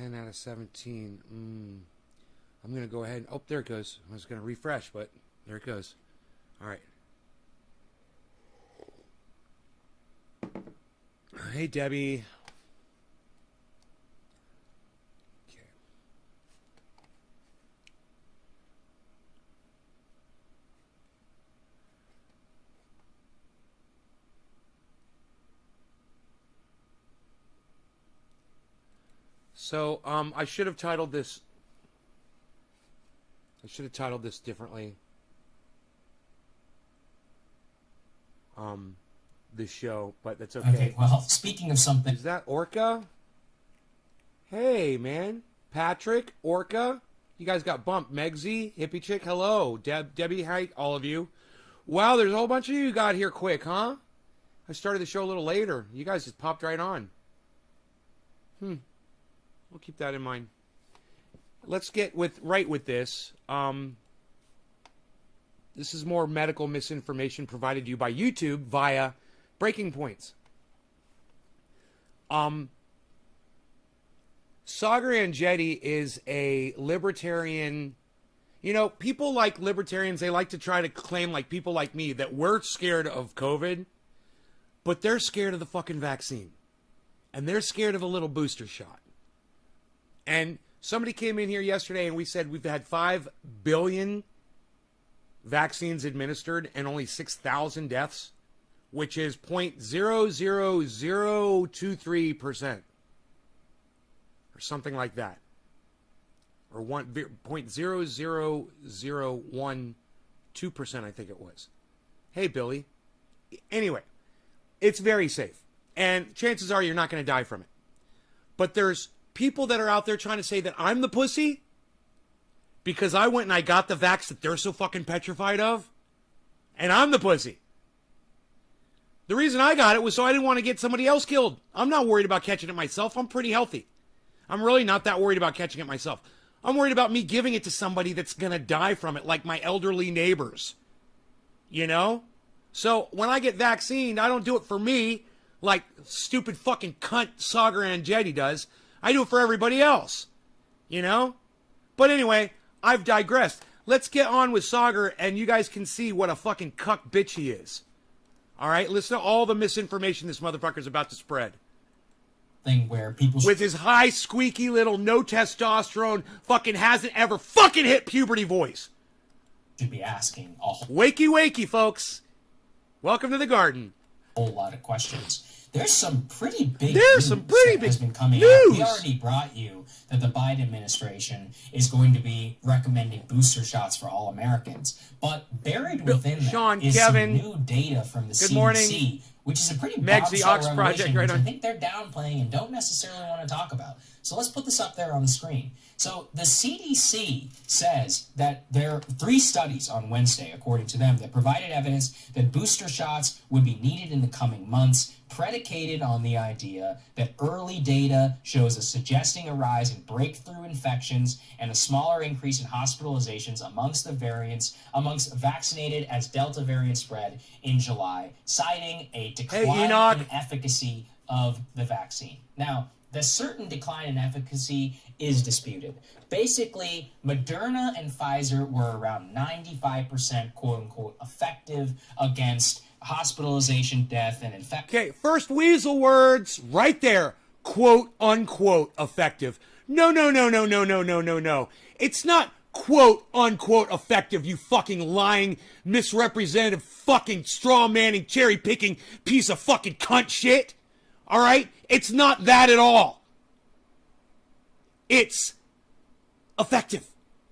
10 out of 17. I'm going to go ahead. Oh, there it goes. I was going to refresh, but there it goes. All right. Hey, Debbie. Okay. So, I should have titled this differently. This show, but that's okay. Okay, well, speaking of something... Is that Orca? Hey, man. Patrick, Orca. You guys got bumped. Megsy, Hippie Chick, hello. Debbie, hi, all of you. Wow, there's a whole bunch of you got here quick, huh? I started the show a little later. You guys just popped right on. We'll keep that in mind. Let's get right with this. This is more medical misinformation provided to you by YouTube via Breaking Points. Saagar Enjeti is a libertarian. You know, people like libertarians, they like to try to claim, like people like me, that we're scared of COVID, but they're scared of the fucking vaccine. And they're scared of a little booster shot. And somebody came in here yesterday and we said we've had 5 billion vaccines administered and only 6,000 deaths, which is 0.00023%. Or something like that. Or 0.00012%, I think it was. Hey, Billy. Anyway, it's very safe. And chances are you're not going to die from it. But there's people that are out there trying to say that I'm the pussy because I went and I got the vax that they're so fucking petrified of. And I'm the pussy. The reason I got it was so I didn't want to get somebody else killed. I'm not worried about catching it myself. I'm pretty healthy. I'm really not that worried about catching it myself. I'm worried about me giving it to somebody that's going to die from it, like my elderly neighbors. You know? So when I get vaccinated, I don't do it for me like stupid fucking cunt Saagar Enjeti does. I do it for everybody else. You know? But anyway, I've digressed. Let's get on with Saagar, and you guys can see what a fucking cuck bitch he is. All right? Listen to all the misinformation this motherfucker's about to spread. Thing where people... With his high, squeaky little, no testosterone, fucking hasn't ever fucking hit puberty voice. Should be asking a wakey, wakey, folks. Welcome to the garden. Whole lot of questions. There's some pretty big news that has been coming news. out. We already brought you that the Biden administration is going to be recommending booster shots for all Americans. But buried within that is some new data from the CDC, morning. Which is a pretty bombshell revelation, which I think they're downplaying and don't necessarily want to talk about. So let's put this up there on the screen. So the CDC says that there are 3 studies on Wednesday, according to them, that provided evidence that booster shots would be needed in the coming months, predicated on the idea that early data shows suggesting a rise in breakthrough infections and a smaller increase in hospitalizations amongst the variants, amongst vaccinated as Delta variant spread in July, citing a decline in efficacy of the vaccine. Now, the certain decline in efficacy is disputed. Basically, Moderna and Pfizer were around 95% quote-unquote effective against hospitalization, death, and infection. Okay, first weasel words right there. Quote-unquote effective. No. It's not quote-unquote effective, you fucking lying, misrepresentative, fucking straw-manning, cherry-picking piece of fucking cunt shit. All right? It's not that at all. It's effective.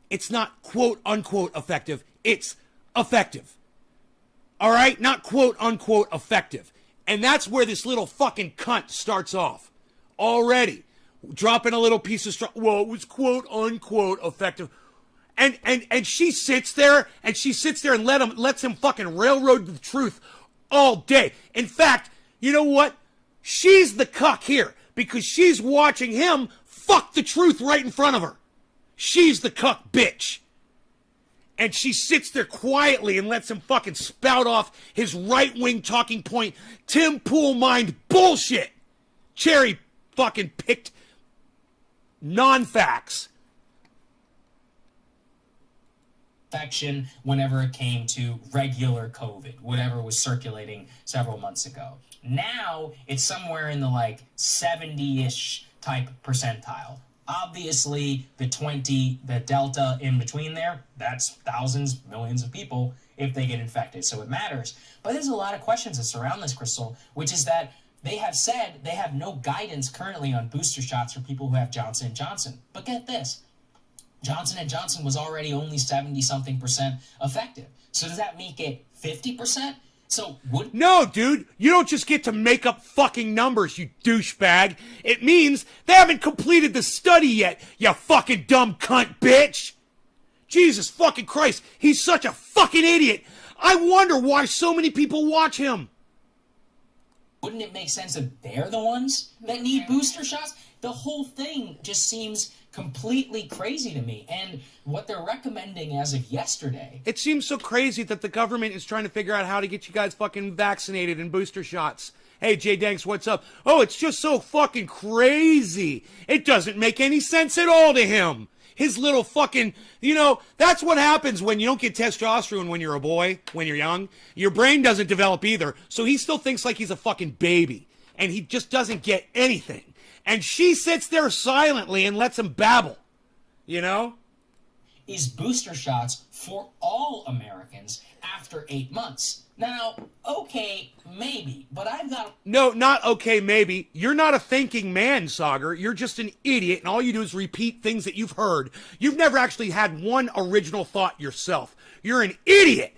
It's not quote-unquote effective. It's effective. All right? Not quote-unquote effective. And that's where this little fucking cunt starts off. Already. Dropping a little piece of straw. Well, it was quote-unquote effective. And she sits there and lets him fucking railroad the truth all day. In fact, you know what? She's the cuck here because she's watching him fuck the truth right in front of her. She's the cuck bitch. And she sits there quietly and lets him fucking spout off his right-wing talking point, Tim Pool mind bullshit. Cherry fucking picked non-facts. Infection whenever it came to regular COVID, whatever was circulating several months ago. Now it's somewhere in the like 70-ish type percentile. Obviously, the delta in between there, that's thousands, millions of people if they get infected, so it matters. But there's a lot of questions that surround this, Crystal, which is that they have said they have no guidance currently on booster shots for people who have Johnson & Johnson. But get this. Johnson & Johnson was already only 70-something% effective. So does that make it 50%? No, dude, you don't just get to make up fucking numbers, you douchebag. It means they haven't completed the study yet, you fucking dumb cunt bitch. Jesus fucking Christ, he's such a fucking idiot. I wonder why so many people watch him. Wouldn't it make sense that they're the ones that need booster shots? The whole thing just seems completely crazy to me. And what they're recommending as of yesterday... It seems so crazy that the government is trying to figure out how to get you guys fucking vaccinated and booster shots. Hey, Jay Danks, what's up? Oh, it's just so fucking crazy. It doesn't make any sense at all to him. His little fucking, that's what happens when you don't get testosterone when you're a boy, when you're young. Your brain doesn't develop either. So he still thinks like he's a fucking baby. And he just doesn't get anything. And she sits there silently and lets him babble. Is booster shots for all Americans after 8 months. Now, okay, maybe, but I've got... No, not okay, maybe. You're not a thinking man, Sagar. You're just an idiot, and all you do is repeat things that you've heard. You've never actually had one original thought yourself. You're an idiot!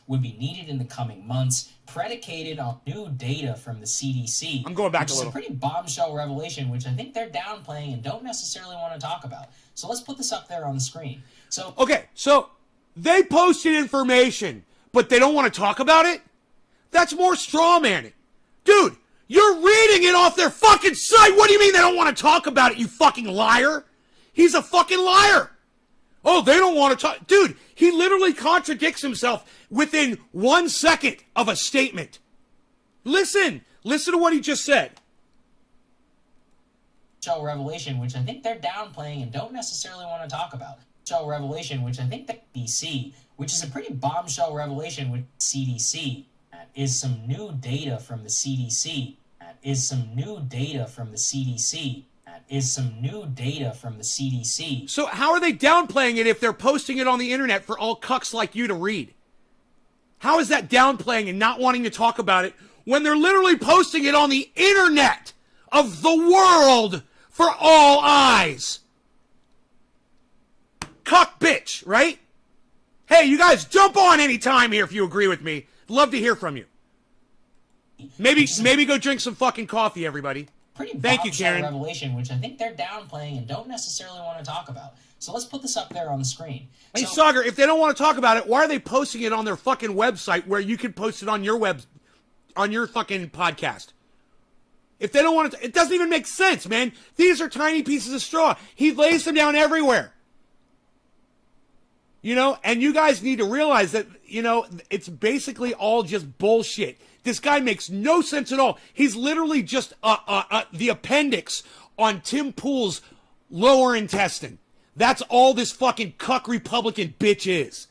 Would be needed in the coming months, predicated on new data from the CDC. I'm going back a little. It's a pretty bombshell revelation, which I think they're downplaying and don't necessarily want to talk about. So let's put this up there on the screen. Okay, so they posted information, but they don't want to talk about it? That's more straw manning. Dude, you're reading it off their fucking site. What do you mean they don't want to talk about it, you fucking liar? He's a fucking liar. Oh, they don't want to talk. Dude, he literally contradicts himself within 1 second of a statement. Listen to what he just said. Revelation, which I think they're downplaying and don't necessarily want to talk about. Revelation, which I think that BC, which is a pretty bombshell revelation with CDC, is some new data from the CDC. So how are they downplaying it if they're posting it on the internet for all cucks like you to read? How is that downplaying and not wanting to talk about it when they're literally posting it on the internet of the world for all eyes? Cuck bitch, right? Hey, you guys jump on any time here if you agree with me. Love to hear from you. Maybe go drink some fucking coffee, everybody. Thank you, Karen. Revelation, which I think they're downplaying and don't necessarily want to talk about. So let's put this up there on the screen. Hey, Sagar, if they don't want to talk about it, why are they posting it on their fucking website where you can post it on your fucking podcast? If they don't want to, it doesn't even make sense, man. These are tiny pieces of straw. He lays them down everywhere. And you guys need to realize that, it's basically all just bullshit. This guy makes no sense at all. He's literally just the appendix on Tim Pool's lower intestine. That's all this fucking cuck Republican bitch is.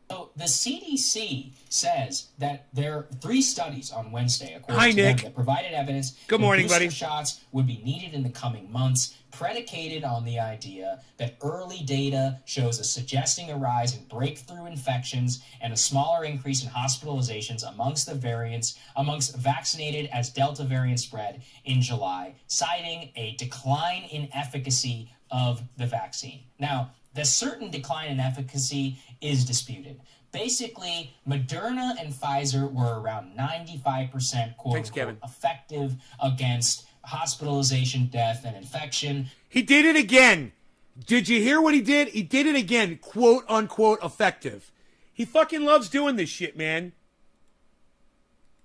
So the CDC says that there are 3 studies on Wednesday, according Hi, to Nick. them, that provided evidence Good morning, that booster buddy. shots would be needed in the coming months, predicated on the idea that early data shows suggesting a rise in breakthrough infections and a smaller increase in hospitalizations amongst vaccinated as Delta variant spread in July, citing a decline in efficacy of the vaccine. Now, the certain decline in efficacy is disputed. Basically, Moderna and Pfizer were around 95% quote-unquote effective against hospitalization, death, and infection. He did it again. Did you hear what he did? He did it again, quote-unquote effective. He fucking loves doing this shit, man.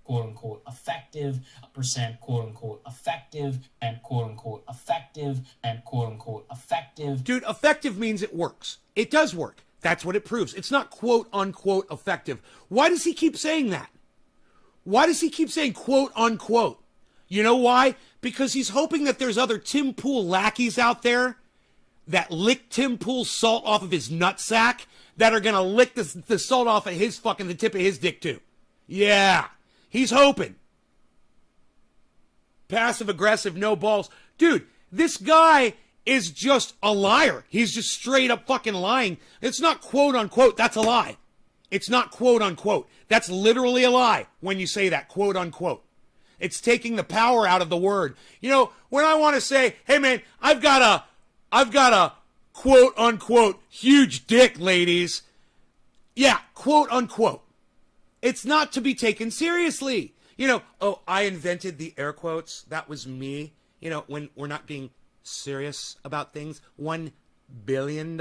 Quote-unquote effective, percent quote-unquote effective, and quote-unquote effective, and quote-unquote effective. Dude, effective means it works. It does work. That's what it proves. It's not quote-unquote effective. Why does he keep saying that? Why does he keep saying quote unquote? You know why? Because he's hoping that there's other Tim Pool lackeys out there that lick Tim Pool's salt off of his nutsack that are going to lick the salt off of the tip of his dick too. Yeah, he's hoping. Passive aggressive, no balls. Dude, this guy is just a liar. He's just straight up fucking lying. It's not quote unquote. That's a lie. It's not quote unquote. That's literally a lie when you say that quote unquote. It's taking the power out of the word. You know, when I want to say, hey man, I've got a quote unquote huge dick, ladies. Yeah, quote unquote. It's not to be taken seriously. You know, oh, I invented the air quotes. That was me. You know, when we're not being serious about things. $1 billion.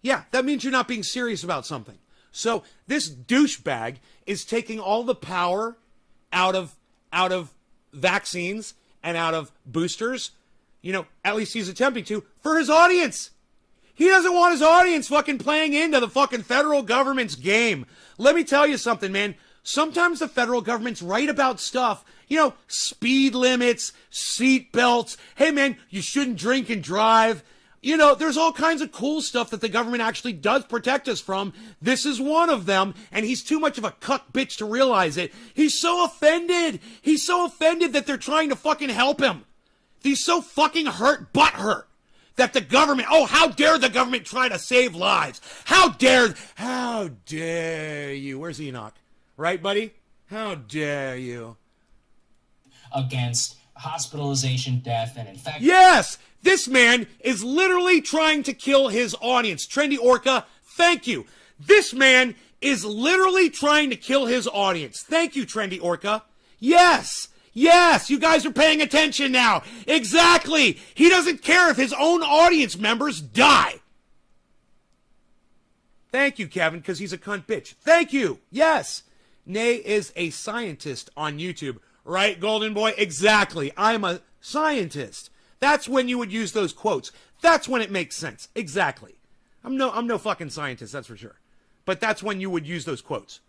Yeah, that means you're not being serious about something. So this douchebag is taking all the power out of vaccines and out of boosters. You know, at least he's attempting to, for his audience. He doesn't want his audience fucking playing into the fucking federal government's game. Let me tell you something, man. Sometimes the federal government's right about stuff. You know, speed limits, seat belts. Hey, man, you shouldn't drink and drive. You know, there's all kinds of cool stuff that the government actually does protect us from. This is one of them, and he's too much of a cuck bitch to realize it. He's so offended. He's so offended that they're trying to fucking help him. He's so fucking butthurt that the government, oh, how dare the government try to save lives? How dare you? Where's Enoch? Right, buddy? How dare you? Against hospitalization, death, and infection. Yes! This man is literally trying to kill his audience. Trendy Orca, thank you. This man is literally trying to kill his audience. Thank you, Trendy Orca. Yes! Yes, you guys are paying attention now. Exactly. He doesn't care if his own audience members die. Thank you, Kevin, because he's a cunt bitch. Thank you. Yes. Nay is a scientist on YouTube. Right, Golden Boy? Exactly. I'm a scientist. That's when you would use those quotes. That's when it makes sense. Exactly. I'm no fucking scientist, that's for sure. But that's when you would use those quotes.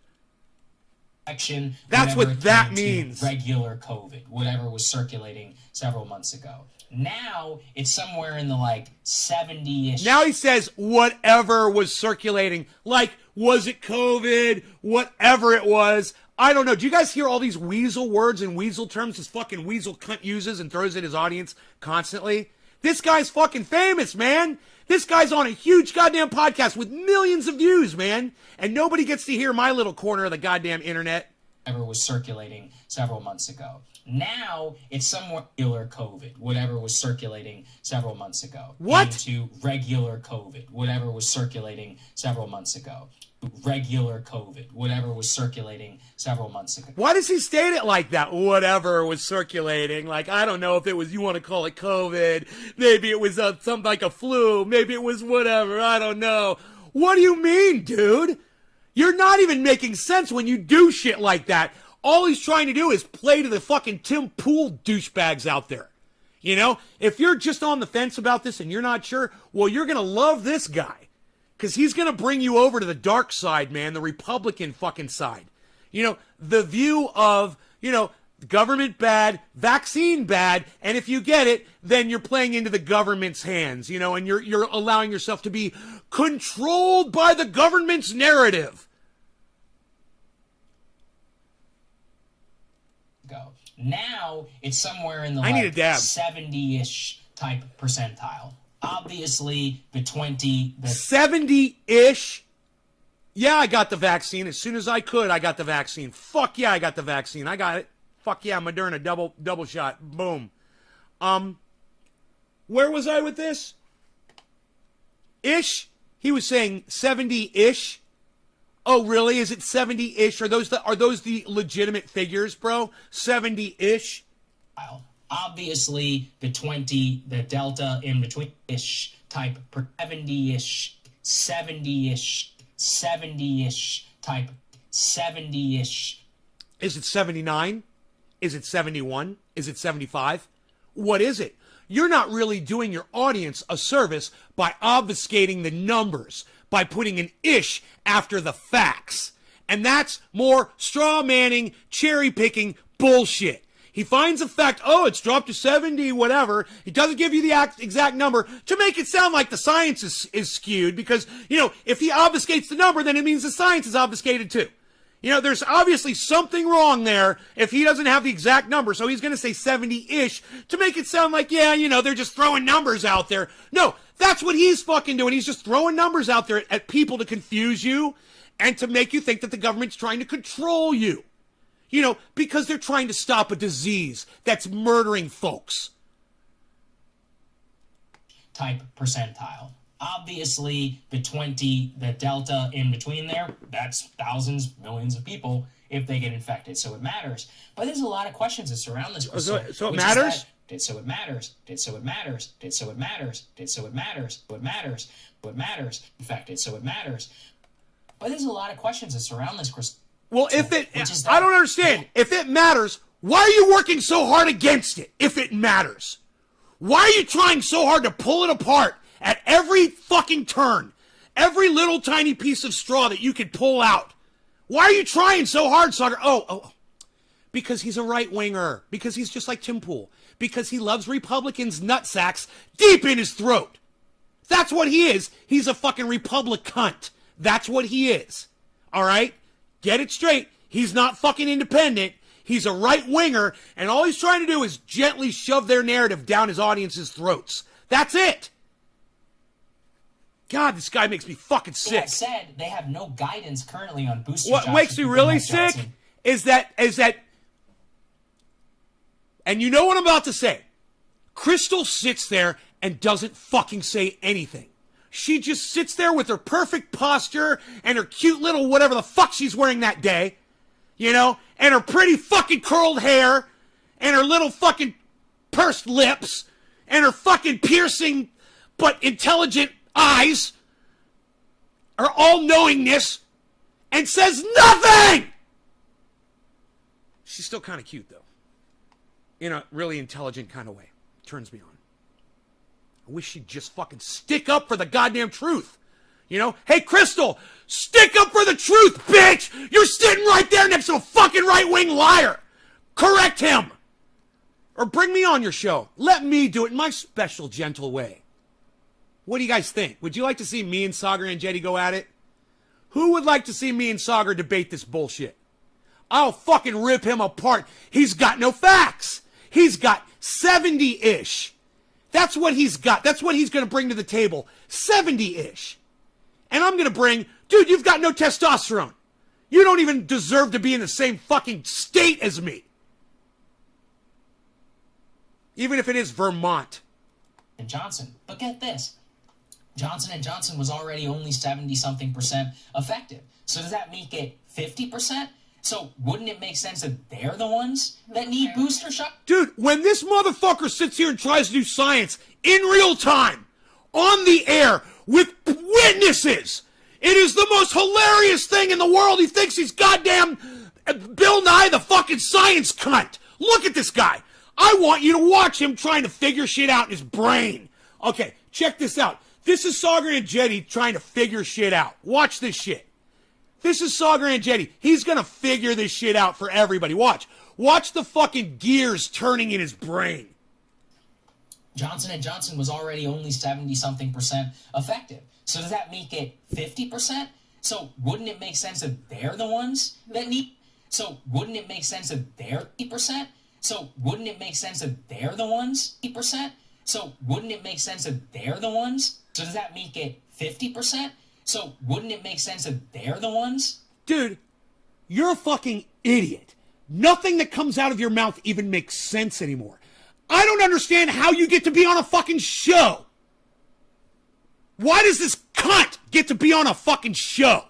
That's what that means. Regular COVID, whatever was circulating several months ago. Now it's somewhere in the 70-ish. Now he says whatever was circulating. Like, was it COVID? Whatever it was. I don't know. Do you guys hear all these weasel words and weasel terms this fucking weasel cunt uses and throws at his audience constantly? This guy's fucking famous, man. This guy's on a huge goddamn podcast with millions of views, man. And nobody gets to hear my little corner of the goddamn internet. Whatever was circulating several months ago. Now it's somewhat regular COVID, whatever was circulating several months ago. What? Into regular COVID, whatever was circulating several months ago. Regular COVID, whatever was circulating several months ago. Why does he state it like that? Whatever was circulating. Like, I don't know if it was, you want to call it COVID. Maybe it was something like a flu. Maybe it was whatever. I don't know. What do you mean, dude? You're not even making sense when you do shit like that. All he's trying to do is play to the fucking Tim Pool douchebags out there. You know, if you're just on the fence about this and you're not sure, well, you're going to love this guy. Because he's going to bring you over to the dark side, man, the Republican fucking side. You know, the view of, you know, government bad, vaccine bad, and if you get it, then you're playing into the government's hands, you know, and you're allowing yourself to be controlled by the government's narrative. Go. Now it's somewhere in the 70-ish type percentile. Obviously, the 70-ish. Yeah, I got the vaccine. As soon as I could, I got the vaccine. Fuck yeah, I got the vaccine. I got it. Fuck yeah, Moderna, double shot. Boom. Where was I with this? Ish? He was saying 70-ish. Oh, really? Is it 70-ish? Are those the legitimate figures, bro? 70-ish? Obviously, the delta in between-ish type, 70-ish, 70-ish, 70-ish type, 70-ish. Is it 79? Is it 71? Is it 75? What is it? You're not really doing your audience a service by obfuscating the numbers, by putting an ish after the facts. And that's more straw manning, cherry picking bullshit. He finds a fact, oh, it's dropped to 70, whatever. He doesn't give you the exact number to make it sound like the science is skewed because, if he obfuscates the number, then it means the science is obfuscated too. There's obviously something wrong there if he doesn't have the exact number. So he's going to say 70-ish to make it sound like, they're just throwing numbers out there. No, that's what he's fucking doing. He's just throwing numbers out there at people to confuse you and to make you think that the government's trying to control you. Because they're trying to stop a disease that's murdering folks. Type percentile. Obviously, the delta in between there, that's thousands, millions of people if they get infected. So it matters. But there's a lot of questions that surround this. So it matters? So it matters. So it matters. So it matters. So it matters. So it matters. So it matters. Infected. So it matters. But there's a lot of questions that surround this, Chris. Well, I don't understand. If it matters, why are you working so hard against it if it matters? Why are you trying so hard to pull it apart at every fucking turn? Every little tiny piece of straw that you could pull out. Why are you trying so hard, Sauger? Oh, because he's a right-winger. Because he's just like Tim Pool. Because he loves Republicans' nutsacks deep in his throat. That's what he is. He's a fucking Republic cunt. That's what he is. All right? Get it straight. He's not fucking independent. He's a right-winger, and all he's trying to do is gently shove their narrative down his audience's throats. That's it. God, this guy makes me fucking sick. That said, they have no guidance currently on booster shots. What makes me really sick is that, and you know what I'm about to say. Crystal sits there and doesn't fucking say anything. She just sits there with her perfect posture and her cute little whatever the fuck she's wearing that day, and her pretty fucking curled hair and her little fucking pursed lips and her fucking piercing but intelligent eyes, her all-knowingness, and says nothing! She's still kind of cute, though. In a really intelligent kind of way. Turns me on. I wish she'd just fucking stick up for the goddamn truth. Hey, Crystal, stick up for the truth, bitch! You're sitting right there next to a fucking right-wing liar! Correct him! Or bring me on your show. Let me do it in my special, gentle way. What do you guys think? Would you like to see me and Sauger and Jetty go at it? Who would like to see me and Sauger debate this bullshit? I'll fucking rip him apart. He's got no facts. He's got 70-ish. That's what he's got. That's what he's going to bring to the table. 70-ish. And I'm going to bring, dude, you've got no testosterone. You don't even deserve to be in the same fucking state as me. Even if it is Vermont. And Johnson. But get this. Johnson & Johnson was already only 70-something% effective. So does that make it 50%? So wouldn't it make sense that they're the ones that need booster shots? Dude, when this motherfucker sits here and tries to do science in real time, on the air, with witnesses, it is the most hilarious thing in the world. He thinks he's goddamn Bill Nye the fucking science cunt. Look at this guy. I want you to watch him trying to figure shit out in his brain. Okay, check this out. This is Sauger and Jetty trying to figure shit out. Watch this shit. This is Sauger and Jetty. He's going to figure this shit out for everybody. Watch. Watch the fucking gears turning in his brain. Johnson & Johnson was already only 70-something% effective. So does that make it 50%? So wouldn't it make sense that they're the ones that need... So wouldn't it make sense that they're 50%? So wouldn't it make sense that they're the ones 50%? So wouldn't it make sense that they're the ones? So does that make it 50%? So wouldn't it make sense that they're the ones? Dude, you're a fucking idiot. Nothing that comes out of your mouth even makes sense anymore. I don't understand how you get to be on a fucking show. Why does this cunt get to be on a fucking show?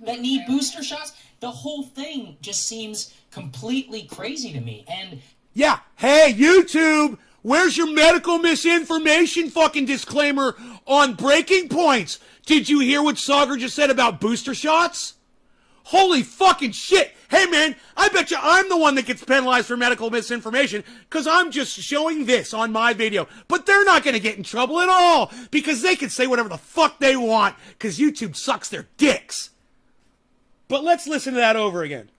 That need booster shots? The whole thing just seems completely crazy to me. And yeah, hey, YouTube, where's your medical misinformation fucking disclaimer on Breaking Points? Did you hear what Sauger just said about booster shots? Holy fucking shit. Hey, man, I bet you I'm the one that gets penalized for medical misinformation because I'm just showing this on my video. But they're not going to get in trouble at all because they can say whatever the fuck they want because YouTube sucks their dicks. But let's listen to that over again.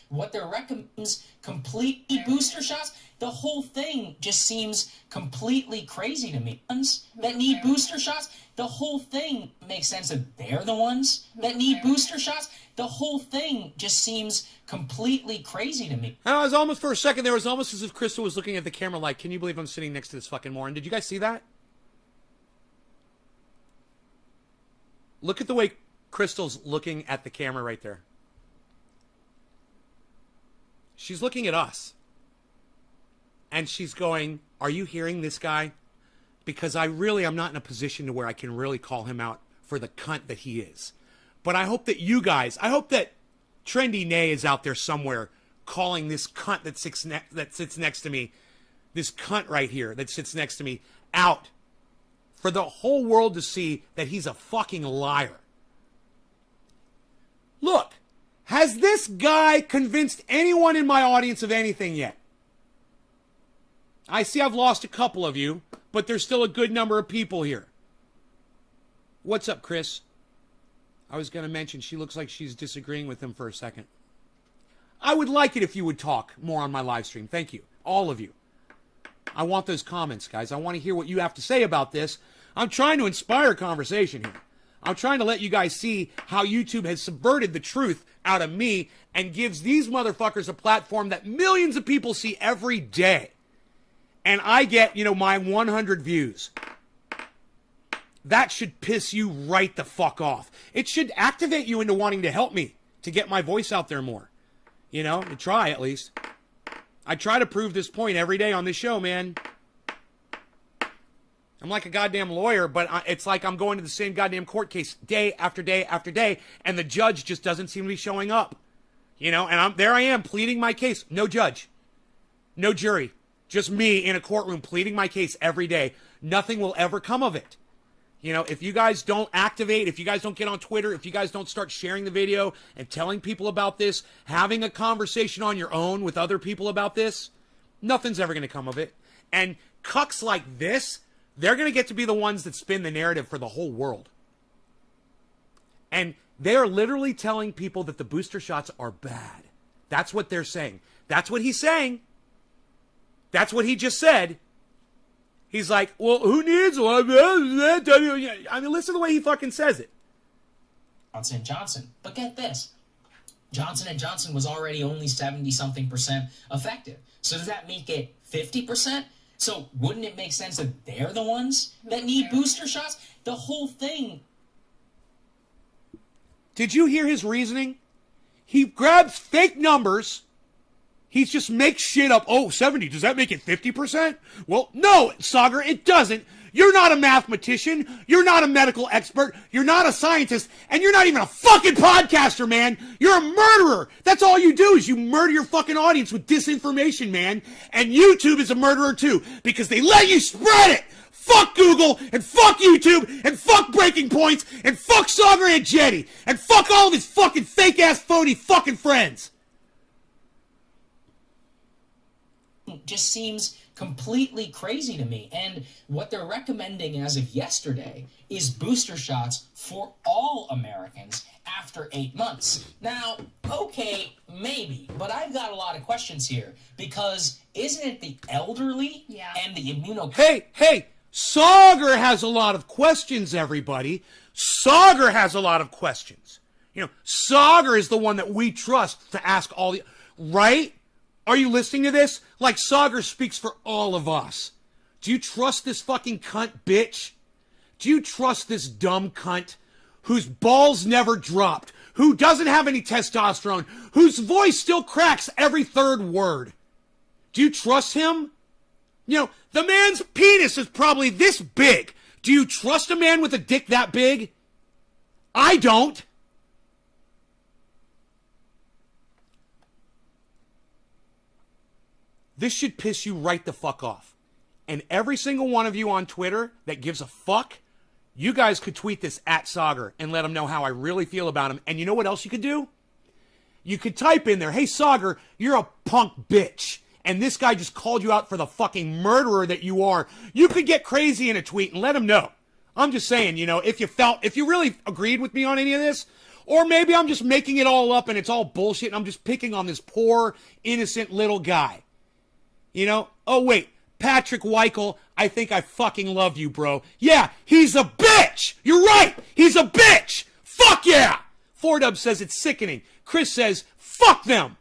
What they're recommending is completely booster shots. The whole thing just seems completely crazy to me. Ones that need booster shots, the whole thing makes sense that they're the ones that need booster shots. The whole thing just seems completely crazy to me. I was almost, for a second, there was almost as if Crystal was looking at the camera like, can you believe I'm sitting next to this fucking moron? Did you guys see that? Look at the way Crystal's looking at the camera right there. She's looking at us. And she's going, are you hearing this guy? Because I'm not in a position to where I can really call him out for the cunt that he is. But I hope that you guys, I hope that Trendy Nay is out there somewhere calling this cunt that sits next to me, this cunt right here that sits next to me, out for the whole world to see that he's a fucking liar. Look, has this guy convinced anyone in my audience of anything yet? I see I've lost a couple of you, but there's still a good number of people here. What's up, Chris? I was going to mention she looks like she's disagreeing with him for a second. I would like it if you would talk more on my live stream. Thank you. All of you. I want those comments, guys. I want to hear what you have to say about this. I'm trying to inspire conversation here. I'm trying to let you guys see how YouTube has subverted the truth out of me and gives these motherfuckers a platform that millions of people see every day. And I get, my 100 views. That should piss you right the fuck off. It should activate you into wanting to help me to get my voice out there more. To try at least. I try to prove this point every day on this show, man. I'm like a goddamn lawyer, but it's like I'm going to the same goddamn court case day after day after day, and the judge just doesn't seem to be showing up. And I am pleading my case. No judge. No jury. Just me in a courtroom pleading my case every day. Nothing will ever come of it. If you guys don't activate, if you guys don't get on Twitter, if you guys don't start sharing the video and telling people about this, having a conversation on your own with other people about this, nothing's ever going to come of it. And cucks like this, they're going to get to be the ones that spin the narrative for the whole world. And they are literally telling people that the booster shots are bad. That's what they're saying. That's what he's saying. That's what he just said. He's like, well, who needs one? I mean, listen to the way he fucking says it. Johnson. But get this. Johnson & Johnson was already only 70-something% effective. So does that make it 50%? So wouldn't it make sense that they're the ones that need booster shots? The whole thing. Did you hear his reasoning? He grabs fake numbers. He just makes shit up. Oh, 70. Does that make it 50%? Well, no, Sagar, it doesn't. You're not a mathematician. You're not a medical expert. You're not a scientist. And you're not even a fucking podcaster, man. You're a murderer. That's all you do is you murder your fucking audience with disinformation, man. And YouTube is a murderer too because they let you spread it. Fuck Google, and fuck YouTube, and fuck Breaking Points, and fuck Sagar and Jetty, and fuck all of his fucking fake-ass, phony fucking friends. Just seems completely crazy to me. And what they're recommending as of yesterday is booster shots for all Americans after 8 months. Now, okay, maybe, but I've got a lot of questions here because isn't it the elderly and the Hey, Sagar has a lot of questions, everybody. Sagar has a lot of questions. Sagar is the one that we trust to ask all the... Right? Are you listening to this? Like Sagar speaks for all of us. Do you trust this fucking cunt bitch? Do you trust this dumb cunt whose balls never dropped, who doesn't have any testosterone, whose voice still cracks every third word? Do you trust him? The man's penis is probably this big. Do you trust a man with a dick that big? I don't. This should piss you right the fuck off. And every single one of you on Twitter that gives a fuck, you guys could tweet this at Sagar and let him know how I really feel about him. And you know what else you could do? you could type in there, hey, Saagar, you're a punk bitch. And this guy just called you out for the fucking murderer that you are. You could get crazy in a tweet and let him know. I'm just saying, you know, if you really agreed with me on any of this, or maybe I'm just making it all up and it's all bullshit and I'm just picking on this poor, innocent little guy. You know? Oh, wait. Patrick Weichel, I think I fucking love you, bro. Yeah, he's a bitch! You're right! He's a bitch! Fuck yeah! 4Dub says it's sickening. Chris says, fuck them!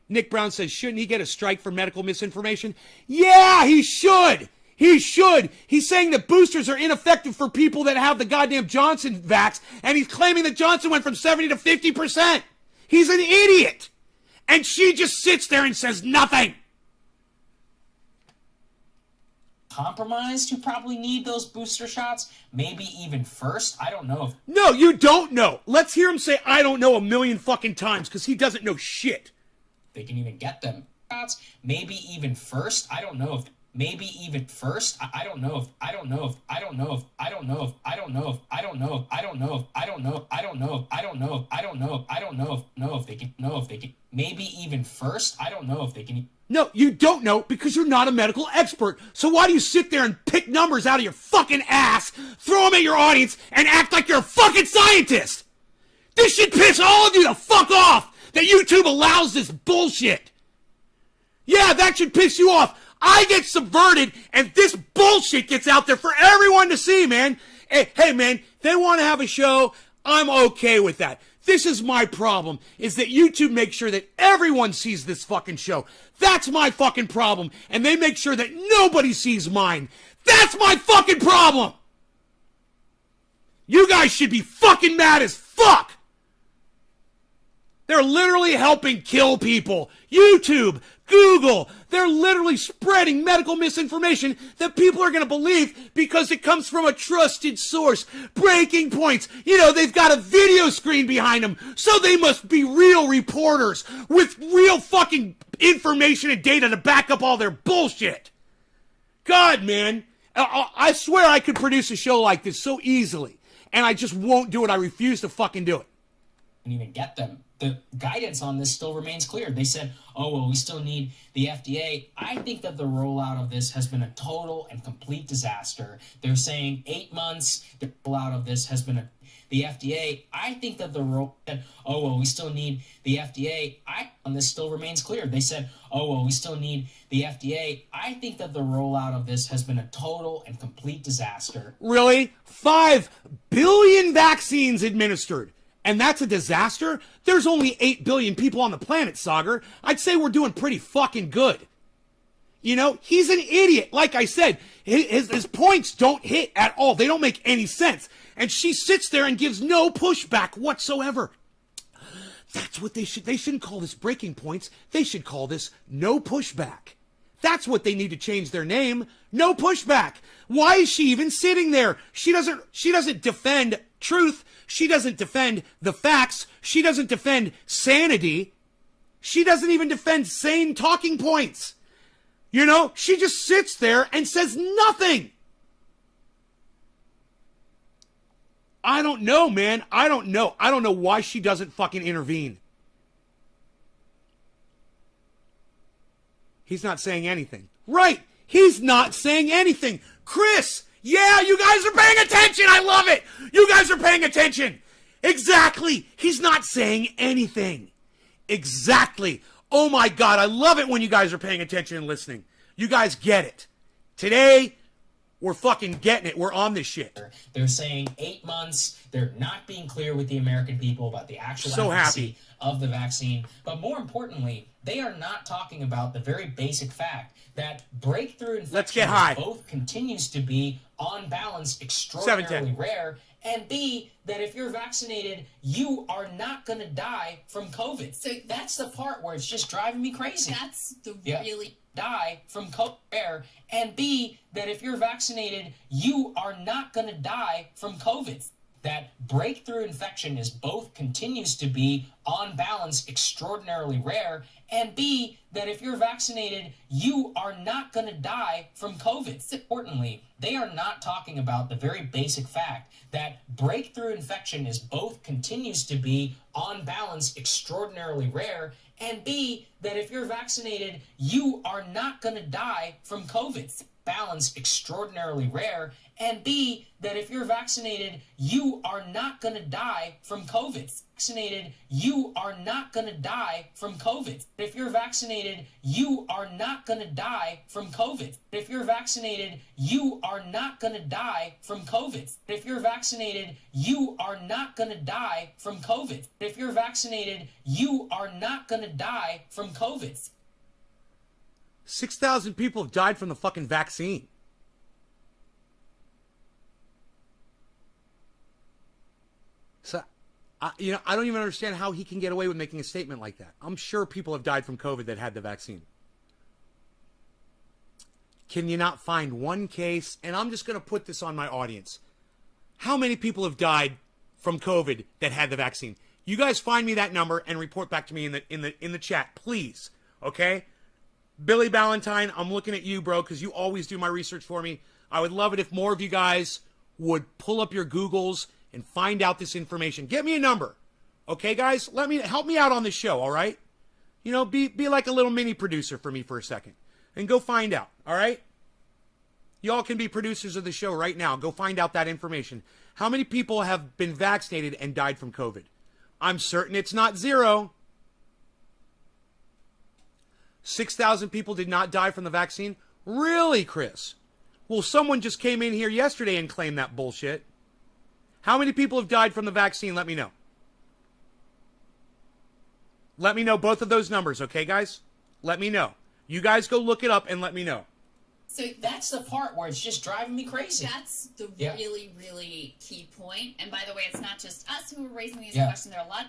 Nick Brown says, shouldn't he get a strike for medical misinformation? Yeah, he should! He should! He's saying that boosters are ineffective for people that have the goddamn Johnson vax, and he's claiming that Johnson went from 70 to 50%! He's an idiot! And she just sits there and says nothing! Compromised who probably need those booster shots, maybe even first. I don't know if... No, you don't know. Let's hear him say I don't know a million fucking times, because he doesn't know shit. They can even get them shots, maybe even first. I don't know if maybe even first. I don't know if I don't know if I don't know if I don't know if I don't know if I don't know if I don't know if I don't know I don't know I don't know I don't know I don't know if they can maybe even first. I don't know if they can. No, you don't know because you're not a medical expert. So why do you sit there and pick numbers out of your fucking ass, throw them at your audience, and act like you're a fucking scientist? This should piss all of you the fuck off that YouTube allows this bullshit. Yeah, that should piss you off. I get subverted and this bullshit gets out there for everyone to see, man. Hey man, they want to have a show. I'm okay with that. This is my problem, is that YouTube makes sure that everyone sees this fucking show. That's my fucking problem. And they make sure that nobody sees mine. That's my fucking problem. You guys should be fucking mad as fuck. They're literally helping kill people. YouTube, Google, they're literally spreading medical misinformation that people are going to believe because it comes from a trusted source. Breaking points. You know, they've got a video screen behind them, so they must be real reporters with real fucking information and data to back up all their bullshit. God, man. I swear I could produce a show like this so easily, and I just won't do it. I refuse to fucking do it. And even get them. The guidance on this still remains clear. They said, oh, well, we still need the FDA. I think that the rollout of this has been a total and complete disaster. They're saying 8 months. The rollout of this has been the FDA. I think that oh, well, we still need the FDA. On this still remains clear. They said, oh, well, we still need the FDA. I think that the rollout of this has been a total and complete disaster. Really? 5 billion vaccines administered. And that's a disaster? There's only 8 billion people on the planet, Saagar. I'd say we're doing pretty fucking good. You know, he's an idiot. Like I said, his points don't hit at all. They don't make any sense. And she sits there and gives no pushback whatsoever. That's what they shouldn't call this breaking points. They should call this no pushback. That's what they need to change their name. No pushback. Why is she even sitting there? She doesn't defend truth. She doesn't defend the facts. She doesn't defend sanity. She doesn't even defend sane talking points. You know, she just sits there and says nothing. I don't know, man. I don't know. I don't know why she doesn't fucking intervene. He's not saying anything. Right. He's not saying anything. Chris, yeah, you guys are paying attention. I love it. You guys are paying attention. Exactly. He's not saying anything. Exactly. Oh my God. I love it when you guys are paying attention and listening. You guys get it. Today, we're fucking getting it. We're on this shit. They're saying 8 months. They're not being clear with the American people about the actual efficacy of the vaccine. But more importantly, they are not talking about the very basic fact that breakthrough infection both continues to be, on balance, extraordinarily rare, and B, that if you're vaccinated, you are not going to die from COVID. So that's the part where it's just driving me crazy. That's the really... Die from COVID, and B, that if you're vaccinated, you are not going to die from COVID. that breakthrough infection is both continues to be, on balance, extraordinarily rare, and B, that if you're vaccinated, you are not going to die from COVID. Importantly, they are not talking about the very basic fact that breakthrough infection is both continues to be, on balance, extraordinarily rare, and B, that if you're vaccinated, you are not going to die from COVID. Balance extraordinarily rare, and B, that if you're vaccinated, you are not going to die from COVID. Vaccinated, you are not going to die from COVID. If you're vaccinated, you are not going to die from COVID. If you're vaccinated, you are not going to die from COVID. If you're vaccinated, you are not going to die from COVID. If you're vaccinated, you are not going to die from COVID. 6,000 people have died from the fucking vaccine. So, I don't even understand how he can get away with making a statement like that. I'm sure people have died from COVID that had the vaccine. Can you not find one case? And I'm just going to put this on my audience. How many people have died from COVID that had the vaccine? You guys find me that number and report back to me in the chat, please. Okay? Billy Ballantyne, I'm looking at you, bro, because you always do my research for me. I would love it if more of you guys would pull up your Googles and find out this information. Get me a number. Okay, guys? Help me out on this show, all right? Be like a little mini producer for me for a second. And go find out, all right? Y'all can be producers of the show right now. Go find out that information. How many people have been vaccinated and died from COVID? I'm certain it's not zero. 6,000 people did not die from the vaccine? Really, Chris? Well, someone just came in here yesterday and claimed that bullshit. How many people have died from the vaccine? Let me know. Let me know both of those numbers, okay, guys? Let me know. You guys go look it up and let me know. So that's the part where it's just driving me crazy. That's the really, really key point. And by the way, it's not just us who are raising these questions. There are a lot.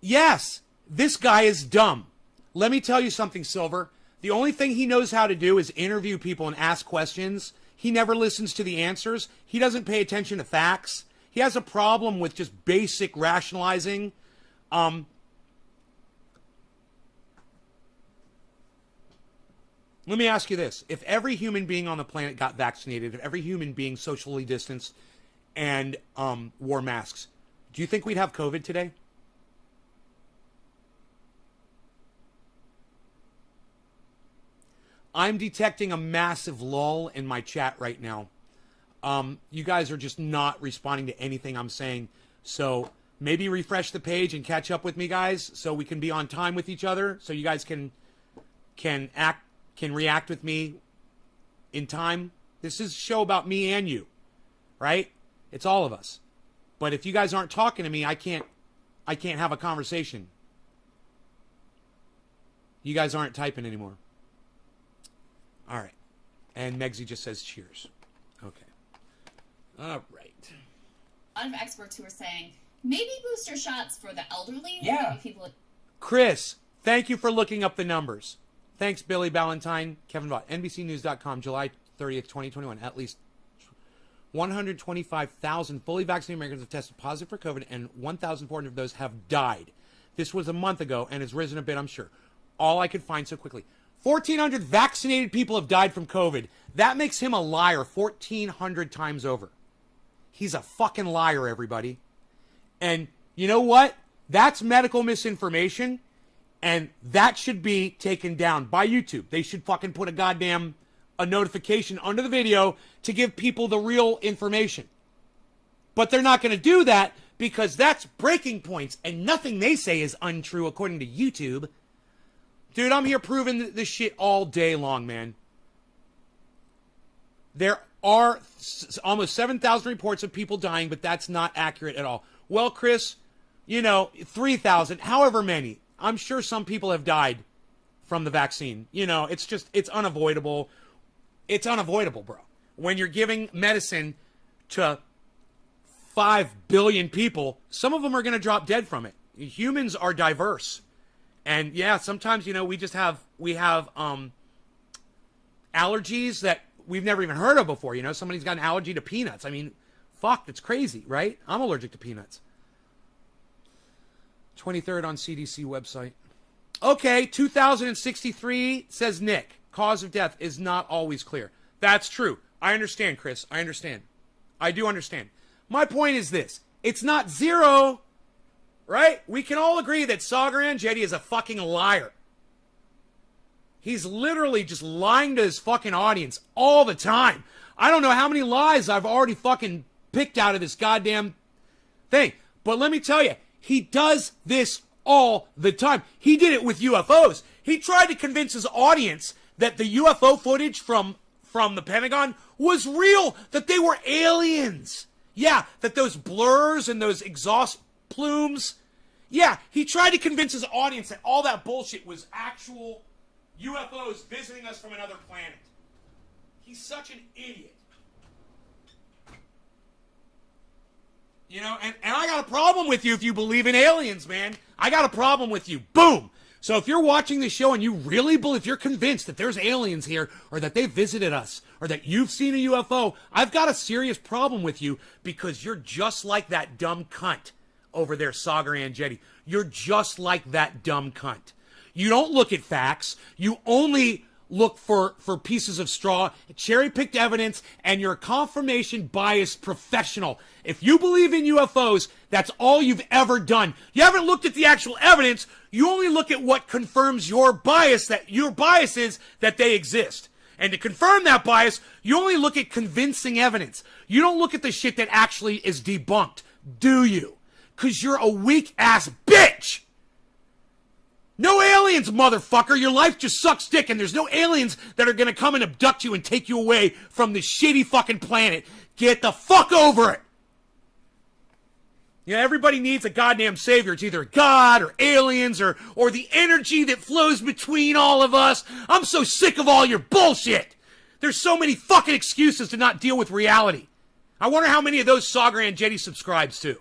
Yes, this guy is dumb. Let me tell you something, Silver. The only thing he knows how to do is interview people and ask questions. He never listens to the answers. He doesn't pay attention to facts. He has a problem with just basic rationalizing. Let me ask you this. If every human being on the planet got vaccinated, if every human being socially distanced and wore masks, do you think we'd have COVID today? I'm detecting a massive lull in my chat right now. You guys are just not responding to anything I'm saying. So maybe refresh the page and catch up with me, guys, so we can be on time with each other, so you guys can react with me in time. This is a show about me and you, right? It's all of us. But if you guys aren't talking to me, I can't have a conversation. You guys aren't typing anymore. All right. And Megsy just says cheers. Okay. All right. A lot of experts who are saying maybe booster shots for the elderly. Yeah. Maybe people. Chris, thank you for looking up the numbers. Thanks, Billy Ballantyne. Kevin Vaught, NBCnews.com, July 30th, 2021. At least 125,000 fully vaccinated Americans have tested positive for COVID, and 1,400 of those have died. This was a month ago, and has risen a bit, I'm sure. All I could find so quickly. 1,400 vaccinated people have died from COVID. That makes him a liar 1,400 times over. He's a fucking liar, everybody. And you know what? That's medical misinformation, and that should be taken down by YouTube. They should fucking put a notification under the video to give people the real information. But they're not going to do that because that's breaking points, and nothing they say is untrue according to YouTube. Dude, I'm here proving this shit all day long, man. There are almost 7,000 reports of people dying, but that's not accurate at all. Well, Chris, 3,000, however many. I'm sure some people have died from the vaccine. It's unavoidable. It's unavoidable, bro. When you're giving medicine to 5 billion people, some of them are going to drop dead from it. Humans are diverse. And yeah, sometimes, we have allergies that we've never even heard of before. Somebody's got an allergy to peanuts. I mean, Fuck, that's crazy, right? I'm allergic to peanuts. 23rd on CDC website. Okay, 2063, says Nick. Cause of death is not always clear. That's true. I understand, Chris. I understand. I do understand. My point is this. It's not zero, right? We can all agree that Sagaran Jetty is a fucking liar. He's literally just lying to his fucking audience all the time. I don't know how many lies I've already fucking picked out of this goddamn thing. But let me tell you, he does this all the time. He did it with UFOs. He tried to convince his audience that the UFO footage from the Pentagon was real, that they were aliens. Yeah, that those blurs and those exhaust plumes. Yeah, he tried to convince his audience that all that bullshit was actual UFOs visiting us from another planet. He's such an idiot. You know, and I got a problem with you if you believe in aliens, man. I got a problem with you. Boom! So if you're watching this show and you really believe, if you're convinced that there's aliens here, or that they visited us, or that you've seen a UFO, I've got a serious problem with you because you're just like that dumb cunt over there, Sagaran Jetty. You're just like that dumb cunt. You don't look at facts. You only look for pieces of straw, cherry-picked evidence, and you're a confirmation biased professional. If you believe in UFOs, that's all you've ever done. You haven't looked at the actual evidence. You only look at what confirms your bias, that your bias is that they exist. And to confirm that bias, you only look at convincing evidence. You don't look at the shit that actually is debunked, do you? Because you're a weak-ass bitch! No aliens, motherfucker! Your life just sucks dick, and there's no aliens that are gonna come and abduct you and take you away from this shitty fucking planet. Get the fuck over it! You know, everybody needs a goddamn savior. It's either God or aliens or the energy that flows between all of us. I'm so sick of all your bullshit! There's so many fucking excuses to not deal with reality. I wonder how many of those Sagaran Jetty subscribes to.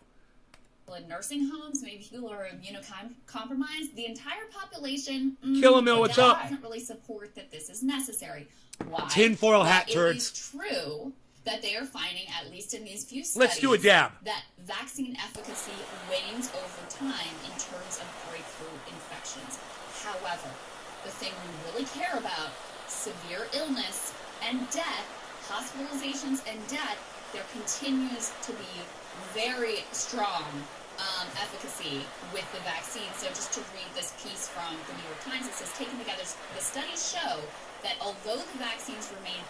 In nursing homes, maybe people who are immunocompromised, the entire population Killamil, what's up? Doesn't really support that this is necessary. Why? Tinfoil hat turds. It is true that they are finding, at least in these few studies, let's do a dab, that vaccine efficacy wanes over time in terms of breakthrough infections. However, the thing we really care about, severe illness and death, hospitalizations and death, there continues to be very strong efficacy with the vaccine. So just to read this piece from the New York Times, it says, taken together, the studies show that although the vaccines remain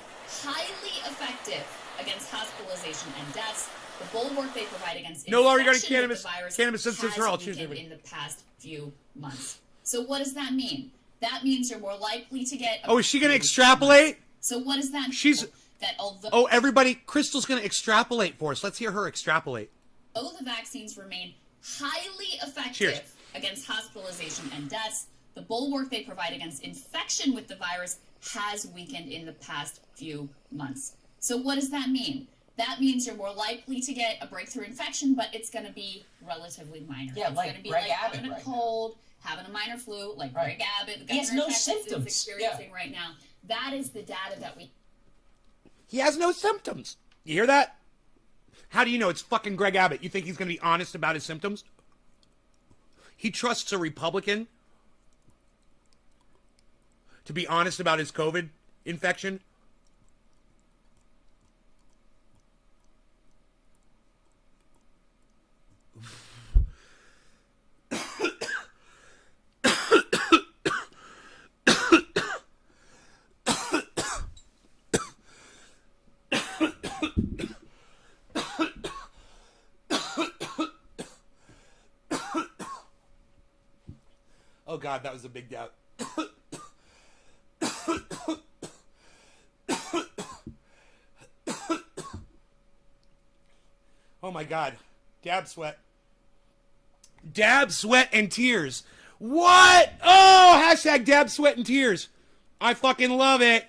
highly effective against hospitalization and deaths, the bulwark they provide against no longer regarding cannabis, cannabis has weakened in the past few months. So what does that mean? That means you're more likely to get... is she going to extrapolate? So what does that mean? She's... That although... Oh, everybody, Crystal's going to extrapolate for us. Let's hear her extrapolate. Although the vaccines remain highly effective Cheers. against hospitalization and deaths, the bulwark they provide against infection with the virus has weakened in the past few months. So what does that mean? That means you're more likely to get a breakthrough infection, but it's going to be relatively minor. Yeah, it's like going to be Greg like Abbott having a right cold, having a minor flu, like Right. Greg Abbott, the He has governor no of Texas symptoms. is experiencing right now. That is the data that we... He has no symptoms. You hear that? How do you know it's fucking Greg Abbott? You think he's going to be honest about his symptoms? He trusts a Republican to be honest about his COVID infection? Oh God, that was a big doubt. Oh my God. Dab sweat. Dab, sweat, and tears. What? Oh, hashtag dab, sweat, and tears. I fucking love it.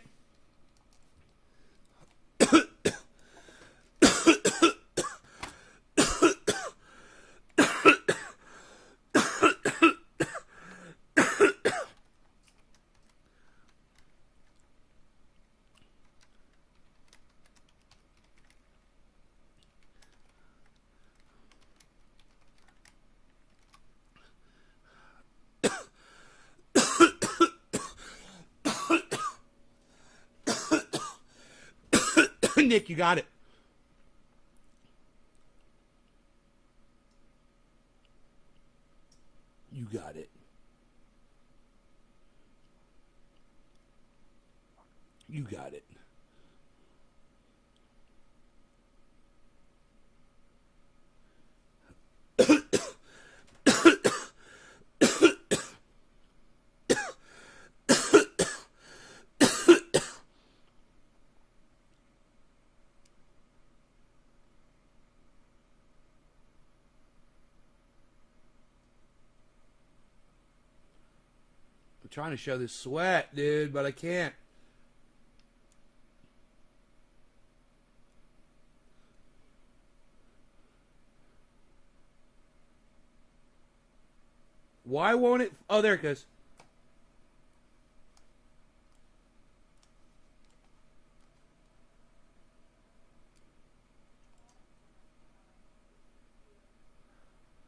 Nick, you got it. You got it. You got it. I'm trying to show this sweat, dude, but I can't. Why won't it? Oh, there it goes.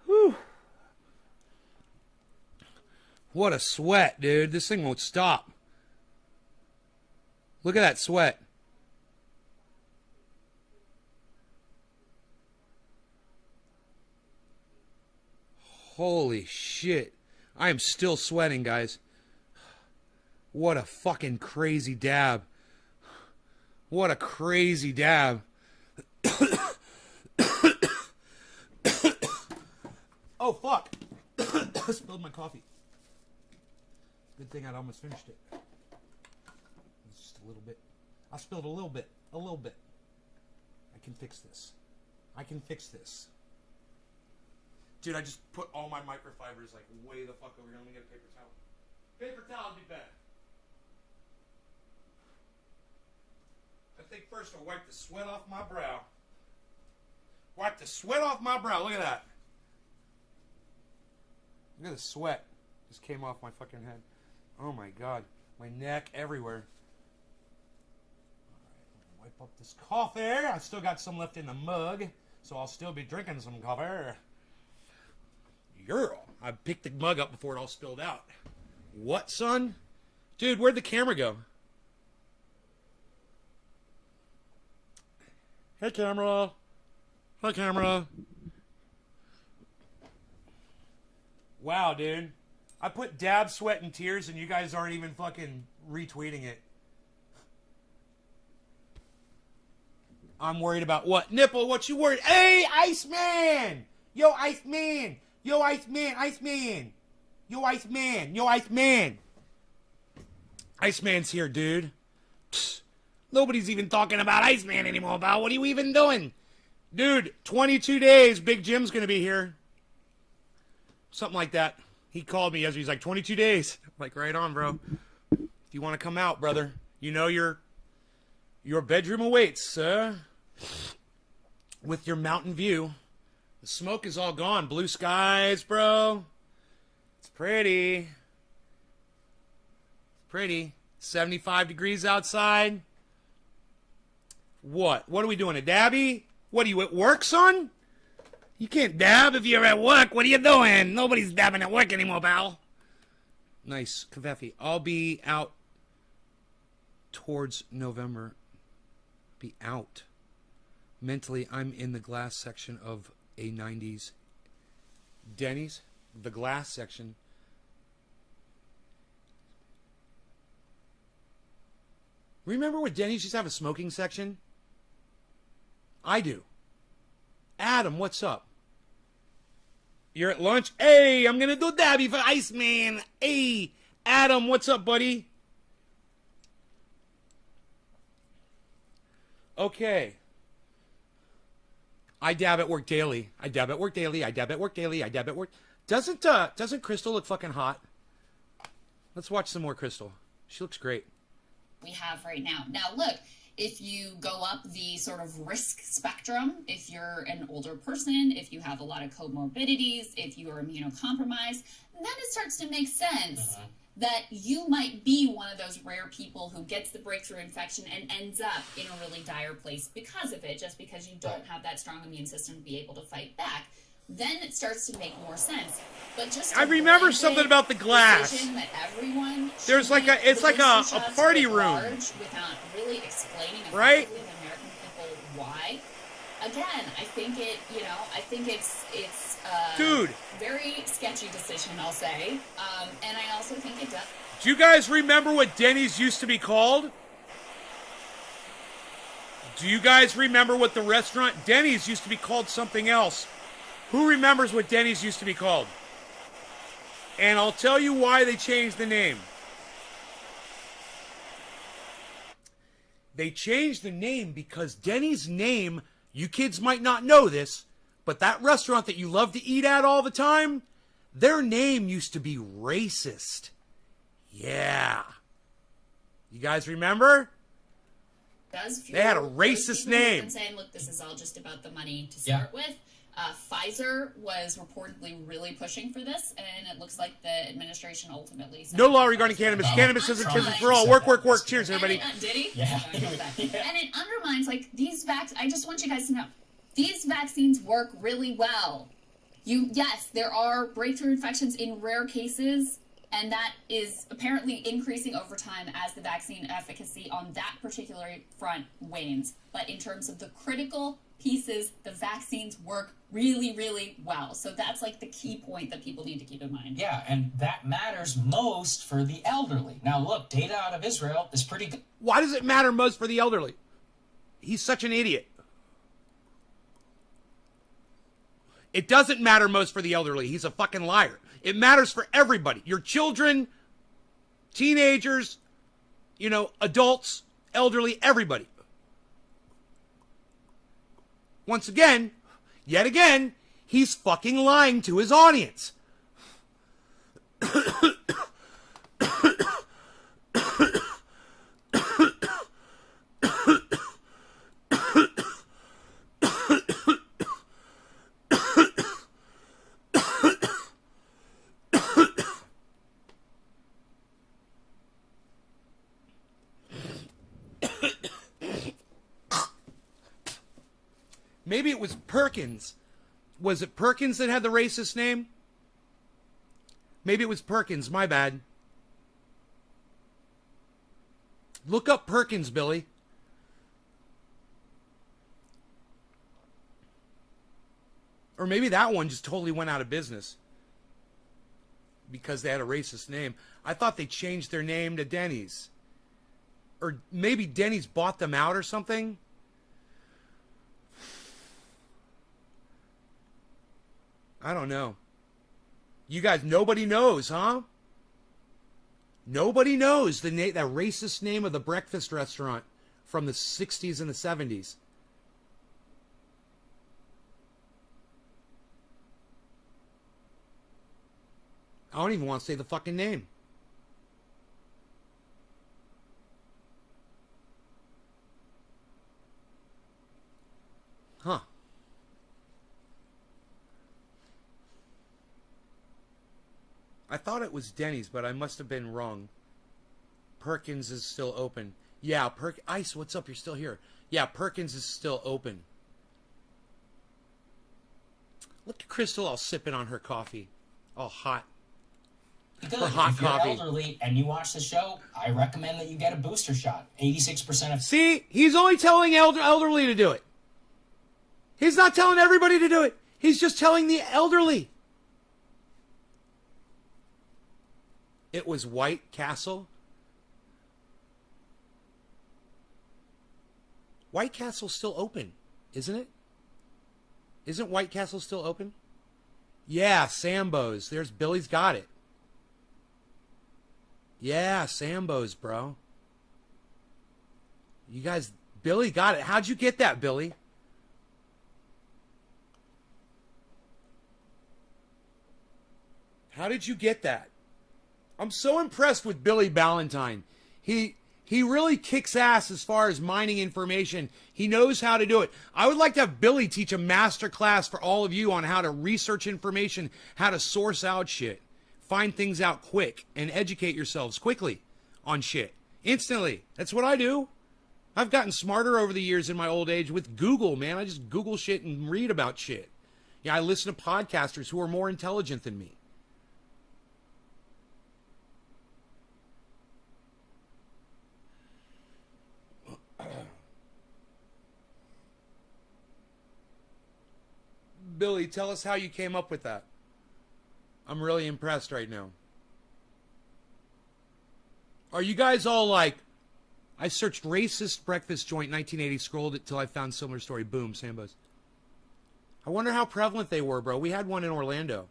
Whew. What a sweat, dude. This thing won't stop. Look at that sweat. Holy shit. I am still sweating, guys. What a fucking crazy dab. What a crazy dab. Oh, fuck. I spilled my coffee. Good thing I'd almost finished it. It's just a little bit. I spilled a little bit. A little bit. I can fix this. I can fix this. Dude, I just put all my microfibers like way the fuck over here. Let me get a paper towel. Paper towel would be better. I think first I'll wipe the sweat off my brow. Wipe the sweat off my brow. Look at that. Look at the sweat. Just came off my fucking head. Oh my god. My neck, everywhere. Alright, wipe up this coffee. I still got some left in the mug, so I'll still be drinking some coffee. Girl, I picked the mug up before it all spilled out. What, son? Dude, where'd the camera go? Hey, camera. Hi, camera. Wow, dude. I put dab, sweat, and tears, and you guys aren't even fucking retweeting it. I'm worried about what? Nipple, what you worried? Hey, Iceman! Yo, Iceman! Yo, Iceman, Iceman. Yo, Iceman, yo, Iceman. Iceman's here, dude. Psst. Nobody's even talking about Iceman anymore, pal. What are you even doing? Dude, 22 days, Big Jim's going to be here. Something like that. He called me yesterday. He's like, 22 days. I'm like, right on, bro. If you want to come out, brother, you know your bedroom awaits, sir. With your mountain view. The smoke is all gone. Blue skies, bro. It's pretty. It's pretty. 75 degrees outside. What? What are we doing? A dabby? What are you at work, son? You can't dab if you're at work. What are you doing? Nobody's dabbing at work anymore, pal. Nice. Kaveffi. I'll be out towards November. Be out. Mentally, I'm in the glass section of a 90s Denny's, the glass section. Remember when Denny's used to have a smoking section? I do. Adam, what's up? You're at lunch? Hey, I'm gonna do dabby for Iceman. Hey, Adam, what's up, buddy? Okay. I dab at work daily. I dab at work daily. I dab at work daily. I dab at work. Doesn't Crystal look fucking hot? Let's watch some more Crystal. She looks great. We have right now. Now look, if you go up the sort of risk spectrum, if you're an older person, if you have a lot of comorbidities, if you are immunocompromised, then it starts to make sense that you might be one of those rare people who gets the breakthrough infection and ends up in a really dire place because of it, just because you don't have that strong immune system to be able to fight back. Then it starts to make more sense. But just I remember something about the glass. That everyone There's like it's like a party room. Without really explaining right? Why? Again, I think it's dude, very sketchy decision, I'll say. And I also think it does. Do you guys remember what Denny's used to be called? Do you guys remember what the restaurant Denny's used to be called? Something else. Who remembers what Denny's used to be called? And I'll tell you why they changed the name. They changed the name because Denny's name, you kids might not know this, but that restaurant that you love to eat at all the time, their name used to be racist. Yeah. You guys remember? They had a racist name. Been saying, look, this is all just about the money to start with. Pfizer was reportedly really pushing for this, and it looks like the administration ultimately... No law regarding cannabis. Cannabis isn't for all. Work, work, work. Cheers, everybody. Did he? Yeah. And it undermines, like, these I just want you guys to know, these vaccines work really well. Yes, there are breakthrough infections in rare cases, and that is apparently increasing over time as the vaccine efficacy on that particular front wanes. But in terms of the critical pieces, the vaccines work really, really well. So that's like the key point that people need to keep in mind. Yeah, and that matters most for the elderly. Now look, data out of Israel is pretty good. Why does it matter most for the elderly? He's such an idiot. It doesn't matter most for the elderly. He's a fucking liar. It matters for everybody. Your children, teenagers, adults, elderly, everybody. Once again, yet again, he's fucking lying to his audience. Maybe it was Perkins. Was it Perkins that had the racist name? Maybe it was Perkins, my bad. Look up Perkins, Billy. Or maybe that one just totally went out of business because they had a racist name. I thought they changed their name to Denny's. Or maybe Denny's bought them out or something. I don't know. You guys, nobody knows, huh? Nobody knows that racist name of the breakfast restaurant from the 60s and the 70s. I don't even want to say the fucking name. Huh. I thought it was Denny's, but I must have been wrong. Perkins is still open. Yeah, Ice, what's up? You're still here. Yeah, Perkins is still open. Look at Crystal all sipping on her coffee. All hot. Good. Her hot if you're coffee. Elderly and you watch the show, I recommend that you get a booster shot. 86% of... See, he's only telling elderly to do it. He's not telling everybody to do it. He's just telling the elderly. It was White Castle. White Castle's still open, isn't it? Isn't White Castle still open? Yeah, Sambo's. There's Billy's got it. Yeah, Sambo's, bro. You guys, Billy got it. How'd you get that, Billy? How did you get that? I'm so impressed with Billy Ballantyne. He really kicks ass as far as mining information. He knows how to do it. I would like to have Billy teach a master class for all of you on how to research information, how to source out shit, find things out quick, and educate yourselves quickly on shit. Instantly. That's what I do. I've gotten smarter over the years in my old age with Google, man. I just Google shit and read about shit. Yeah, I listen to podcasters who are more intelligent than me. Billy, tell us how you came up with that. I'm really impressed right now. Are you guys all like, I searched racist breakfast joint 1980, scrolled it till I found similar story. Boom, Sambo's. I wonder how prevalent they were, bro. We had one in Orlando.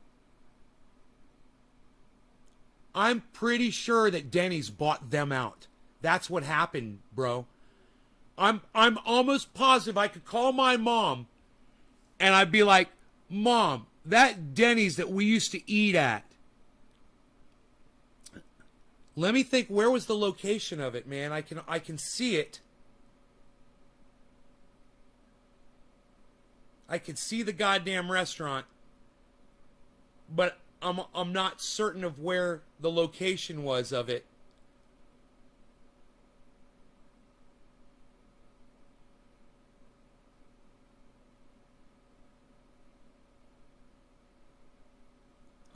I'm pretty sure that Denny's bought them out. That's what happened, bro. I'm almost positive I could call my mom and I'd be like, Mom, that Denny's that we used to eat at. Let me think, where was the location of it, man? I can see it. I can see the goddamn restaurant, but I'm not certain of where the location was of it.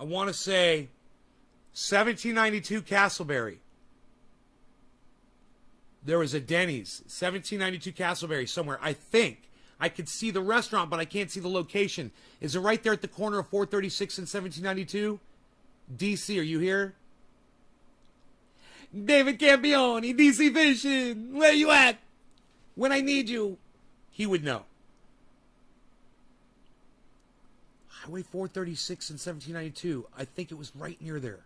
I want to say 1792 Castleberry. There was a Denny's, 1792 Castleberry somewhere. I think I could see the restaurant, but I can't see the location. Is it right there at the corner of 436 and 1792? DC, are you here? David Campione, DC Vision, where you at? When I need you, he would know. Highway 436 and 1792. I think it was right near there.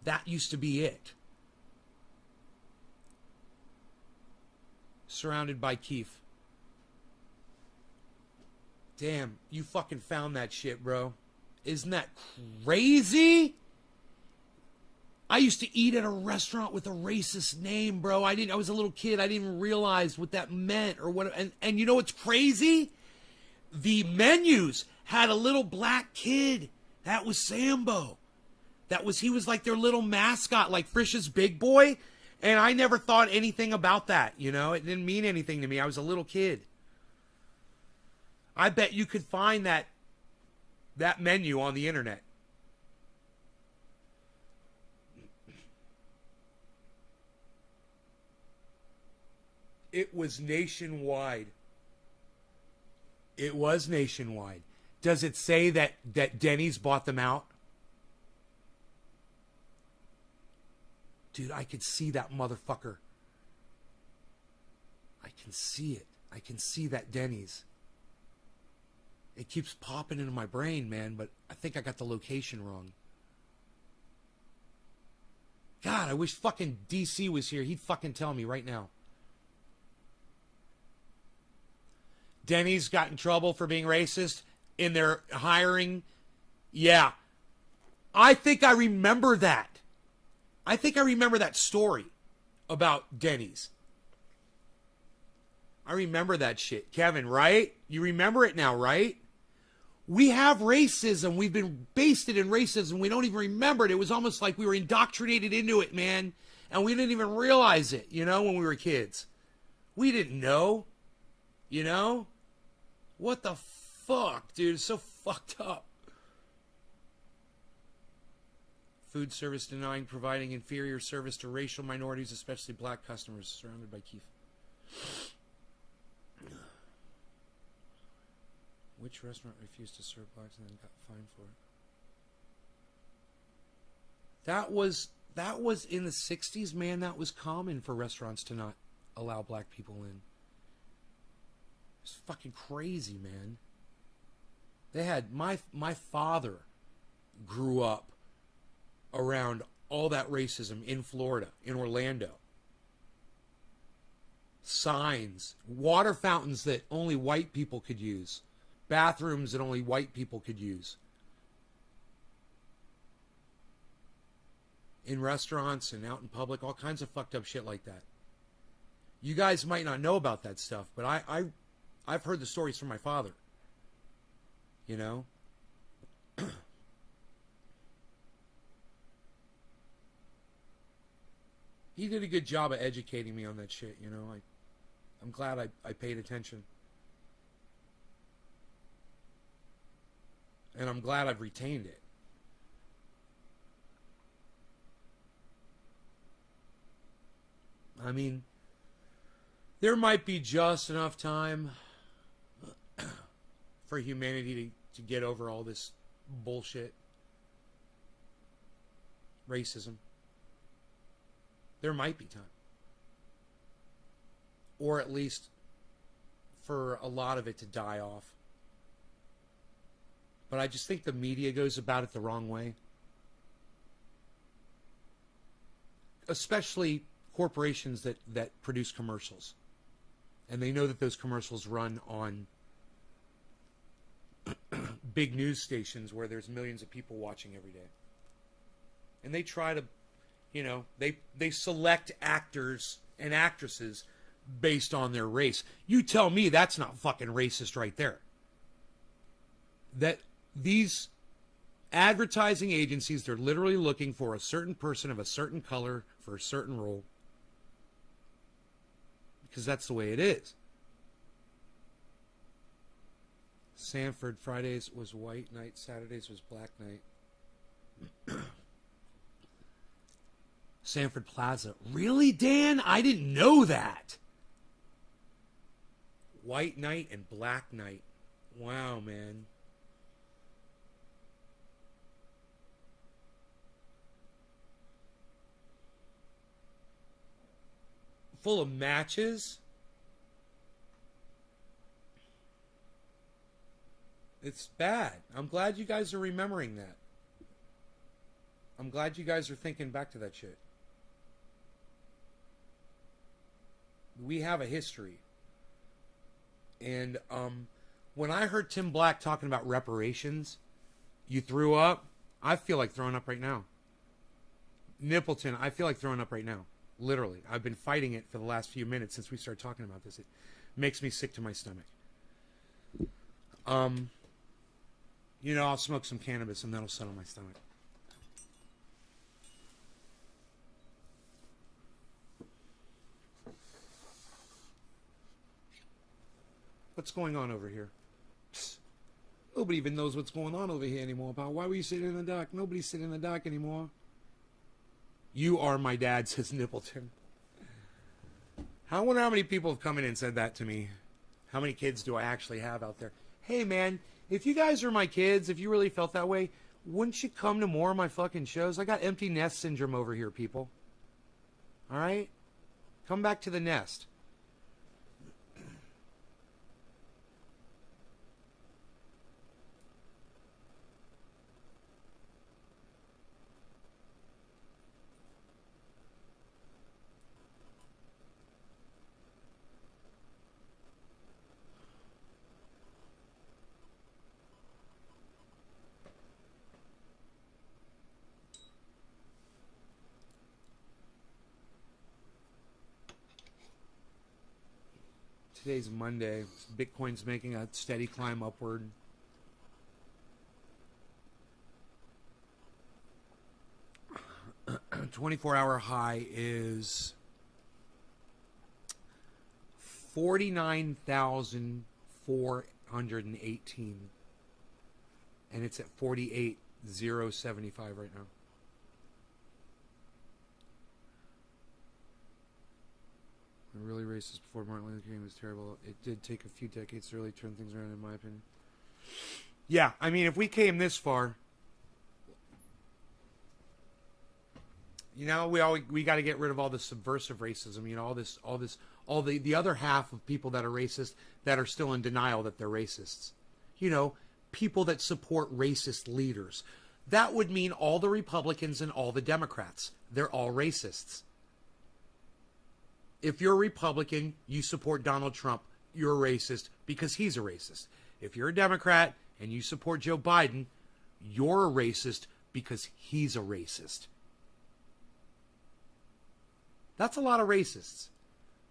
That used to be it. Surrounded by Keith. Damn, you fucking found that shit, bro. Isn't that crazy? I used to eat at a restaurant with a racist name, bro. I was a little kid. I didn't even realize what that meant or what. And you know what's crazy? The menus had a little black kid. That was Sambo. He was like their little mascot, like Frisch's Big Boy. And I never thought anything about that, you know? It didn't mean anything to me. I was a little kid. I bet you could find that menu on the internet. It was nationwide. It was nationwide. Does it say that Denny's bought them out? Dude, I could see that motherfucker. I can see it. I can see that Denny's. It keeps popping into my brain, man, but I think I got the location wrong. God, I wish fucking DC was here. He'd fucking tell me right now. Denny's got in trouble for being racist in their hiring. Yeah. I think I remember that. I think I remember that story about Denny's. I remember that shit. Kevin, right? You remember it now, right? We have racism. We've been basted in racism. We don't even remember it. It was almost like we were indoctrinated into it, man. And we didn't even realize it, you know, when we were kids. We didn't know, you know? What the fuck, dude? It's so fucked up. Food service denying providing inferior service to racial minorities, especially black customers, surrounded by Keith. Which restaurant refused to serve blacks and then got fined for it? That was in the 60s, man. That was common for restaurants to not allow black people in. It's fucking crazy, man. They had my father grew up around all that racism in Florida, in Orlando. Signs, water fountains that only white people could use, bathrooms that only white people could use. In restaurants and out in public, all kinds of fucked up shit like that. You guys might not know about that stuff, but I've heard the stories from my father. You know? He did a good job of educating me on that shit, you know? I'm glad I paid attention. And I'm glad I've retained it. I mean, there might be just enough time for humanity to get over all this bullshit. Racism. There might be time. Or at least for a lot of it to die off. But I just think the media goes about it the wrong way. Especially corporations that produce commercials. And they know that those commercials run on big news stations where there's millions of people watching every day. And they try to, they select actors and actresses based on their race. You tell me that's not fucking racist right there. That these advertising agencies, they're literally looking for a certain person of a certain color for a certain role. Because that's the way it is. Sanford, Fridays was white night, Saturdays was black night. Sanford Plaza. Really, Dan? I didn't know that. White night and black night. Wow, man. Full of matches. It's bad. I'm glad you guys are remembering that. I'm glad you guys are thinking back to that shit. We have a history. And when I heard Tim Black talking about reparations, you threw up. I feel like throwing up right now. Nippleton, I feel like throwing up right now. Literally. I've been fighting it for the last few minutes since we started talking about this. It makes me sick to my stomach. I'll smoke some cannabis and that'll settle my stomach. What's going on over here? Psst. Nobody even knows what's going on over here anymore, pal. Why were you sitting in the dark? Nobody's sitting in the dark anymore. You are my dad, says Nippleton. I wonder how many people have come in and said that to me. How many kids do I actually have out there? Hey, man, if you guys are my kids, if you really felt that way, wouldn't you come to more of my fucking shows? I got empty nest syndrome over here, people. All right? Come back to the nest. Today's Monday. Bitcoin's making a steady climb upward. The 24-hour high is 49,418. And it's at 48,075 right now. Really racist before Martin Luther King was terrible. It did take a few decades to really turn things around, in my opinion. Yeah, I mean, if we came this far, we got to get rid of all the subversive racism. All the other half of people that are racist that are still in denial that they're racists. People that support racist leaders. That would mean all the Republicans and all the Democrats. They're all racists. If you're a Republican, you support Donald Trump, you're a racist because he's a racist. If you're a Democrat and you support Joe Biden, you're a racist because he's a racist. That's a lot of racists.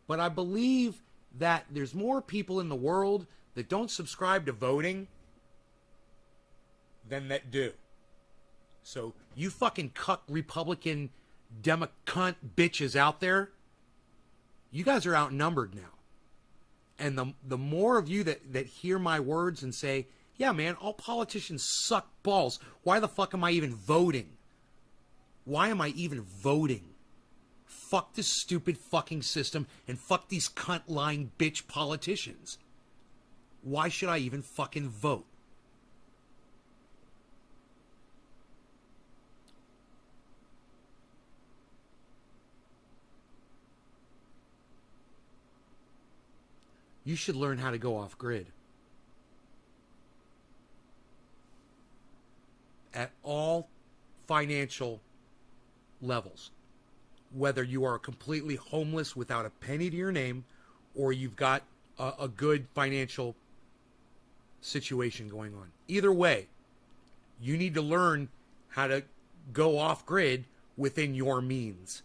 But I believe that there's more people in the world that don't subscribe to voting than that do. So you fucking cuck Republican cunt bitches out there, you guys are outnumbered now. And the more of you that hear my words and say, yeah, man, all politicians suck balls. Why the fuck am I even voting? Why am I even voting? Fuck this stupid fucking system and fuck these cunt lying bitch politicians. why should I even fucking vote? You should learn how to go off grid. At all financial levels. Whether you are completely homeless without a penny to your name, or you've got a good financial situation going on. Either way, you need to learn how to go off grid within your means.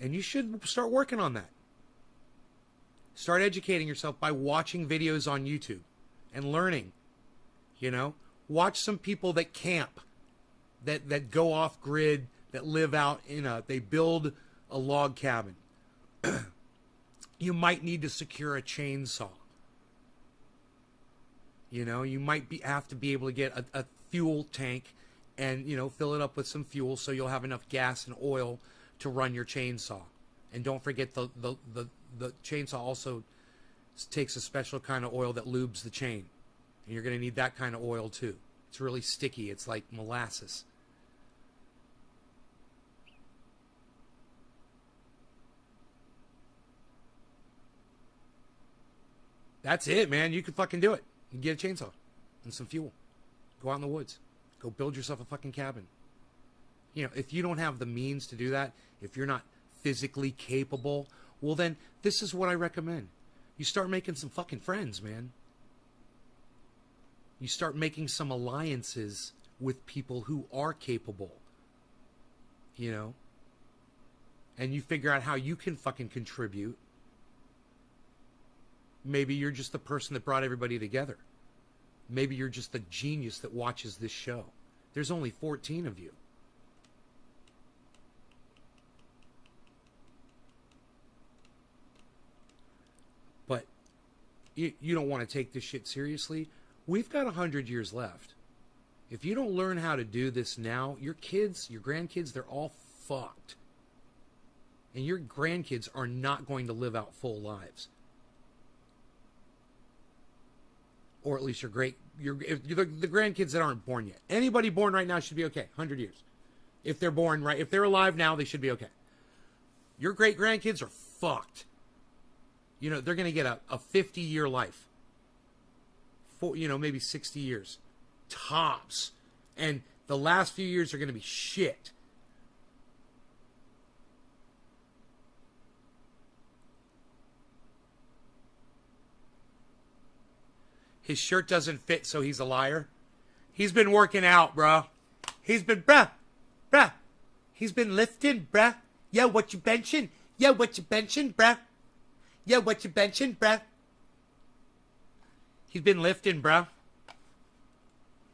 And you should start working on that. Start educating yourself by watching videos on YouTube and learning. You know, watch some people that camp, that go off grid, that live out they build a log cabin. You might need to secure a chainsaw. You know, you might have to be able to get a fuel tank and, fill it up with some fuel so you'll have enough gas and oil to run your chainsaw. And don't forget the chainsaw also takes a special kind of oil that lubes the chain. And you're going to need that kind of oil too. It's really sticky. It's like molasses. That's it, man. You can fucking do it. You can get a chainsaw and some fuel. Go out in the woods. Go build yourself a fucking cabin. If you don't have the means to do that, if you're not physically capable, well then, this is what I recommend. You start making some fucking friends, man. You start making some alliances with people who are capable. And you figure out how you can fucking contribute. Maybe you're just the person that brought everybody together. Maybe you're just the genius that watches this show. There's only 14 of you. But you don't want to take this shit seriously. We've got 100 years left. If you don't learn how to do this now, your kids, your grandkids, they're all fucked. And your grandkids are not going to live out full lives. Or at least the grandkids that aren't born yet. Anybody born right now should be okay. 100 years. If they're born right, if they're alive now, they should be okay. Your great grandkids are fucked. They're going to get a 50-year life. Maybe 60 years. Tops. And the last few years are going to be shit. His shirt doesn't fit, so he's a liar. He's been working out, bro. He's been, bruh. He's been lifting, bruh. Yo, what you benching? Yo, what you benching, bruh? Yo, what you benching, bruh? He's been lifting, bruh.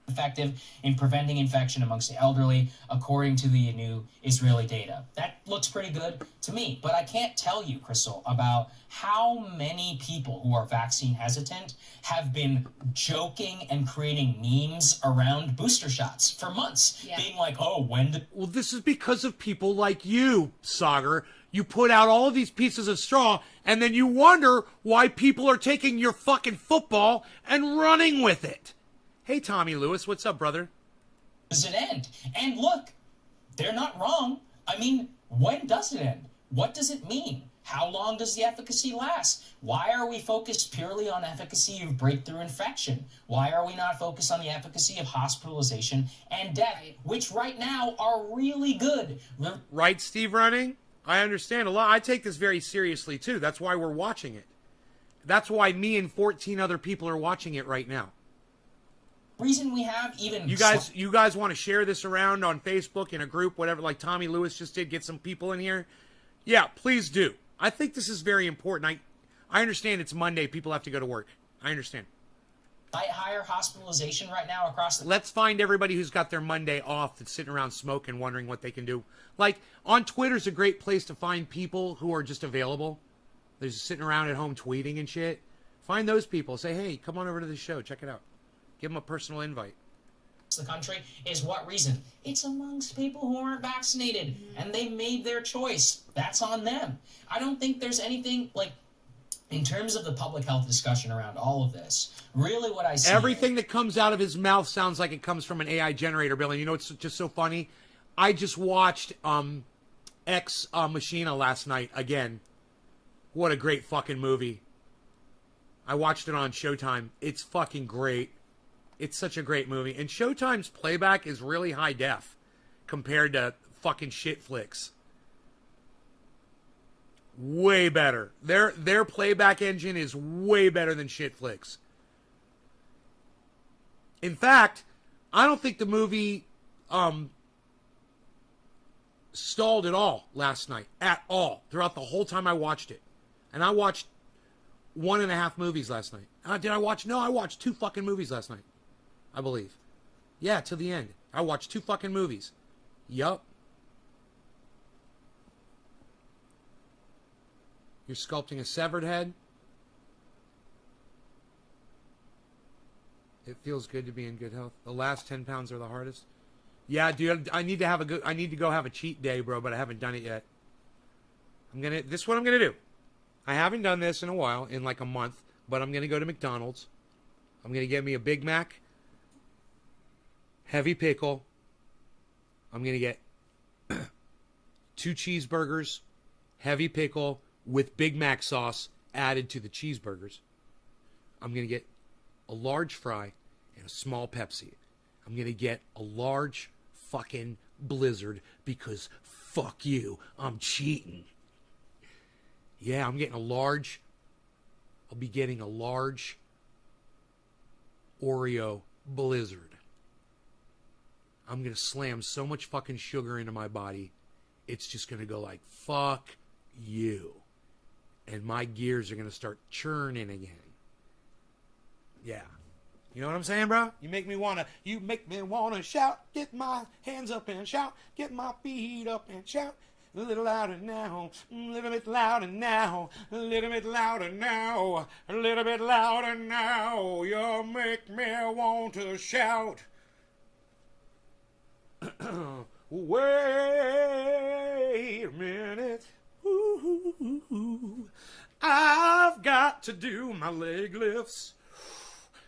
Effective in preventing infection amongst the elderly, according to the new Israeli data. That looks pretty good to me, but I can't tell you, Crystal, about how many people who are vaccine hesitant have been joking and creating memes around booster shots for months, being like, oh, when did... Well, this is because of people like you, Sagar. You put out all of these pieces of straw, and then you wonder why people are taking your fucking football and running with it. Hey, Tommy Lewis, what's up, brother? Does it end? And look, they're not wrong. I mean, when does it end? What does it mean? How long does the efficacy last? Why are we focused purely on efficacy of breakthrough infection? Why are we not focused on the efficacy of hospitalization and death, which right now are really good? Right, Steve Running? I understand a lot. I take this very seriously, too. That's why we're watching it. That's why me and 14 other people are watching it right now. Reason we have even... You guys want to share this around on Facebook in a group, whatever, like Tommy Lewis just did, get some people in here? Yeah, please do. I think this is very important. I understand it's Monday. People have to go to work. I understand. Higher hospitalization right now across the... Let's find everybody who's got their Monday off that's sitting around smoking, wondering what they can do. Like, on Twitter's a great place to find people who are just available. They're just sitting around at home tweeting and shit. Find those people. Say, hey, come on over to the show. Check it out. Give them a personal invite. The country is what reason? It's amongst people who aren't vaccinated, and they made their choice. That's on them. I don't think there's anything like in terms of the public health discussion around all of this, really what I see... Everything that comes out of his mouth sounds like it comes from an AI generator, Billy. You know what's just so funny? I just watched Ex Machina last night again. What a great fucking movie. I watched it on Showtime. It's fucking great. It's such a great movie. And Showtime's playback is really high def compared to fucking shit flicks. Way better. Their playback engine is way better than shit flicks. In fact, I don't think the movie stalled at all last night. At all. Throughout the whole time I watched it. And I watched 1.5 movies last night. Did I watch? No, I watched 2 fucking movies last night. I believe. Yeah, till the end. I watched 2 fucking movies. Yup. You're sculpting a severed head. It feels good to be in good health. The last 10 pounds are the hardest. Yeah, dude, I need to go have a cheat day, bro, but I haven't done it yet. This is what I'm gonna do. I haven't done this in a while, in like a month, but I'm gonna go to McDonald's. I'm gonna get me a Big Mac, heavy pickle. I'm gonna get 2 cheeseburgers, heavy pickle, with Big Mac sauce added to the cheeseburgers. I'm going to get a large fry and a small Pepsi. I'm going to get a large fucking Blizzard because fuck you, I'm cheating. Yeah, I'm getting a large. I'll be getting a large Oreo Blizzard. I'm going to slam so much fucking sugar into my body, it's just going to go like, fuck you. And my gears are going to start churning again. Yeah. You know what I'm saying, bro? You make me want to shout, get my hands up and shout, get my feet up and shout. A little louder now, a little bit louder now, a little bit louder now, a little bit louder now. You make me want to shout. Wait a minute. Ooh, I've got to do my leg lifts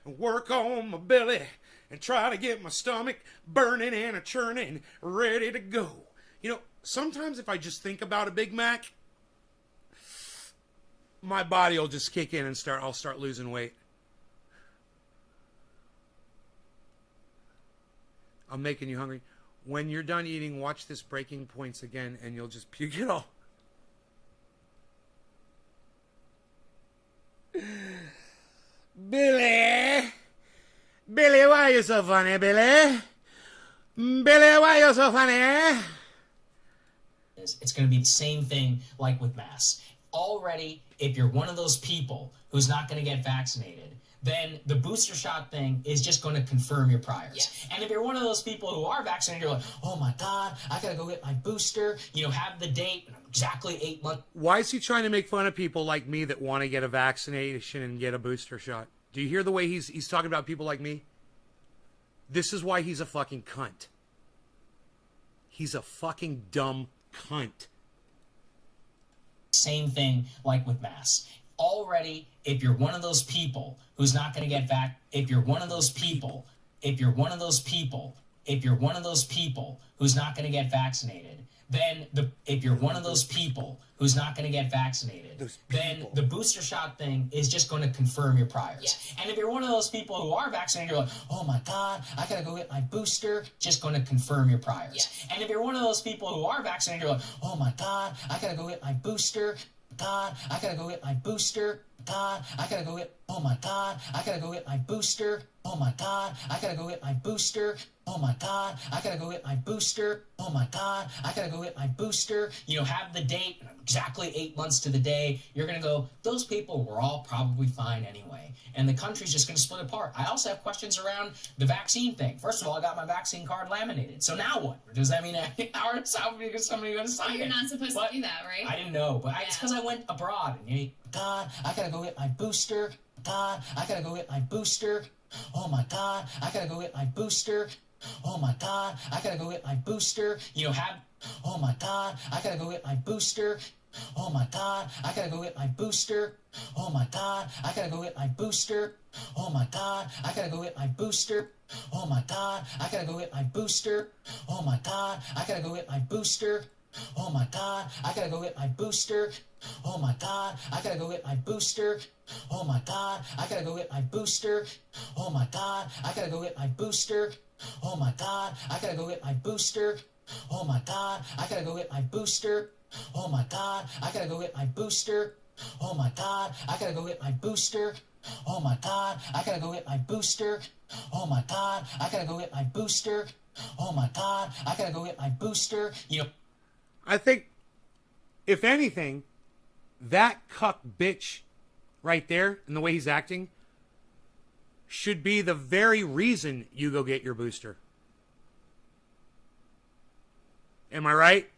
and work on my belly and try to get my stomach burning and a churning, ready to go. You know, sometimes if I just think about a Big Mac, my body will just kick in and I'll start losing weight. I'm making you hungry. When you're done eating, watch this Breaking Points again and you'll just puke it all. Billy, why are you so funny, Billy? Billy, why are you so funny? It's going to be the same thing like with masks. Already, if you're one of those people who's not going to get vaccinated, then the booster shot thing is just going to confirm your priors. Yes. And if you're one of those people who are vaccinated, you're like, oh my God, I got to go get my booster, have the date, exactly 8 months. Why is he trying to make fun of people like me that want to get a vaccination and get a booster shot? Do you hear the way he's talking about people like me? This is why he's a fucking cunt. He's a fucking dumb cunt. Same thing like with masks. Already, if you're one of those people who's not going to get if you're one of those people who's not going to get vaccinated, then if you're one of those people who's not going to get vaccinated, then the booster shot thing is just going to confirm your priors. Yes. And if you're one of those people who are vaccinated, you're like, oh my God, I got to go get my booster, just going to confirm your priors. Yes. And if you're one of those people who are vaccinated, you're like, oh my God, I got to go get my booster. God, I gotta go get my booster. God, I gotta go get, oh my God, I gotta go get my booster. Oh my God, I gotta go get my booster. Oh my God, I gotta go get my booster. Oh my God, I gotta go get my booster. Have the date, exactly 8 months to the day. You're gonna go, those people were all probably fine anyway. And the country's just gonna split apart. I also have questions around the vaccine thing. First of all, I got my vaccine card laminated. So now what? Does that mean how is somebody gonna sign it? You're not supposed to do that, right? I didn't know, but it's because I went abroad. And God, I gotta go get my booster. God, I gotta go get my booster. Oh my God, I gotta go get my booster. Oh my God, I gotta go get my booster. Oh my God, I gotta go get my booster. Oh my God, I gotta go get my booster. Oh my God, I gotta go get my booster. Oh my God, I gotta go get my booster. Oh my God, I gotta go get my booster. Oh my God, I gotta go get my booster. Oh my God, I gotta go get my booster. Oh my God, I gotta go get my booster. Oh my God, I gotta go get my booster. Oh my God, I gotta go get my booster. Oh my God, I gotta go get my booster. Oh my God, I gotta go get my booster. Oh my God, I gotta go get my booster. Oh my God, I gotta go get my booster. Oh my God, I gotta go get my booster. Oh my God, I gotta go get my booster. Oh my God, I gotta go get my booster. I think, if anything, that cuck bitch right there and the way he's acting should be the very reason you go get your booster. Am I right?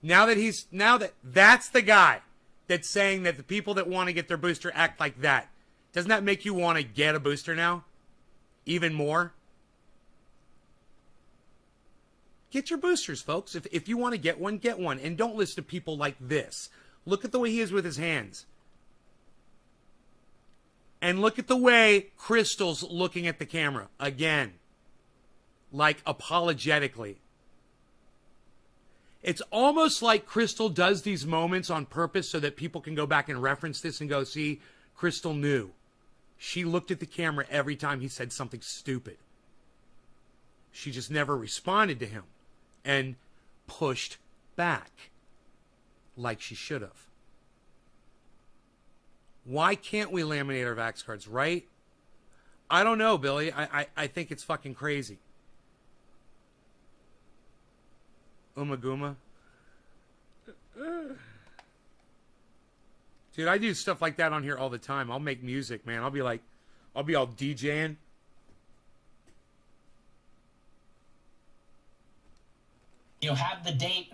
Now that that's the guy that's saying that the people that want to get their booster act like that, doesn't that make you want to get a booster now? Even more? Get your boosters, folks. If you want to get one, get one. And don't listen to people like this. Look at the way he is with his hands. And look at the way Crystal's looking at the camera. Again. Like apologetically. It's almost like Crystal does these moments on purpose so that people can go back and reference this and go, see, Crystal knew. She looked at the camera every time he said something stupid. She just never responded to him and pushed back like she should have. Why can't we laminate our Vax cards, right? I don't know, Billy. I think it's fucking crazy. Umaguma. Dude, I do stuff like that on here all the time. I'll make music, man. I'll be all DJing. Have the date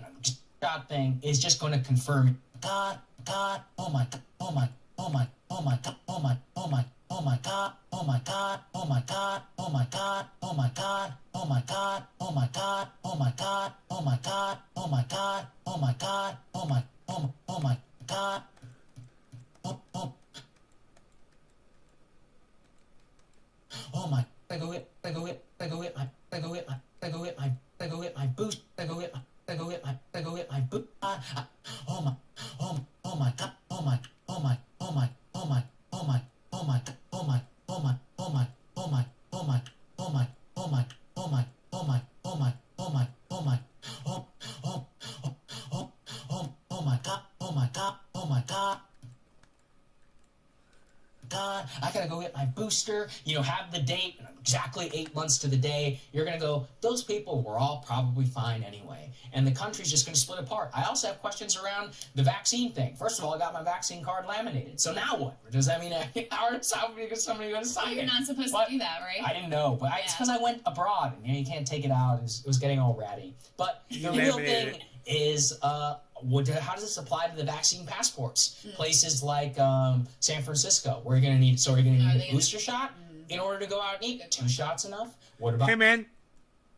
shot thing is just going to confirm it. God, oh my God, oh my, oh my, oh my, oh my, oh my, oh my God, oh my God, oh my God, oh my God, oh my God, oh my God, oh my God, oh my God, oh my God, oh my God, oh my God, oh my, oh my God, oh my, I go get my boost, I go get my boost, oh my, oh my God, oh my, oh my, oh my, oh my, oh my, oh my, oh my, oh my, oh my, oh my, oh my, oh my, oh my, oh my, oh my, oh my, oh my, oh my, oh my God, oh my God, oh my God. God, I gotta go get my booster, have the date, exactly 8 months to the day. You're gonna go, those people were all probably fine anyway. And the country's just gonna split apart. I also have questions around the vaccine thing. First of all, I got my vaccine card laminated. So now what? Does that mean how is somebody gonna sign it? You're not supposed to do that, right? I didn't know, but it's because I went abroad and you can't take it out. It was getting all ratty. But the real thing is, how does this apply to the vaccine passports? Places like San Francisco, where you're going to need, a booster shot in order to go out and eat. 2 shots enough? What about? Hey, man,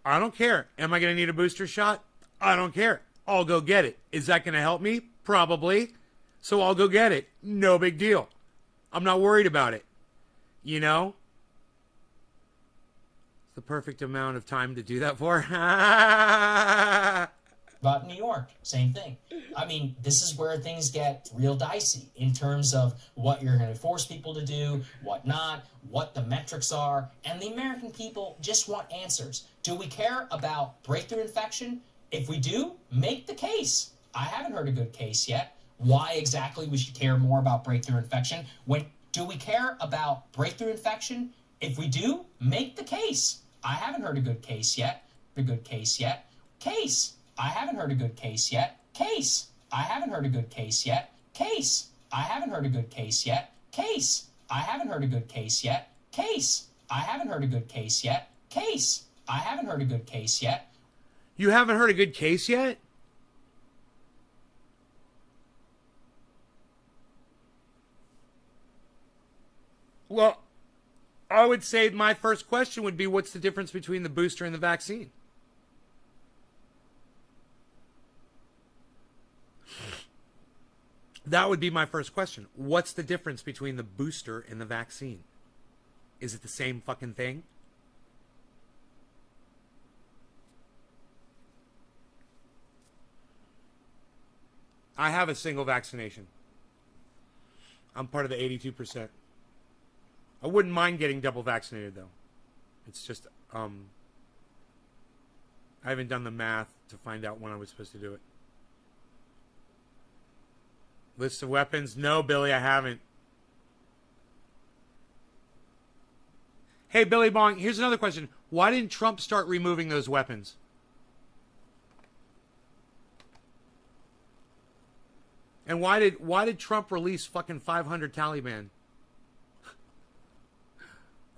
I don't care. Am I going to need a booster shot? I don't care. I'll go get it. Is that going to help me? Probably. So I'll go get it. No big deal. I'm not worried about it. It's the perfect amount of time to do that for. About New York, same thing. I mean, this is where things get real dicey in terms of what you're going to force people to do, what not, what the metrics are, and the American people just want answers. Do we care about breakthrough infection? If we do, make the case. I haven't heard a good case yet. Why exactly we should care more about breakthrough infection? Do we care about breakthrough infection? If we do, make the case. I haven't heard a good case yet. Case. I haven't heard a good case yet. Case. I haven't heard a good case yet. Case. I haven't heard a good case yet. Case. I haven't heard a good case yet. Case. I haven't heard a good case yet. Case. I haven't heard a good case yet. You haven't heard a good case yet? Well, I would say my first question would be, what's the difference between the booster and the vaccine? That would be my first question. What's the difference between the booster and the vaccine? Is it the same fucking thing? I have a single vaccination. I'm part of the 82%. I wouldn't mind getting double vaccinated, though. It's just, I haven't done the math to find out when I was supposed to do it. List of weapons? No, Billy, I haven't. Hey, Billy Bong, here's another question. Why didn't Trump start removing those weapons? And why did Trump release fucking 500 Taliban?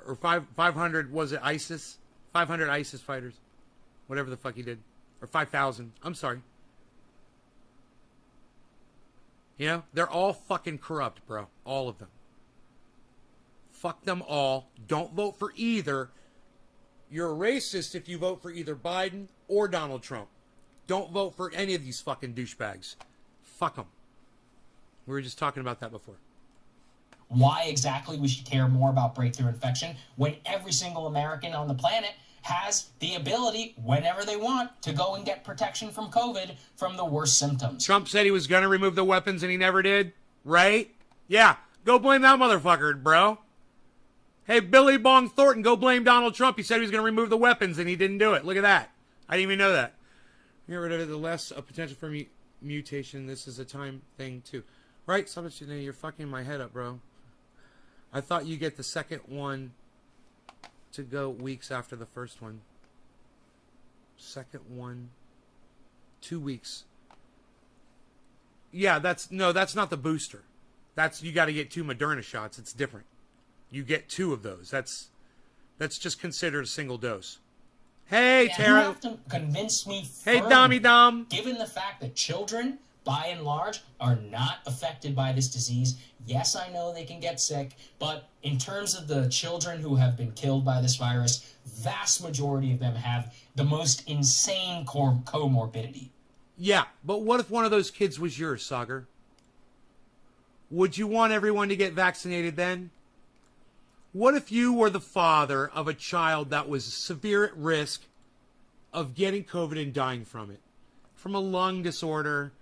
Or 500, was it ISIS? 500 ISIS fighters. Whatever the fuck he did. Or 5,000. I'm sorry. You know, they're all fucking corrupt, bro. All of them. Fuck them all. Don't vote for either. You're a racist if you vote for either Biden or Donald Trump. Don't vote for any of these fucking douchebags. Fuck them. We were just talking about that before. Why exactly we should care more about breakthrough infection when every single American on the planet has the ability, whenever they want, to go and get protection from COVID from the worst symptoms. Trump said he was going to remove the weapons and he never did, right? Yeah, go blame that motherfucker, bro. Hey, Billy Bong Thornton, go blame Donald Trump. He said he was going to remove the weapons and he didn't do it. Look at that. I didn't even know that. Get rid of it, the less a potential for mutation. This is a time thing, too. Right? You're fucking my head up, bro. I thought you get the second one to go weeks after the first one. Second one, 2 weeks. Yeah, that's not the booster. You got to get 2 Moderna shots. It's different. You get 2 of those. That's just considered a single dose. Hey, yeah, Tara. You have to convince me Hey, firmly, Dom. Given the fact that children, by and large, are not affected by this disease. Yes, I know they can get sick, but in terms of the children who have been killed by this virus, vast majority of them have the most insane comorbidity. Yeah, but what if one of those kids was yours, Sagar? Would you want everyone to get vaccinated then? What if you were the father of a child that was severe at risk of getting COVID and dying from it? From a lung disorder,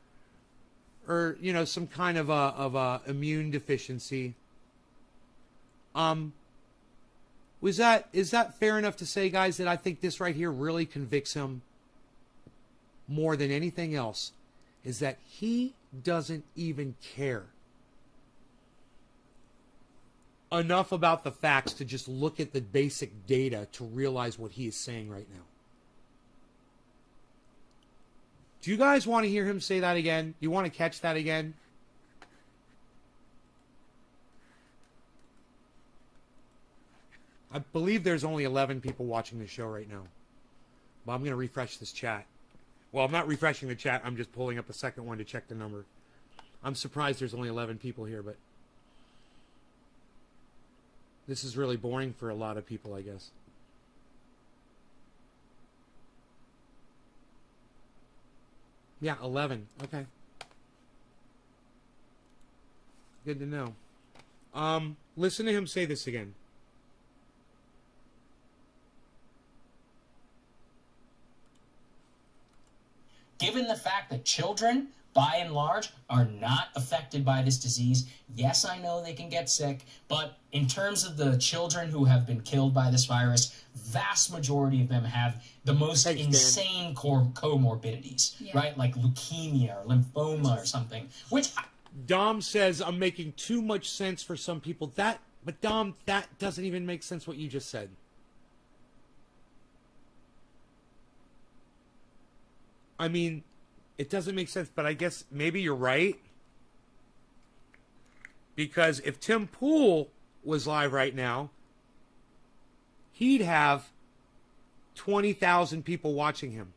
or, you know, some kind of a immune deficiency. Is that fair enough to say, guys, that I think this right here really convicts him more than anything else, is that he doesn't even care enough about the facts to just look at the basic data to realize what he is saying right now. Do you guys want to hear him say that again? Do you want to catch that again? I believe there's only 11 people watching the show right now. But I'm going to refresh this chat. Well, I'm not refreshing the chat. I'm just pulling up a second one to check the number. I'm surprised there's only 11 people here, but this is really boring for a lot of people, I guess. Yeah, 11. Okay. Good to know. Listen to him say this again. Given the fact that children, by and large, are not affected by this disease, yes, I know they can get sick, but in terms of the children who have been killed by this virus, vast majority of them have the most insane comorbidities, right? Like leukemia or lymphoma or something, which... Dom says, I'm making too much sense for some people. But Dom, that doesn't even make sense what you just said. I mean, it doesn't make sense, but I guess maybe you're right. Because if Tim Pool was live right now, he'd have 20,000 people watching him.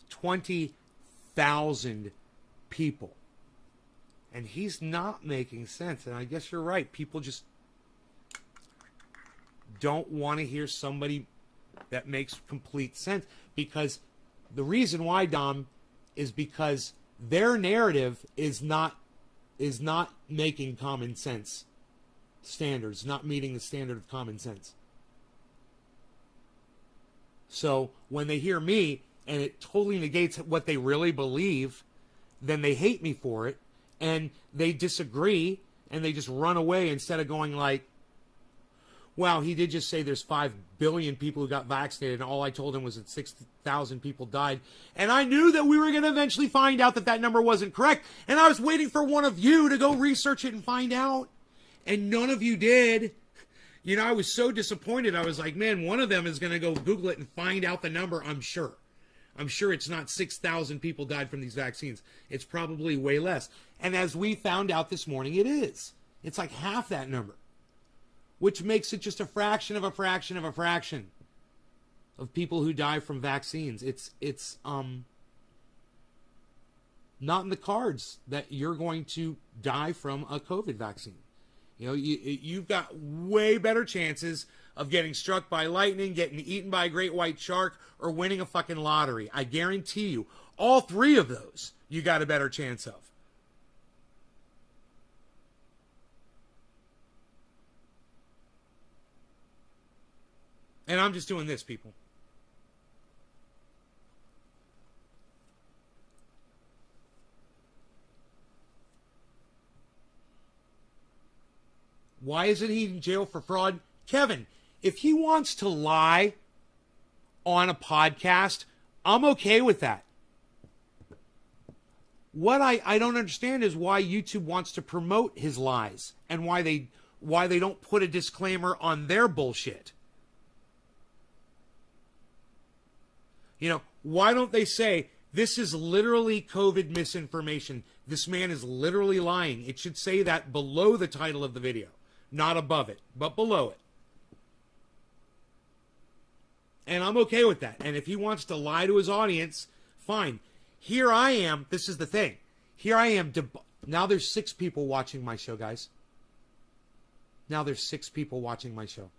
20,000 people. And he's not making sense. And I guess you're right. People just don't want to hear somebody that makes complete sense. Because the reason why, Dom, is because Their narrative is not making common sense standards, not meeting the standard of common sense. So when they hear me and it totally negates what they really believe, then they hate me for it and they disagree and they just run away instead of going like, wow, he did just say there's 5 billion people who got vaccinated and all I told him was that 6,000 people died. And I knew that we were going to eventually find out that that number wasn't correct. And I was waiting for one of you to go research it and find out. And none of you did. You know, I was so disappointed. I was like, man, one of them is going to go Google it and find out the number, I'm sure. I'm sure it's not 6,000 people died from these vaccines. It's probably way less. And as we found out this morning, it is. It's like half that number, which makes it just a fraction of a fraction of a fraction of people who die from vaccines. It's not in the cards that you're going to die from a COVID vaccine. You know, you've got way better chances of getting struck by lightning, getting eaten by a great white shark, or winning a fucking lottery. I guarantee you, all three of those you got a better chance of. And I'm just doing this, people. Why isn't he in jail for fraud? Kevin, if he wants to lie on a podcast, I'm okay with that. What I don't understand is why YouTube wants to promote his lies and why they don't put a disclaimer on their bullshit. You know, why don't they say, this is literally COVID misinformation. This man is literally lying. It should say that below the title of the video. Not above it, but below it. And I'm okay with that. And if he wants to lie to his audience, fine. Here I am. This is the thing. Here I am. Now there's 6 people watching my show, guys. Now there's 6 people watching my show.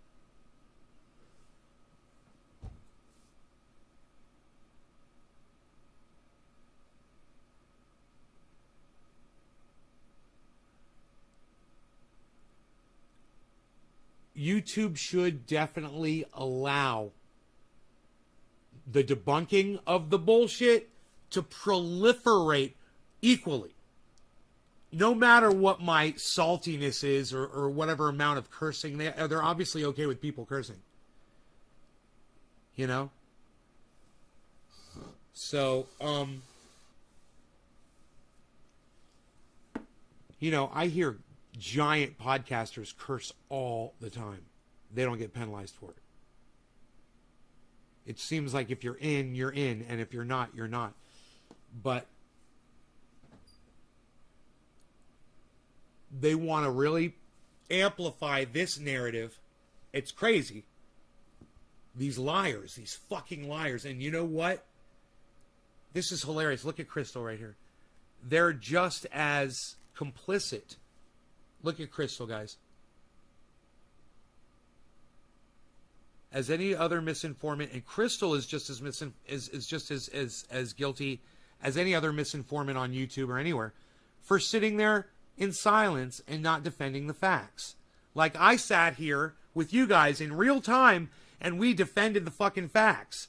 YouTube should definitely allow the debunking of the bullshit to proliferate equally. No matter what my saltiness is or whatever amount of cursing, they're obviously okay with people cursing. You know? So, you know, I hear giant podcasters curse all the time. They don't get penalized for it. It seems like if you're in, you're in, and if you're not, you're not. But they want to really amplify this narrative. It's crazy. These liars, these fucking liars. And you know what? This is hilarious. Look at Crystal right here. They're just as complicit. Look at Crystal, guys. As any other misinformant, and Crystal is just as guilty as any other misinformant on YouTube or anywhere for sitting there in silence and not defending the facts. Like I sat here with you guys in real time and we defended the fucking facts.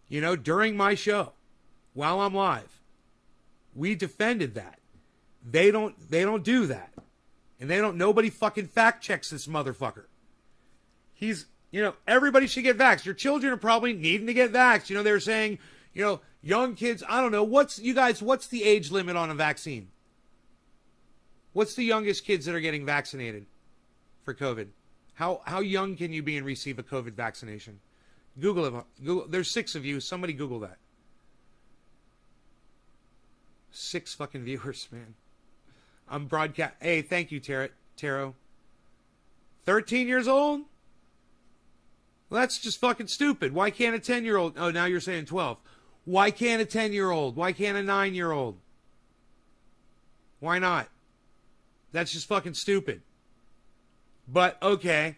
You know, during my show, while I'm live, we defended that. They don't do that. And nobody fucking fact checks this motherfucker. He's, you know, everybody should get vaxxed. Your children are probably needing to get vaxxed. You know, they're saying, you know, young kids, I don't know, what's the age limit on a vaccine? What's the youngest kids that are getting vaccinated for COVID? How young can you be and receive a COVID vaccination? Google it. Google. There's 6 of you. Somebody Google that. 6 fucking viewers, man. I'm broadcast. Hey, thank you, Taro. 13 years old? Well, that's just fucking stupid. Why can't a 10-year-old? Oh, now you're saying 12. Why can't a 10-year-old? Why can't a 9-year-old? Why not? That's just fucking stupid. But, okay.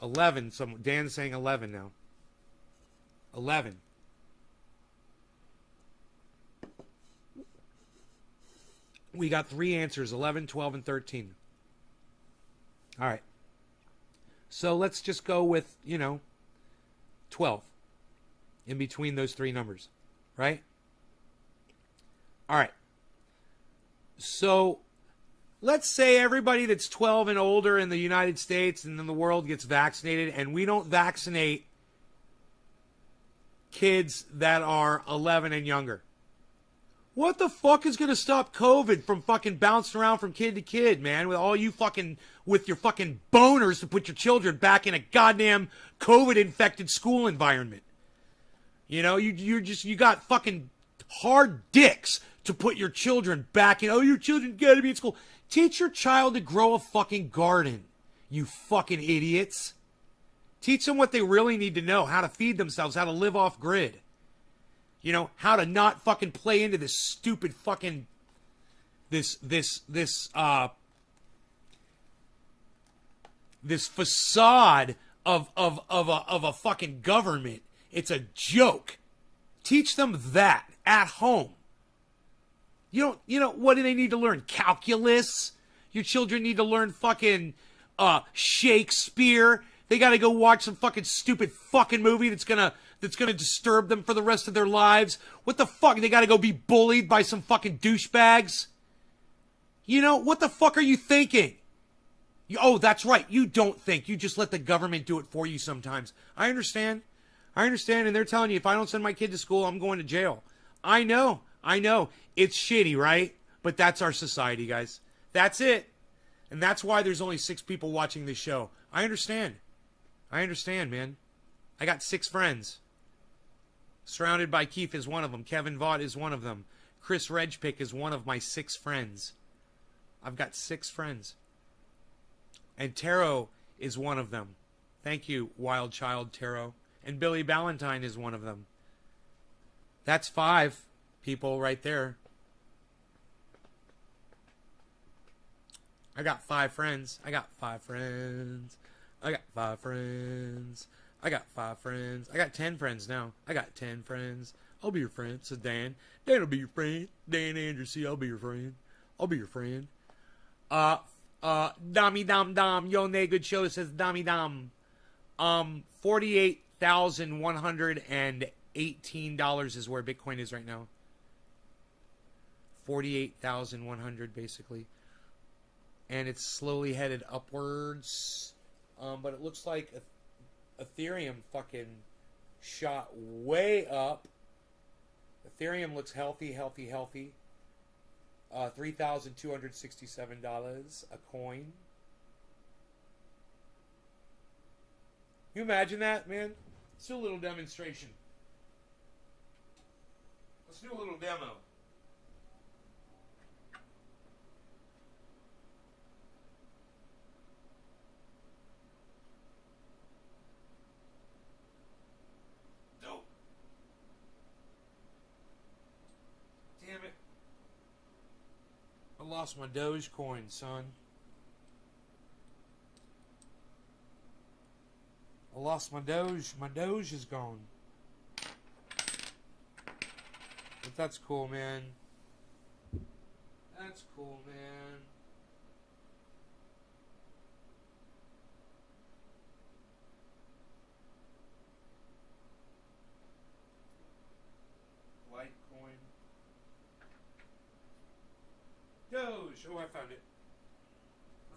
11. Dan's saying 11 now. 11. We got 3 answers, 11, 12, and 13. All right. So let's just go with, 12 in between those 3 numbers, right? All right. So let's say everybody that's 12 and older in the United States and in the world gets vaccinated, and we don't vaccinate kids that are 11 and younger. What the fuck is going to stop COVID from fucking bouncing around from kid to kid, man? With all you fucking, with your fucking boners to put your children back in a goddamn COVID-infected school environment. You got fucking hard dicks to put your children back in. Oh, your children gotta be in school. Teach your child to grow a fucking garden, you fucking idiots. Teach them what they really need to know, how to feed themselves, how to live off grid. How to not fucking play into this stupid fucking this facade of a fucking government. It's a joke. Teach them that at home. What do they need to learn? Calculus? Your children need to learn fucking Shakespeare. They got to go watch some fucking stupid fucking movie that's gonna disturb them for the rest of their lives. What the fuck? They got to go be bullied by some fucking douchebags? What the fuck are you thinking? Oh, that's right. You don't think. You just let the government do it for you sometimes. I understand. And they're telling you, if I don't send my kid to school, I'm going to jail. I know. It's shitty, right? But that's our society, guys. That's it. And that's why there's only 6 people watching this show. I understand, man. I got 6 friends. Surrounded by Keith is one of them. Kevin Vaught is one of them. Chris Redgepick is one of my 6 friends. I've got 6 friends. And Taro is one of them. Thank you, Wild Child Taro. And Billy Ballantyne is one of them. That's 5 people right there. I got 5 friends. I got 10 friends now. I got 10 friends. I'll be your friend, says Dan. Dan will be your friend. Dan Anderson, I'll be your friend. Dami Dam Dam. Yo, Nay, good show, says Dami Dam. $48,118 is where Bitcoin is right now. 48,100 basically. And it's slowly headed upwards. But it looks like Ethereum fucking shot way up. Ethereum looks healthy. $3,267 a coin. You imagine that, man? Let's do a little demonstration. Let's do a little demo. Dope. Damn it. I lost my Dogecoin, son. I lost my Doge. My Doge is gone. But that's cool, man. That's cool, man. Litecoin. Doge. Oh, I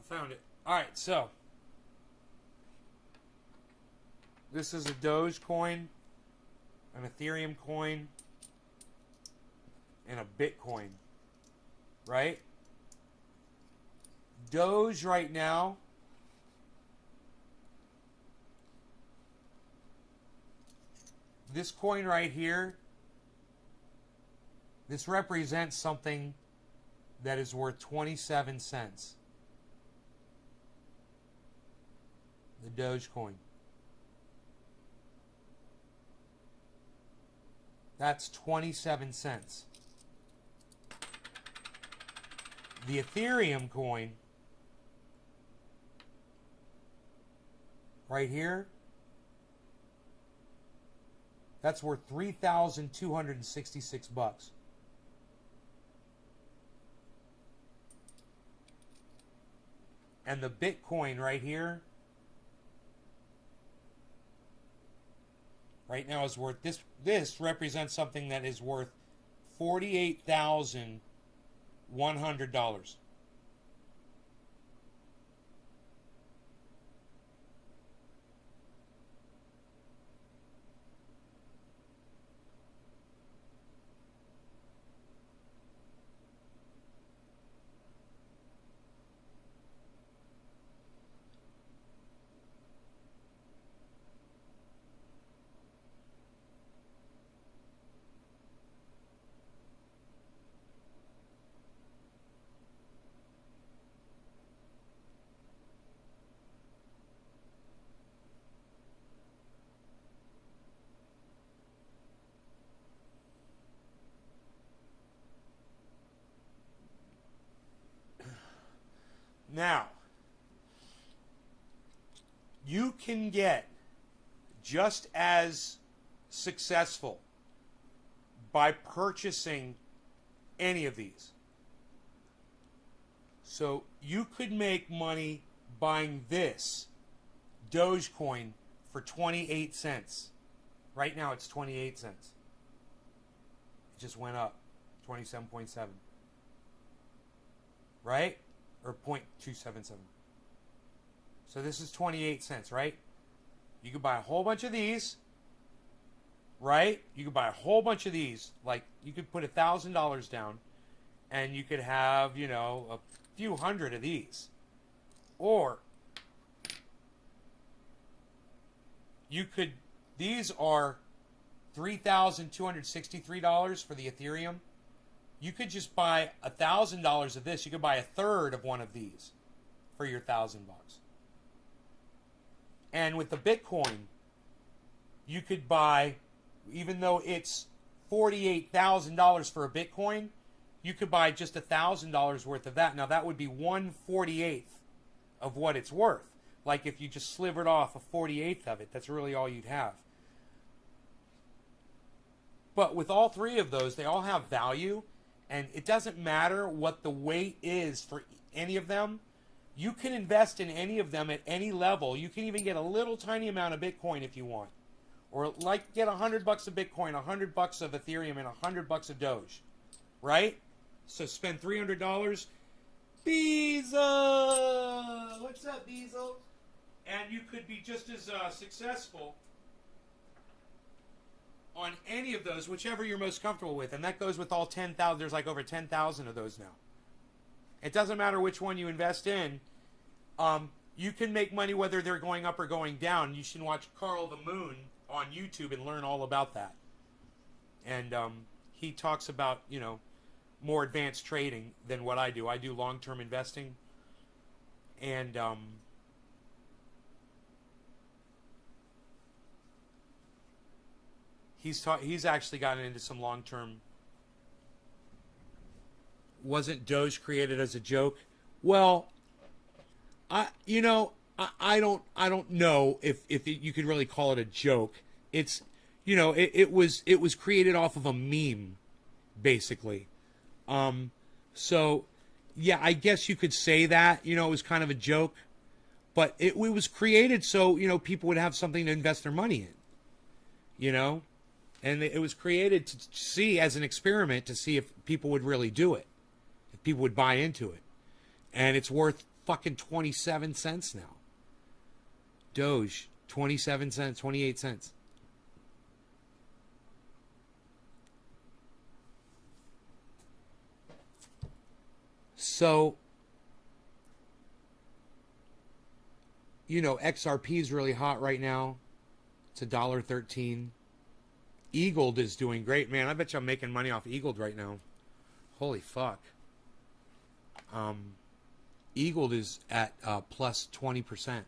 found it. Alright, so. This is a Dogecoin, an Ethereum coin, and a Bitcoin, right? Doge right now this coin right here, this represents something that is worth 27 cents. The Dogecoin. That's 27 cents. The Ethereum coin, right here, that's worth $3,266. And the Bitcoin right here, right now is worth, this represents something that is worth $48,100. Now, you can get just as successful by purchasing any of these. So you could make money buying this Dogecoin for 28 cents. Right now it's 28 cents. It just went up 27.7. Right? Or 0.277. So this is 28 cents, right? You could buy a whole bunch of these, right? You could buy a whole bunch of these. Like, you could put $1,000 down, and you could have, you know, a few hundred of these. Or, you could, these are $3,263 for the Ethereum. You could just buy $1,000 of this. You could buy a third of one of these for your $1,000. And with the Bitcoin, you could buy, even though it's $48,000 for a Bitcoin, you could buy just $1,000 worth of that. Now that would be 1/48 of what it's worth. Like if you just slivered off a 48th of it, that's really all you'd have. But with all three of those, they all have value. And it doesn't matter what the weight is for any of them. You can invest in any of them at any level. You can even get a little tiny amount of Bitcoin if you want. Or like get $100 of Bitcoin, $100 of Ethereum, and $100 of Doge. Right? So spend $300. Beezle! What's up, Beezle? And you could be just as successful on any of those, whichever you're most comfortable with. And that goes with all 10,000. There's like over 10,000 of those now. It doesn't matter which one you invest in. You can make money whether they're going up or going down. You should watch Carl the Moon on YouTube and learn all about that. And he talks about, you know, more advanced trading than what I do. I do long-term investing. And he's actually gotten into some long-term. Wasn't Doge created as a joke? Well, I don't know if you could really call it a joke. It's, you know, it was created off of a meme, basically. So yeah, I guess you could say that, you know, it was kind of a joke, but it was created so, you know, people would have something to invest their money in, you know. And it was created to see as an experiment to see if people would really do it. If people would buy into it. And it's worth fucking 27 cents now. Doge, 27 cents, 28 cents. So, you know, XRP is really hot right now. It's $1.13. Eagled is doing great, man. I bet you I'm making money off Eagled right now. Holy fuck. Eagled is at plus 20%.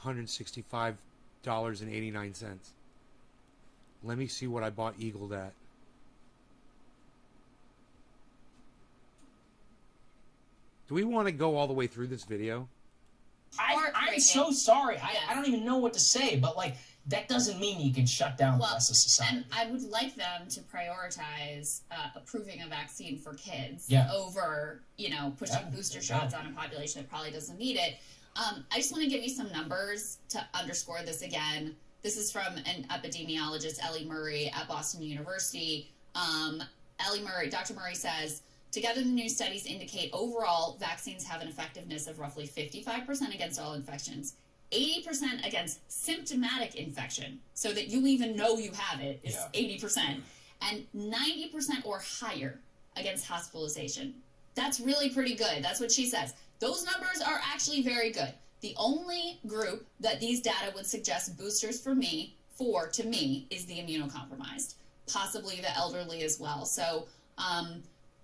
$165.89. Let me see what I bought Eagled at. Do we want to go all the way through this video? I'm so sorry. I don't even know what to say, but like, that doesn't mean you can shut down the rest of society. And I would like them to prioritize approving a vaccine for kids over, pushing booster shots on a population that probably doesn't need it. I just want to give you some numbers to underscore this again. This is from an epidemiologist, Ellie Murray at Boston University. Dr. Murray says, together the new studies indicate overall vaccines have an effectiveness of roughly 55% against all infections. 80% against symptomatic infection, so that you even know you have it, is 80%, and 90% or higher against hospitalization. That's really pretty good. That's what she says. Those numbers are actually very good. The only group that these data would suggest boosters to me, is the immunocompromised, possibly the elderly as well. So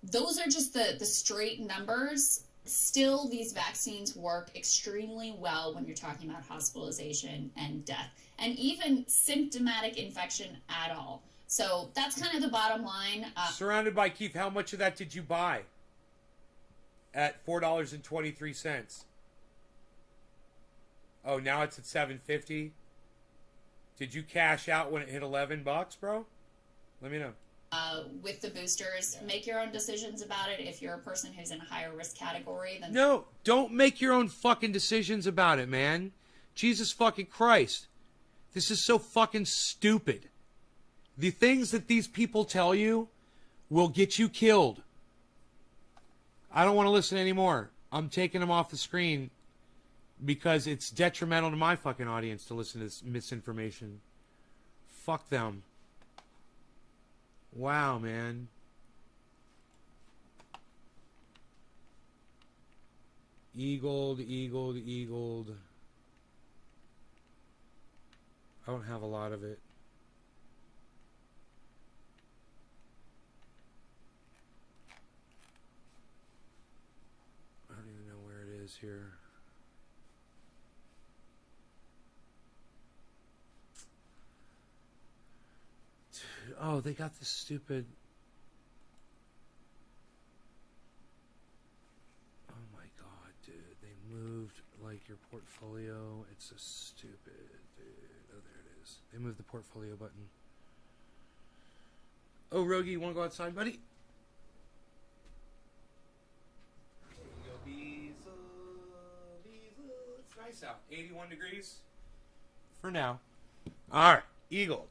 those are just the straight numbers. Still, these vaccines work extremely well when you're talking about hospitalization and death, and even symptomatic infection at all. So that's kind of the bottom line. Surrounded by Keith, how much of that did you buy? At $4.23. Oh, now it's at $7.50. Did you cash out when it hit $11, bro? Let me know. With the boosters, make your own decisions about it. If you're a person who's in a higher risk category, then no, don't make your own fucking decisions about it, man. Jesus fucking Christ, this is so fucking stupid. The things that these people tell you will get you killed. I don't want to listen anymore. I'm taking them off the screen because it's detrimental to my fucking audience to listen to this misinformation. Fuck them. Wow, man. Eagled. I don't have a lot of it. I don't even know where it is here. Oh, they got this stupid... Oh my god, dude. They moved, like, your portfolio. It's so stupid, dude. Oh, there it is. They moved the portfolio button. Oh, Rogie, you want to go outside, buddy? It's nice out. 81 degrees. For now. Alright, Eagled.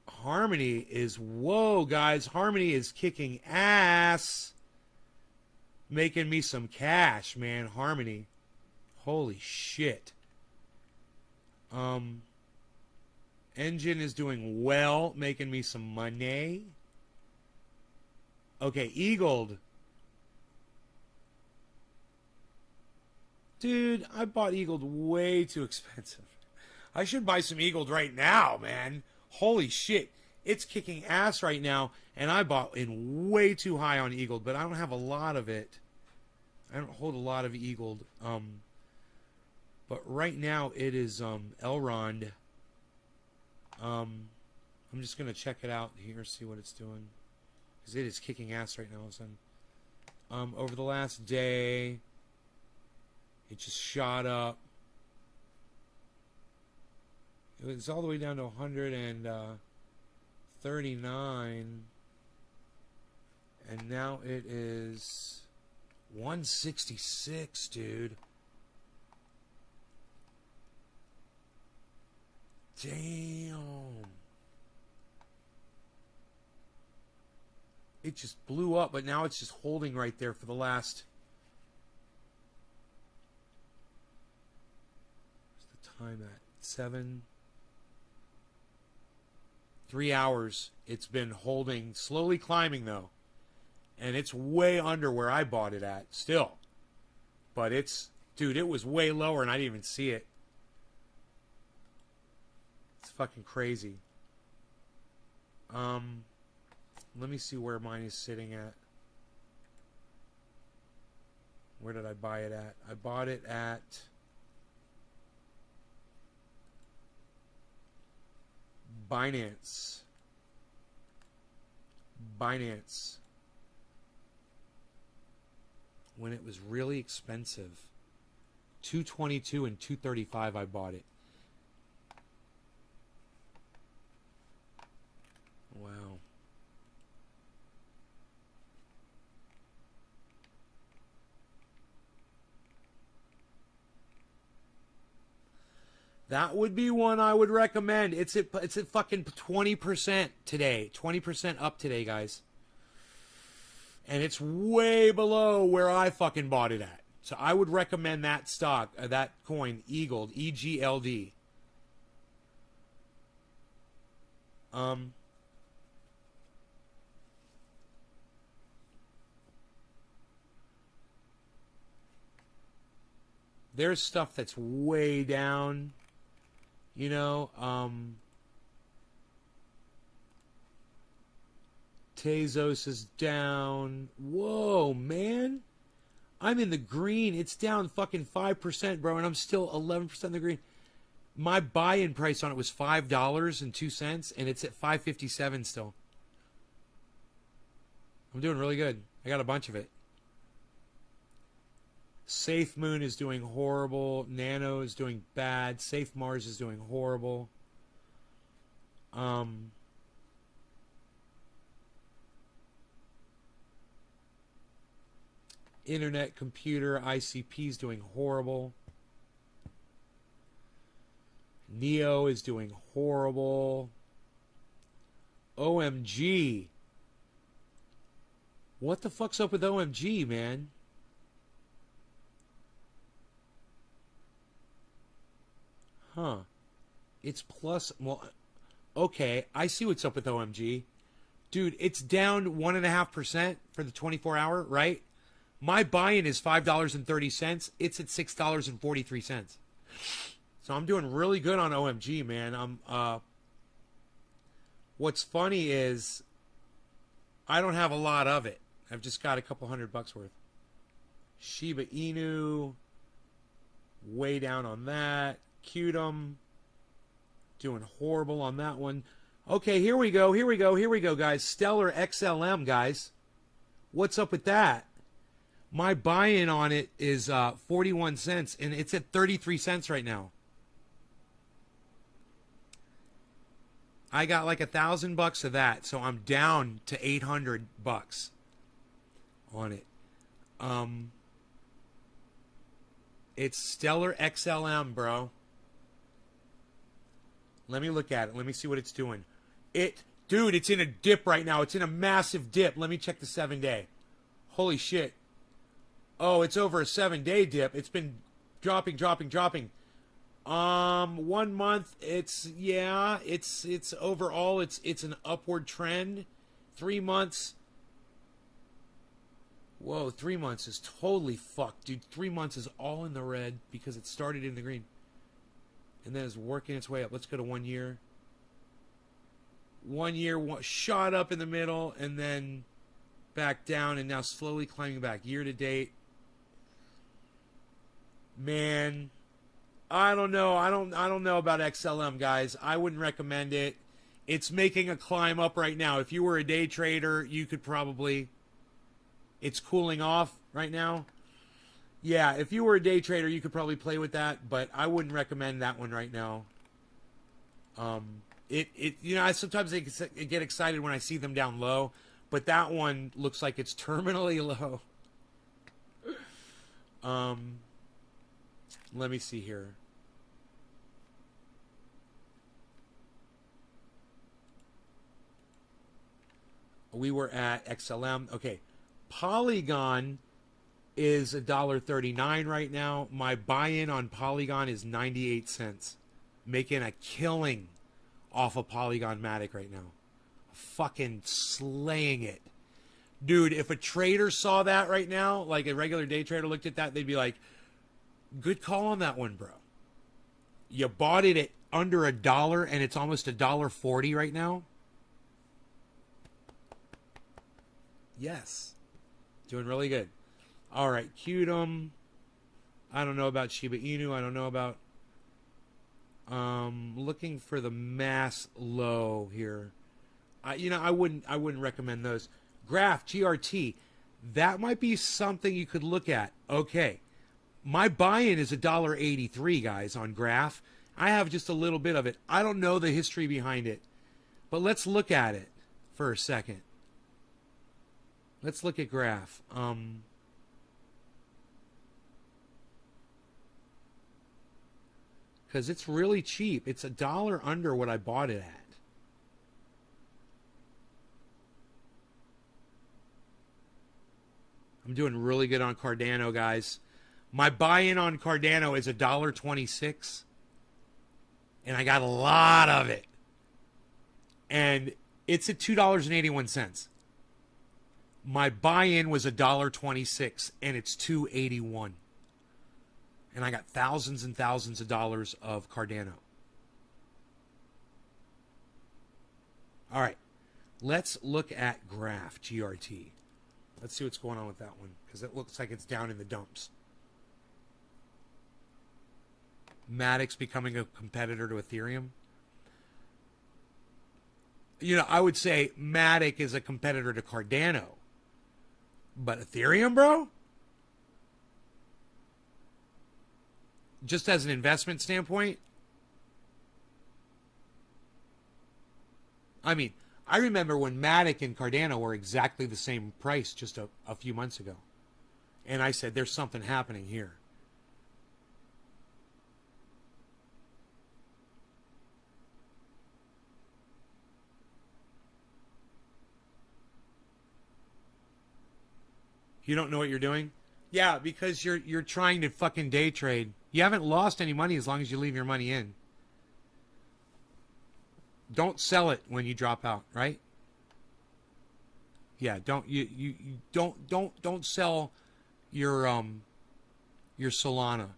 Harmony is, whoa, guys. Harmony is kicking ass. Making me some cash, man. Harmony. Holy shit. Engine is doing well, making me some money. Okay, Eagled. Dude, I bought Eagled way too expensive. I should buy some Eagled right now, man. Holy shit. It's kicking ass right now, and I bought in way too high on Eagled, but I don't have a lot of it. I don't hold a lot of Eagled. But right now it is Elrond. I'm just going to check it out here, see what it's doing. Because it is kicking ass right now all of a sudden. Over the last day, it just shot up. It's all the way down to 139. And now it is 166, dude. Damn. It just blew up, but now it's just holding right there for the last... What's the time at? 3 hours. It's been holding, slowly climbing though. And it's way under where I bought it at still. But it's, dude, it was way lower and I didn't even see it. It's fucking crazy. Let me see where mine is sitting at. Where did I buy it at? I bought it at Binance. When it was really expensive. 222 and 235 I bought it. Wow. That would be one I would recommend. It's at fucking 20% today. 20% up today, guys. And it's way below where I fucking bought it at. So I would recommend that stock, that coin, Eagled, EGLD. There's stuff that's way down. You know, Tezos is down. Whoa, man. I'm in the green. It's down fucking 5%, bro, and I'm still 11% in the green. My buy-in price on it was $5.02, and it's at $5.57 still. I'm doing really good. I got a bunch of it. Safe Moon is doing horrible. Nano is doing bad. Safe Mars is doing horrible. Internet Computer ICP is doing horrible. Neo is doing horrible. OMG. What the fuck's up with OMG, man? Huh. It's plus... Well, okay. I see what's up with OMG. Dude, it's down 1.5% for the 24-hour, right? My buy-in is $5.30. It's at $6.43. So I'm doing really good on OMG, man. What's funny is I don't have a lot of it. I've just got a couple $100 worth. Shiba Inu, way down on that. Qtum, doing horrible on that one. Okay, here we go, guys. Stellar XLM, guys. What's up with that? My buy-in on it is 41 cents, and it's at 33 cents right now. I got like $1,000 of that, so I'm down to $800 on it. It's Stellar XLM, bro. Let me look at it. Let me see what it's doing. Dude, it's in a dip right now. It's in a massive dip. Let me check the 7-day. Holy shit. Oh, it's over a 7-day dip. It's been dropping. 1 month, it's overall, it's an upward trend. 3 months. Whoa, 3 months is totally fucked, dude. 3 months is all in the red because it started in the green. And then it's working its way up. Let's go to 1 year. 1 year shot up in the middle and then back down and now slowly climbing back. Year to date. Man, I don't know. I don't know about XLM, guys. I wouldn't recommend it. It's making a climb up right now. If you were a day trader, you could probably... It's cooling off right now. Yeah, if you were a day trader, you could probably play with that, but I wouldn't recommend that one right now. I sometimes get excited when I see them down low, but that one looks like it's terminally low. Let me see here. We were at XLM. Okay. Polygon is $1.39 right now. My buy-in on Polygon is 98 cents. Making a killing off of Polygon Matic right now. Fucking slaying it. Dude, if a trader saw that right now, like a regular day trader looked at that, they'd be like, good call on that one, bro. You bought it at under $1 and it's almost $1.40 right now. Yes. Doing really good. All right, Qtum. I don't know about Shiba Inu. I don't know about... looking for the mass low here. I wouldn't recommend those. Graph, GRT. That might be something you could look at. Okay. My buy-in is $1.83, guys, on Graph. I have just a little bit of it. I don't know the history behind it. But let's look at it for a second. Let's look at Graph. Because it's really cheap. It's $1 under what I bought it at. I'm doing really good on Cardano, guys. My buy-in on Cardano is $1.26. And I got a lot of it. And it's at $2.81. My buy-in was $1.26, and it's $2.81. And I got thousands and thousands of dollars of Cardano. All right. Let's look at Graph, GRT. Let's see what's going on with that one, because it looks like it's down in the dumps. Matic's becoming a competitor to Ethereum. You know, I would say Matic is a competitor to Cardano. But Ethereum, bro? Just as an investment standpoint? I mean, I remember when Matic and Cardano were exactly the same price just a few months ago. And I said, there's something happening here. You don't know what you're doing? Yeah, because you're trying to fucking day trade. You haven't lost any money as long as you leave your money in. Don't sell it when you drop out, right? Yeah, don't sell your Solana.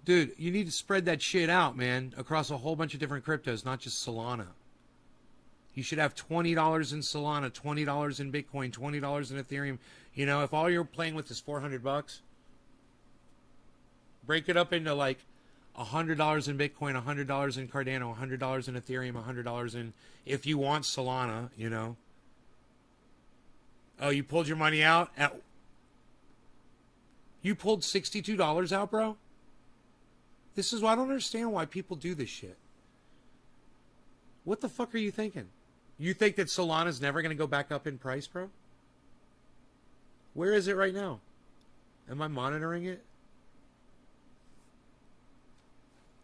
Dude, you need to spread that shit out, man, across a whole bunch of different cryptos, not just Solana. You should have $20 in Solana, $20 in Bitcoin, $20 in Ethereum. You know, if all you're playing with is $400, break it up into like $100 in Bitcoin, $100 in Cardano, $100 in Ethereum, $100 in, if you want Solana, you know. Oh, you pulled your money out? You pulled $62 out, bro? This is why I don't understand why people do this shit. What the fuck are you thinking? You think that Solana's never going to go back up in price, bro? Where is it right now? Am I monitoring it?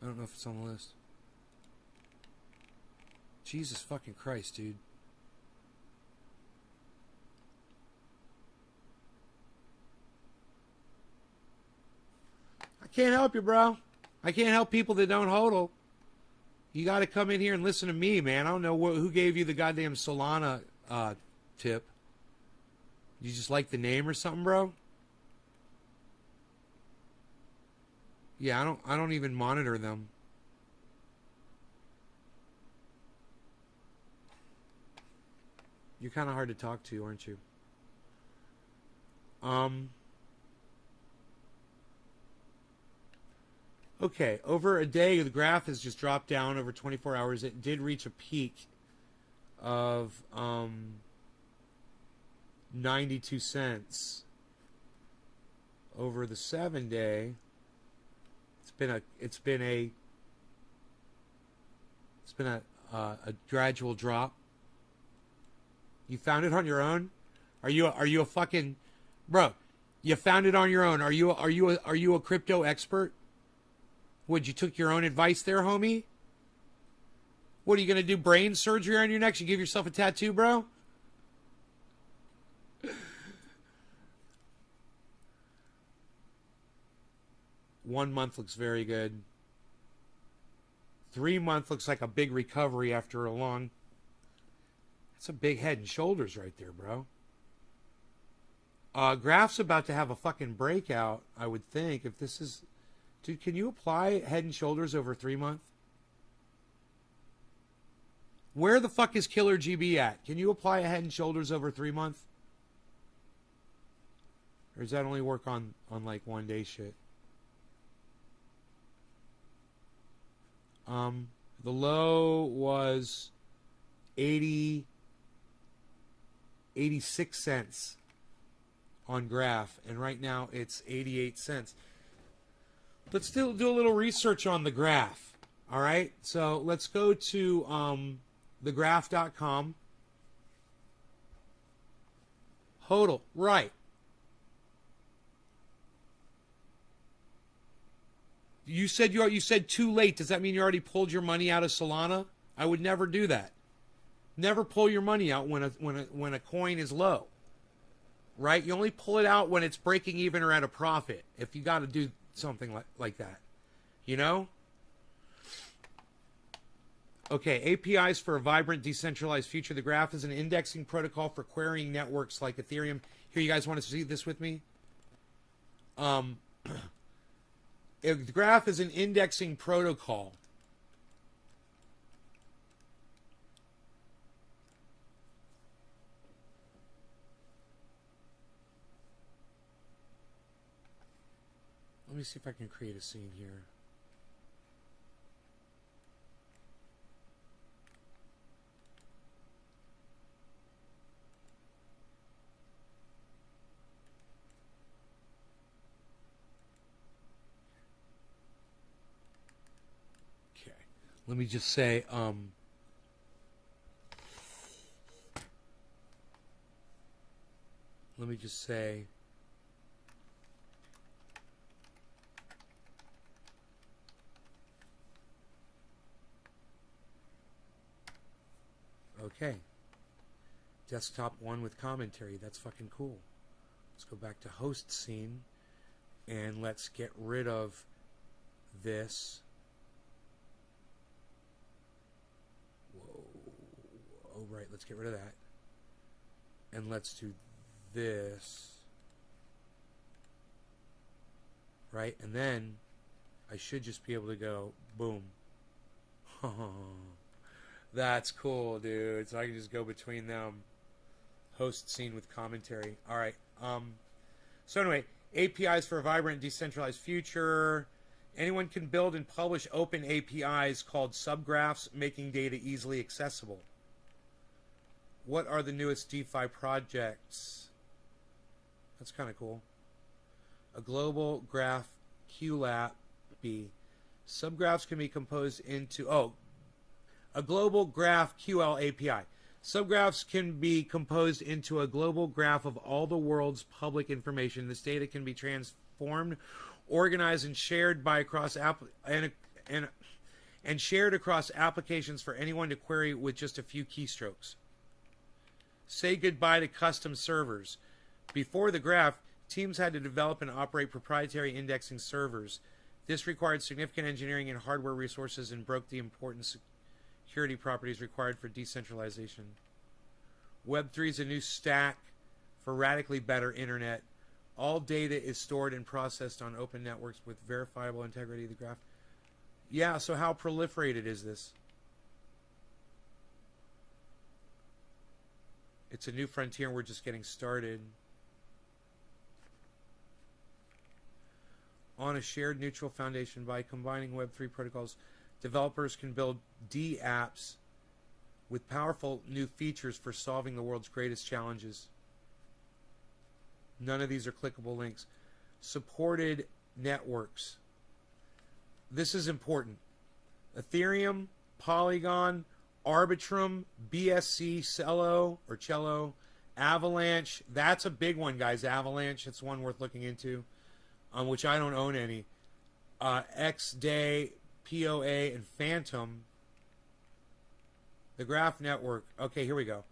I don't know if it's on the list. Jesus fucking Christ, dude. I can't help you, bro. I can't help people that don't hodl. You got to come in here and listen to me, man. I don't know who gave you the goddamn Solana tip. You just like the name or something, bro? Yeah, I don't even monitor them. You're kind of hard to talk to, aren't you? Okay, over a day, the graph has just dropped down over 24 hours. It did reach a peak of 92 cents. Over the 7-day, it's been a gradual drop. You found it on your own? Are you a fucking bro? You found it on your own. Are you a crypto expert? Would you took your own advice there, homie? What are you gonna do? Brain surgery on your neck? You give yourself a tattoo, bro? 1 month looks very good. 3 month looks like a big recovery after a long. That's a big head and shoulders right there, bro. Graph's about to have a fucking breakout, I would think. If this is, dude, can you apply head and shoulders over 3 month? Where the fuck is Killer GB at? Can you apply a head and shoulders over 3 month? Or does that only work on like 1 day shit? The low was 86 cents on Graph, and right now it's 88 cents. Let's still do a little research on the Graph. All right, so let's go to thegraph.com. HODL, right. You said too late. Does that mean you already pulled your money out of Solana? I would never do that. Never pull your money out when a coin is low. Right? You only pull it out when it's breaking even or at a profit. If you got to do something like that. You know? Okay, APIs for a vibrant, decentralized future. The Graph is an indexing protocol for querying networks like Ethereum. Here, you guys want to see this with me? The Graph is an indexing protocol. Let me see if I can create a scene here. Let me just say, okay. Desktop 1 with commentary. That's fucking cool. Let's go back to host scene and let's get rid of this. Oh, right, let's get rid of that. And let's do this. Right, and then I should just be able to go, boom. That's cool, dude. So I can just go between them. Host scene with commentary. All right. So anyway, APIs for a vibrant, decentralized future. Anyone can build and publish open APIs called subgraphs, making data easily accessible. What are the newest DeFi projects? That's kind of cool. A global graph QLAP. Subgraphs can be composed into... a global graph QL API. Subgraphs can be composed into a global graph of all the world's public information. This data can be transformed, organized, and shared shared across applications for anyone to query with just a few keystrokes. Say goodbye to custom servers. Before the Graph, teams had to develop and operate proprietary indexing servers. This required significant engineering and hardware resources and broke the important security properties required for decentralization. Web3 is a new stack for radically better internet. All data is stored and processed on open networks with verifiable integrity of the Graph. Yeah, so how proliferated is this? It's a new frontier and we're just getting started. On a shared neutral foundation, by combining Web3 protocols, developers can build D-apps with powerful new features for solving the world's greatest challenges. None of these are clickable links. Supported networks. This is important. Ethereum, Polygon, Arbitrum, BSC, Cello, Avalanche. That's a big one, guys. Avalanche. It's one worth looking into, which I don't own any. XDay, POA, and Phantom. The Graph Network. Okay, here we go.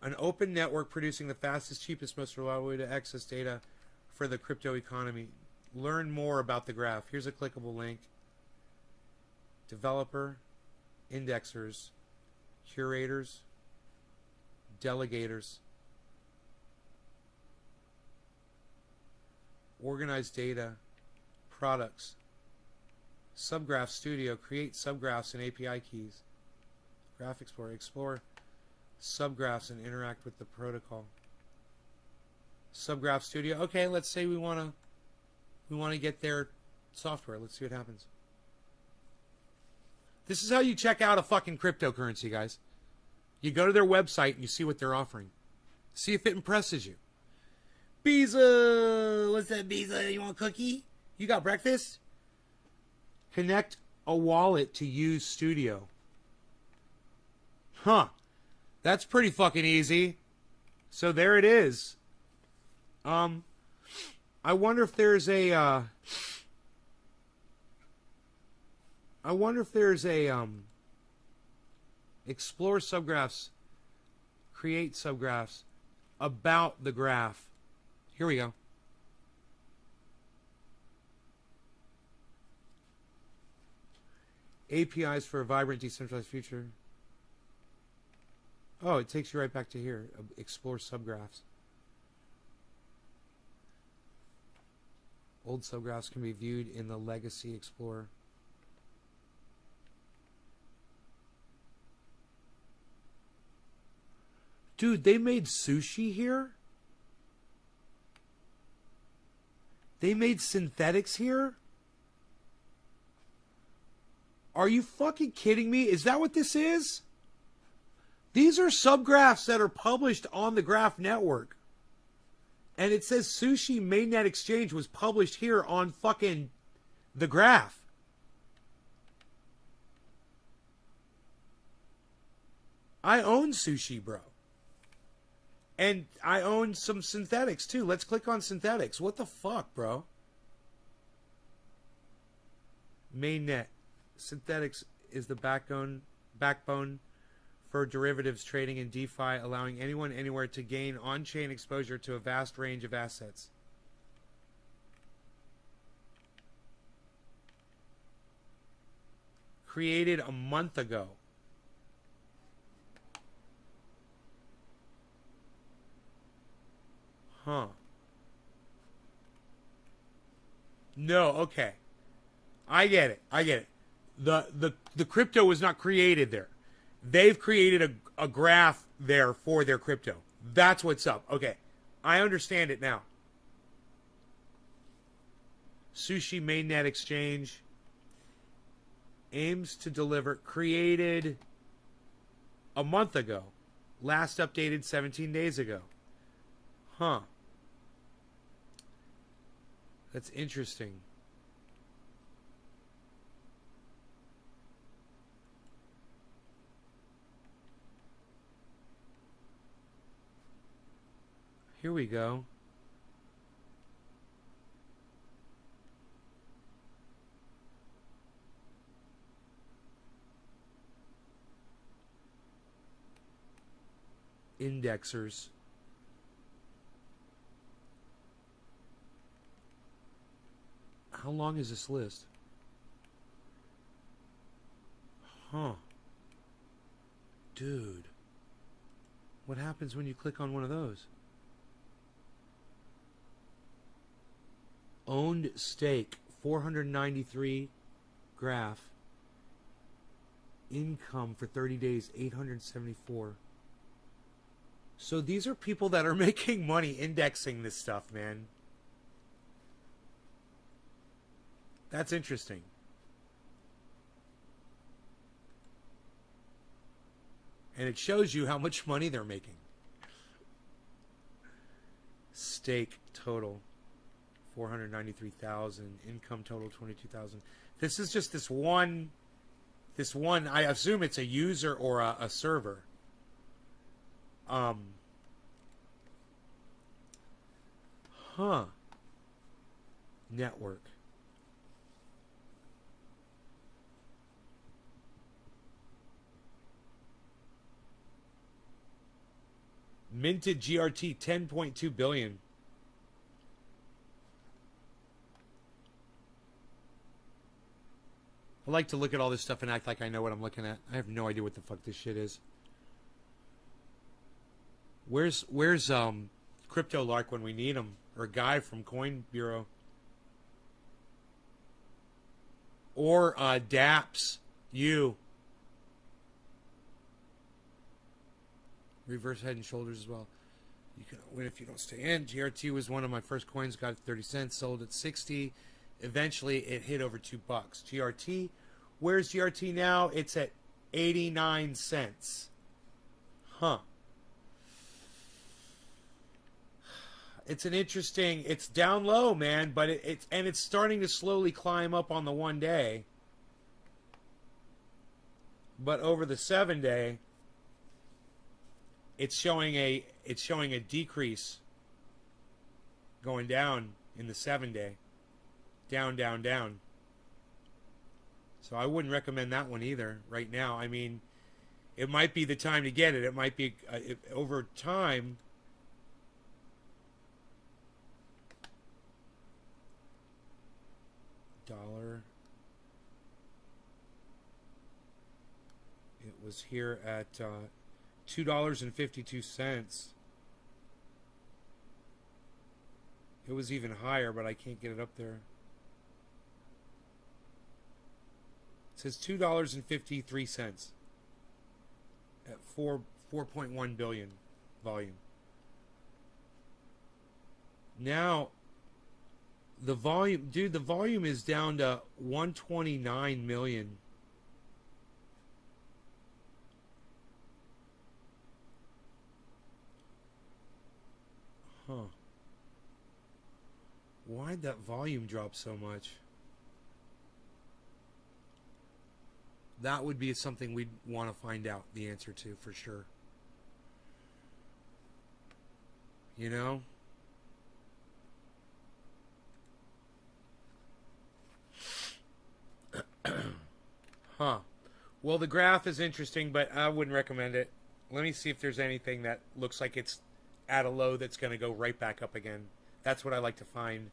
An open network producing the fastest, cheapest, most reliable way to access data for the crypto economy. Learn more about the Graph. Here's a clickable link. Developer, indexers, curators, delegators, organize data, products, Subgraph Studio, create subgraphs and API keys, Graph Explorer, explore subgraphs and interact with the protocol. Subgraph Studio. Okay, let's say we want to get their software. Let's see what happens. This is how you check out a fucking cryptocurrency, guys. You go to their website and you see what they're offering. See if it impresses you. Biza! What's that, Biza? You want a cookie? You got breakfast? Connect a wallet to use Studio. Huh. That's pretty fucking easy. So there it is. I wonder if there's a, explore subgraphs, create subgraphs about the graph. Here we go. APIs for a vibrant, decentralized future. Oh, it takes you right back to here. Explore subgraphs. Old subgraphs can be viewed in the Legacy Explorer. Dude, they made sushi here? They made synthetics here? Are you fucking kidding me? Is that what this is? These are subgraphs that are published on the Graph Network. And it says Sushi Mainnet Exchange was published here on fucking the Graph. I own Sushi, bro. And I own some synthetics, too. Let's click on synthetics. What the fuck, bro? Mainnet. Synthetics is the backbone for derivatives trading in DeFi, allowing anyone anywhere to gain on-chain exposure to a vast range of assets. Created a month ago. Huh. No, okay. I get it. The crypto was not created there. They've created a graph there for their crypto. That's what's up. Okay. I understand it now. Sushi Mainnet Exchange aims to deliver, created a month ago. Last updated 17 days ago. Huh. That's interesting. Here we go. Indexers. How long is this list? Huh. Dude. What happens when you click on one of those? Owned stake, 493 graph. Income for 30 days, 874. So these are people that are making money indexing this stuff, man. That's interesting. And it shows you how much money they're making. Stake total 493,000. Income total 22,000. This is just this one. I assume it's a user or a server. Network. Minted GRT 10.2 billion. I like to look at all this stuff and act like I know what I'm looking at. I have no idea what the fuck this shit is. Where's Crypto Lark when we need him? Or Guy from Coin Bureau? Or Daps, you. Reverse Head and Shoulders as well. You can win if you don't stay in. GRT was one of my first coins. Got it 30 cents. Sold at 60. Eventually, it hit over $2. GRT. Where's GRT now? It's at 89 cents. Huh. It's an interesting. It's down low, man, but it's starting to slowly climb up on the 1 day. But over the 7 day, it's showing a decrease going down in the 7 day. Down, down, down. So I wouldn't recommend that one either right now. I mean, it might be the time to get it. It might be over time. Dollar. It was here at $2.52. It was even higher, but I can't get it up there. It says $2.53 at 4.1 billion volume. Now, the volume, dude, the volume is down to 129 million. Huh. Why'd that volume drop so much? That would be something we'd want to find out the answer to for sure. You know? Huh. Well, the graph is interesting, but I wouldn't recommend it. Let me see if there's anything that looks like it's at a low that's going to go right back up again. That's what I like to find.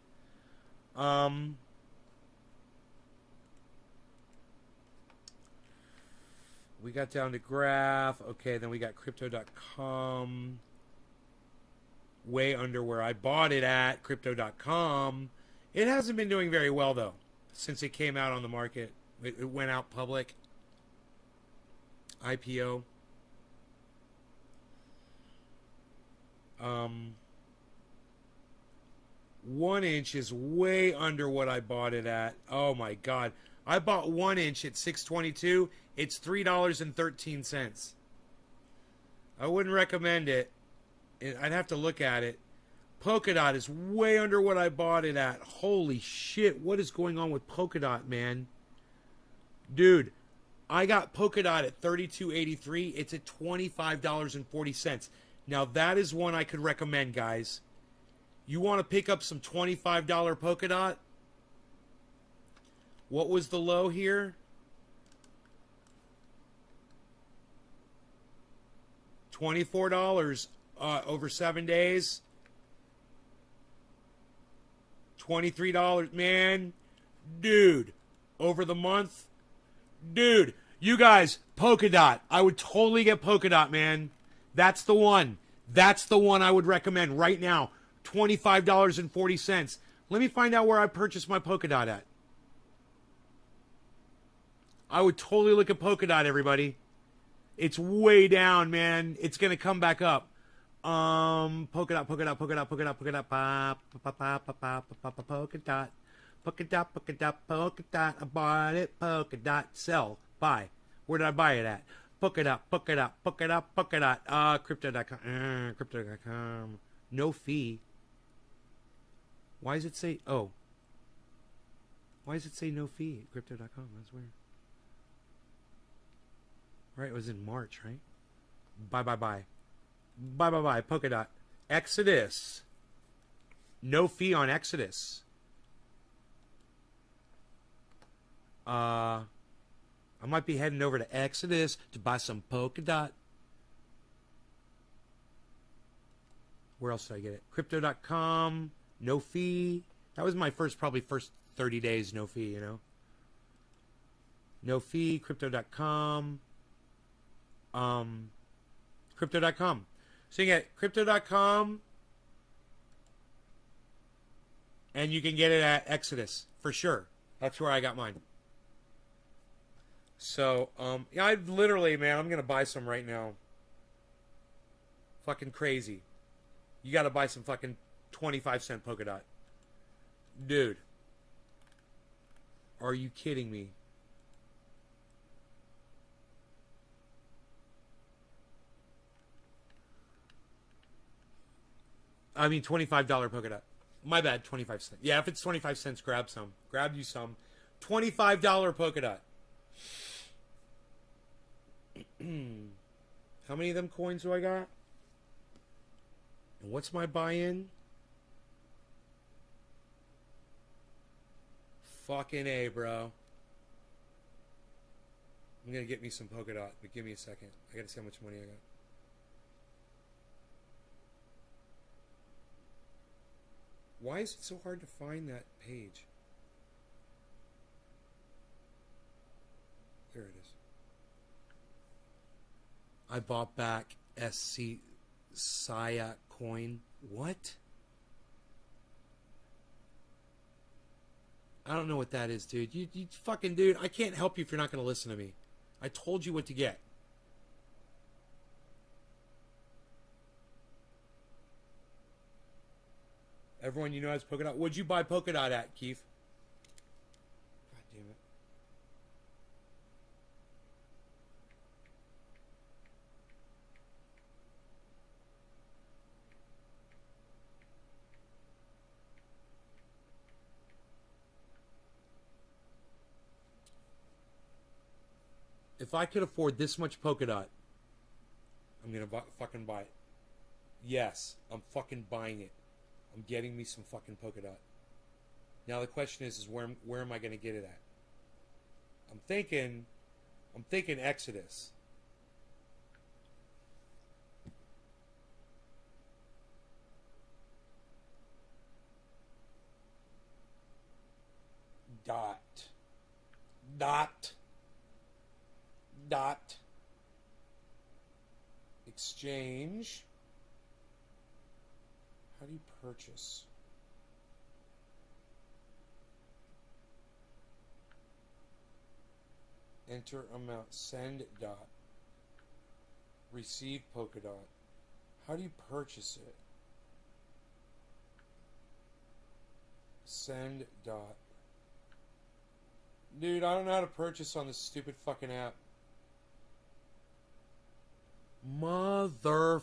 We got down to graph. Okay, then we got crypto.com. Way under where I bought it at, crypto.com. It hasn't been doing very well, though, since it came out on the market. It went out public. IPO. 1 inch is way under what I bought it at. Oh my God. I bought 1 inch at $6.22. It's $3.13. I wouldn't recommend it. I'd have to look at it. Polkadot is way under what I bought it at. Holy shit. What is going on with Polkadot, man? Dude, I got Polkadot at $32.83. It's at $25.40. Now, that is one I could recommend, guys. You want to pick up some $25 Polkadot? What was the low here? $24 over 7 days. $23, man. Dude, over the month. Dude, you guys, Polkadot. I would totally get Polkadot, man. That's the one. That's the one I would recommend right now. $25.40. Let me find out where I purchased my Polkadot at. I would totally look at Polkadot, everybody. It's way down, man. It's going to come back up. Polkadot. I bought it. Polkadot. Sell. Buy. Where did I buy it at? Polkadot. Crypto.com. Crypto.com. No fee. Why does it say, oh. Why does it say no fee at Crypto.com? That's weird. Right, it was in March, right? Bye. Polkadot. Exodus. No fee on Exodus. I might be heading over to Exodus to buy some Polkadot. Where else did I get it? Crypto.com. No fee. That was my first 30 days, no fee, you know. No fee. Crypto.com. Crypto.com. So you get Crypto.com. And you can get it at Exodus, for sure. That's where I got mine. So, yeah, I'm going to buy some right now. Fucking crazy. You got to buy some fucking 25-cent Polkadot. Dude. Are you kidding me? I mean, $25 polka dot. My bad, 25 cents. Yeah, if it's 25 cents, grab some. Grab you some. $25 polka dot. How many of them coins do I got? And what's my buy-in? Fucking A, bro. I'm gonna get me some polka dot, but give me a second. I gotta see how much money I got. Why is it so hard to find that page? There it is. I bought back SC Saya coin. What? I don't know what that is, dude. You fucking dude, I can't help you if you're not going to listen to me. I told you what to get. Everyone you know has polka dot. What'd you buy polka dot at, Keith? God damn it. If I could afford this much polka dot, I'm gonna fucking buy it. Yes, I'm fucking buying it. I'm getting me some fucking polka dot. Now the question is where am I gonna get it at? I'm thinking Exodus. Dot exchange. How do you purchase? Enter amount. Send dot. Receive polka dot. How do you purchase it? Send dot. Dude, I don't know how to purchase on this stupid fucking app. Motherfucker.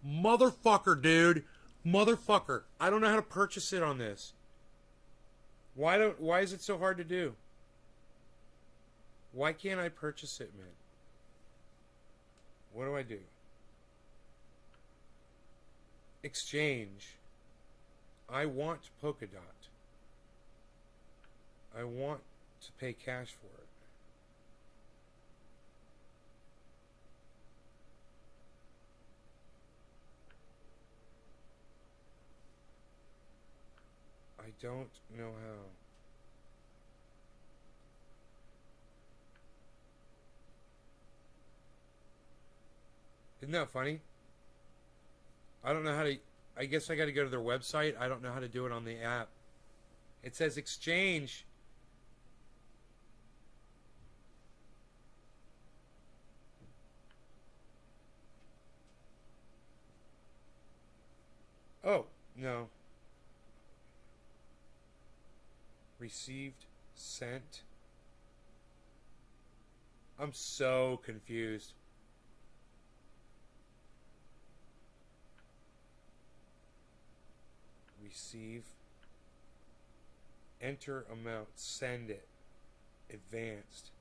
Motherfucker, dude. Motherfucker. I don't know how to purchase it on this. Why is it so hard to do? Why can't I purchase it, man? What do I do? Exchange. I want polka dot. I want to pay cash for it. I don't know how. Isn't that funny? I don't know how to... I guess I got to go to their website. I don't know how to do it on the app. It says exchange. Oh, no. Received, sent. I'm so confused. Receive. Enter amount. Send it. Advanced.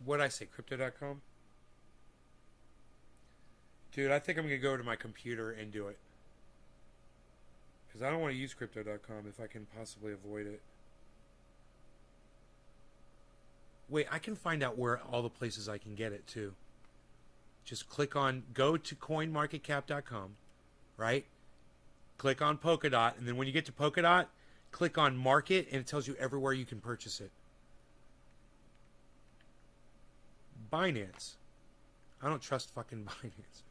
What'd I say? Crypto.com? Dude, I think I'm going to go to my computer and do it. Because I don't want to use Crypto.com if I can possibly avoid it. Wait, I can find out where all the places I can get it too. Just click on, go to coinmarketcap.com, right? Click on Polkadot, and then when you get to Polkadot, click on Market, and it tells you everywhere you can purchase it. Binance. I don't trust fucking Binance.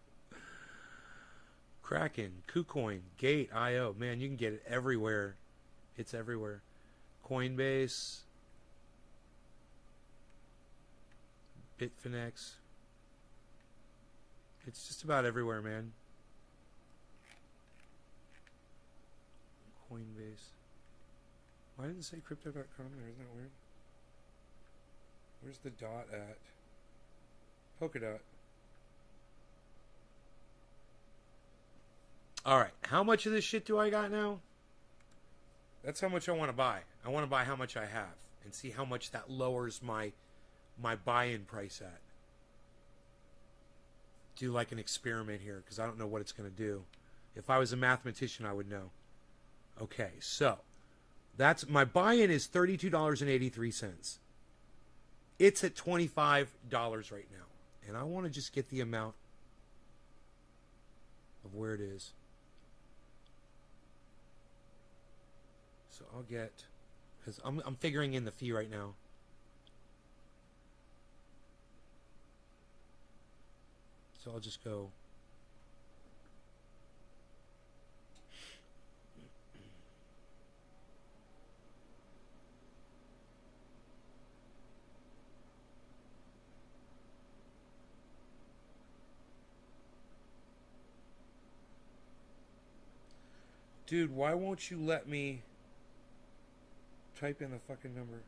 Kraken, KuCoin, Gate.io. Man, you can get it everywhere. It's everywhere. Coinbase. Bitfinex. It's just about everywhere, man. Coinbase. Why didn't it say crypto.com there? Isn't that weird? Where's the dot at? Polka dot. All right, how much of this shit do I got now? That's how much I want to buy. I want to buy how much I have and see how much that lowers my buy-in price at. Do like an experiment here because I don't know what it's going to do. If I was a mathematician, I would know. Okay, so that's my buy-in is $32.83. It's at $25 right now. And I want to just get the amount of where it is. So I'll get, because I'm figuring in the fee right now. So I'll just go. Dude, why won't you let me type in the fucking number?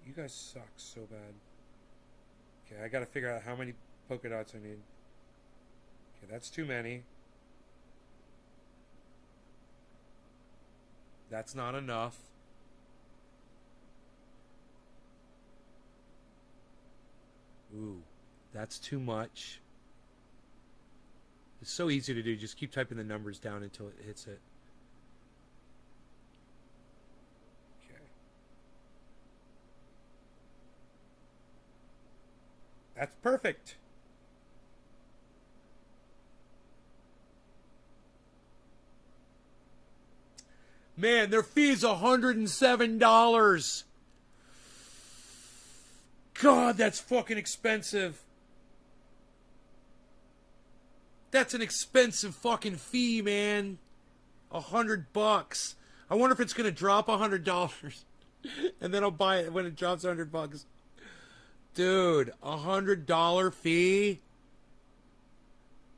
You guys suck so bad. Okay, I gotta figure out how many polka dots I need. Okay, that's too many. That's not enough. Ooh, that's too much. It's so easy to do. Just keep typing the numbers down until it hits it. Okay. That's perfect. Man, their fee is $107. God, that's fucking expensive. That's an expensive fucking fee, man. $100. I wonder if it's gonna drop $100, and then I'll buy it when it drops $100. Dude, $100 fee.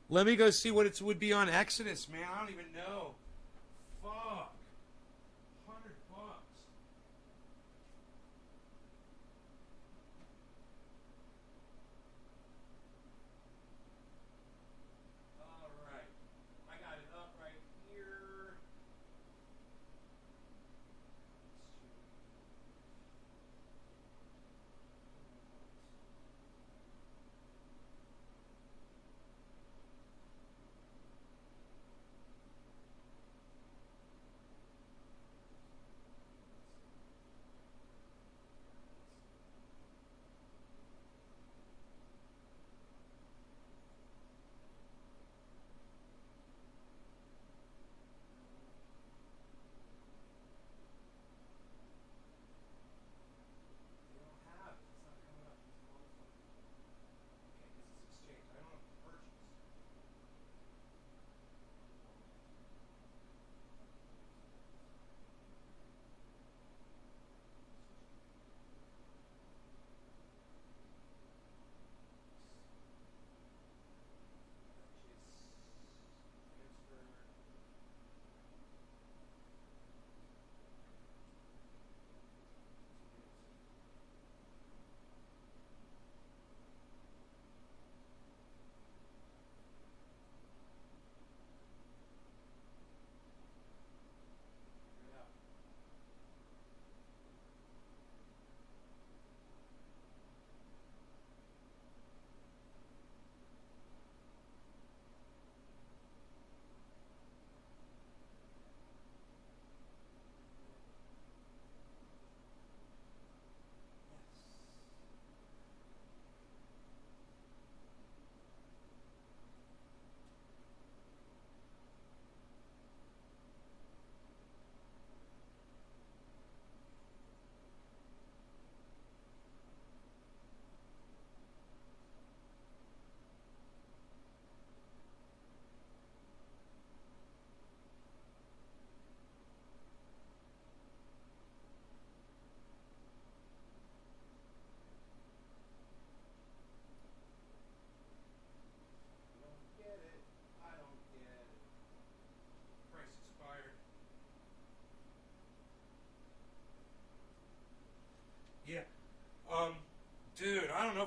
Let me go see what it would be on Exodus, man. I don't even know. Fuck. $100. All right, I got it up right here.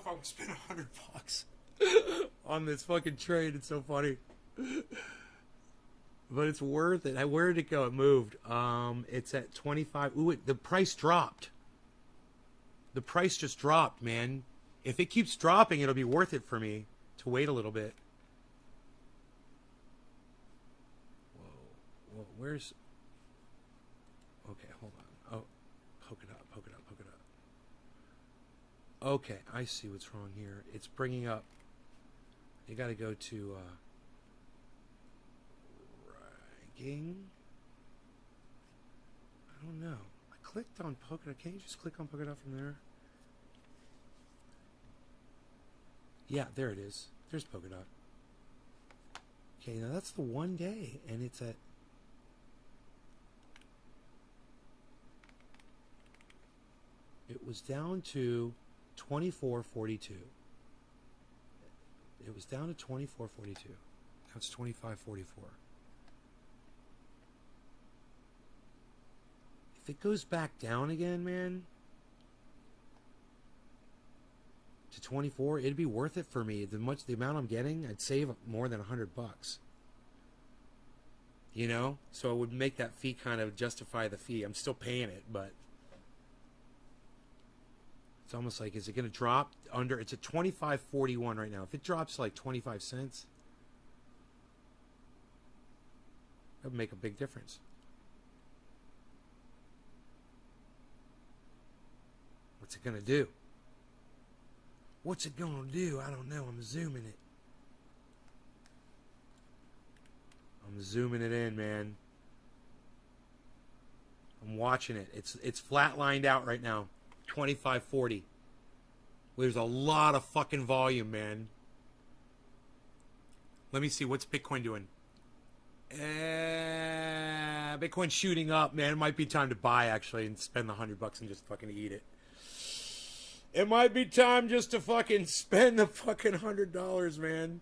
if I'm gonna spend $100 on this fucking trade. It's so funny. But it's worth it. Where did it go? It moved. It's at 25. Ooh, the price dropped. The price just dropped, man. If it keeps dropping, it'll be worth it for me to wait a little bit. Whoa, where's... Okay, hold on. Oh, poke it up. Okay, I see what's wrong here. It's bringing up... You gotta go to... ranking? I don't know. I clicked on Polkadot. Can't you just click on Polkadot from there? Yeah, there it is. There's Polkadot. Okay, now that's the 1 day, and it's at... It was down to 24.42. It was down to 24.42. Now it's 25.44. If it goes back down again, man, to 24, it'd be worth it for me. The amount I'm getting, I'd save more than $100. You know, so it would make that fee kind of justify the fee. I'm still paying it, but it's almost like, is it going to drop under? It's at 25.41 right now. If it drops to like 25 cents, that would make a big difference. What's it going to do? What's it going to do? I don't know. I'm zooming it. I'm zooming it in, man. I'm watching it. It's flatlined out right now. 25.40. There's a lot of fucking volume, man. Let me see. What's Bitcoin doing? Bitcoin's shooting up, man. It might be time to buy, actually, and spend the $100 and just fucking eat it. It might be time just to fucking spend the fucking $100, man.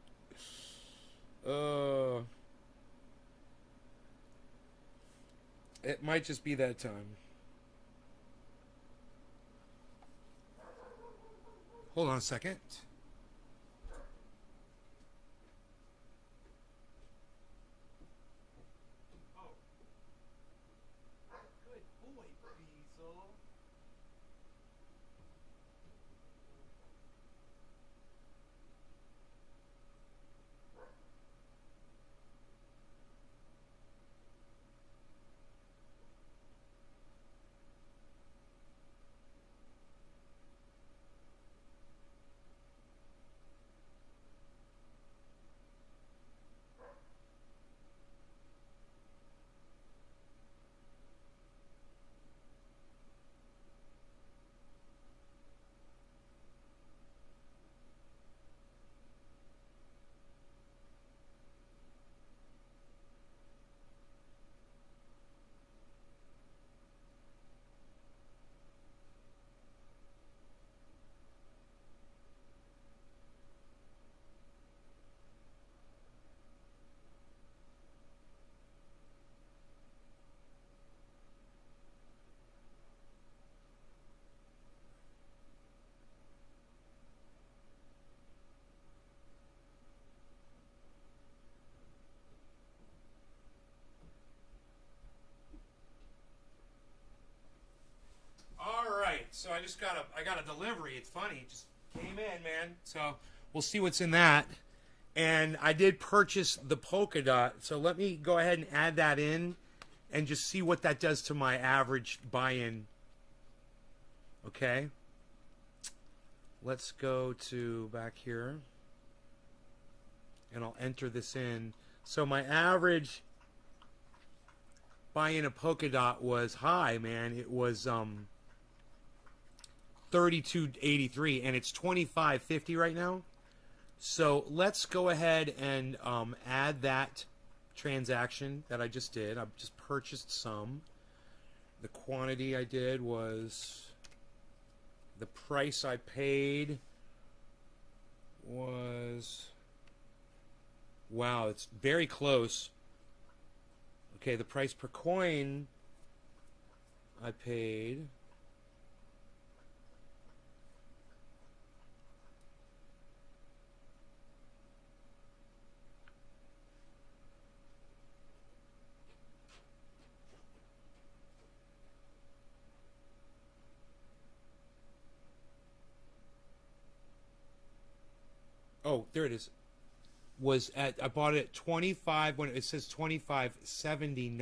It might just be that time. Hold on a second. Oh. Good boy, Diesel. So I got a delivery. It's funny. It just came in, man. So we'll see what's in that. And I did purchase the Polkadot. So let me go ahead and add that in and just see what that does to my average buy-in. Okay. Let's go to back here. And I'll enter this in. So my average buy-in of Polkadot was high, man. It was 32.83, and it's 25.50 right now. So let's go ahead and add that transaction that I just did. I've just purchased some. The quantity I did was, the price I paid was, wow, it's very close. Okay, the price per coin I paid Oh, there it is. Was at I bought it at 25 when it says 25.79.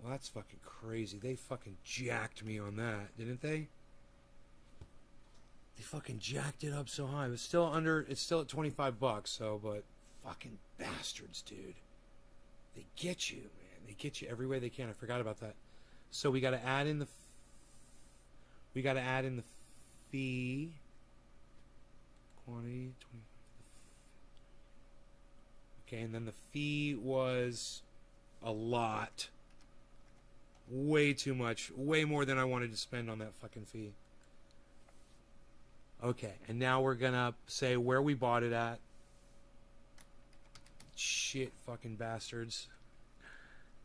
Well, that's fucking crazy. They fucking jacked me on that, didn't they? They fucking jacked it up so high. It's still at $25, so, but fucking bastards, dude. They get you, man. They get you every way they can. I forgot about that. So we got to add in the fee. Quantity 20. Okay, and then the fee was a lot. Way too much. Way more than I wanted to spend on that fucking fee. Okay, and now we're gonna say where we bought it at. Shit, fucking bastards.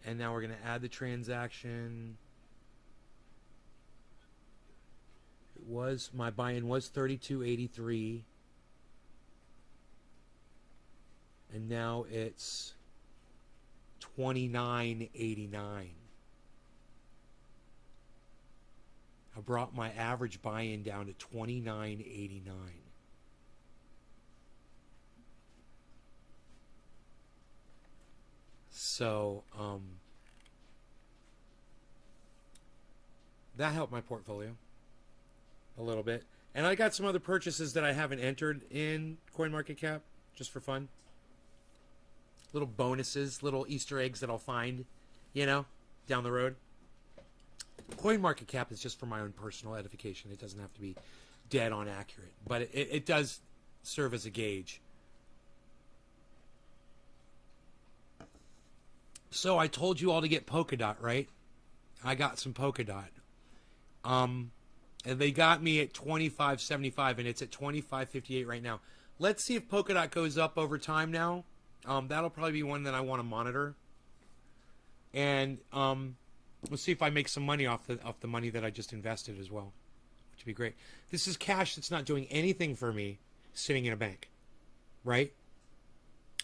And now we're gonna add the transaction. It was, my buy-in was $32.83. And now it's $29.89. I brought my average buy-in down to $29.89. So, that helped my portfolio a little bit. And I got some other purchases that I haven't entered in CoinMarketCap, just for fun. Little bonuses, little Easter eggs that I'll find, down the road. CoinMarketCap is just for my own personal edification. It doesn't have to be dead on accurate, but it does serve as a gauge. So I told you all to get Polkadot, right? I got some Polkadot. And they got me at $25.75, and it's at $25.58 right now. Let's see if Polkadot goes up over time now. That'll probably be one that I want to monitor. And we'll see if I make some money off the money that I just invested as well, which would be great. This is cash that's not doing anything for me sitting in a bank, right?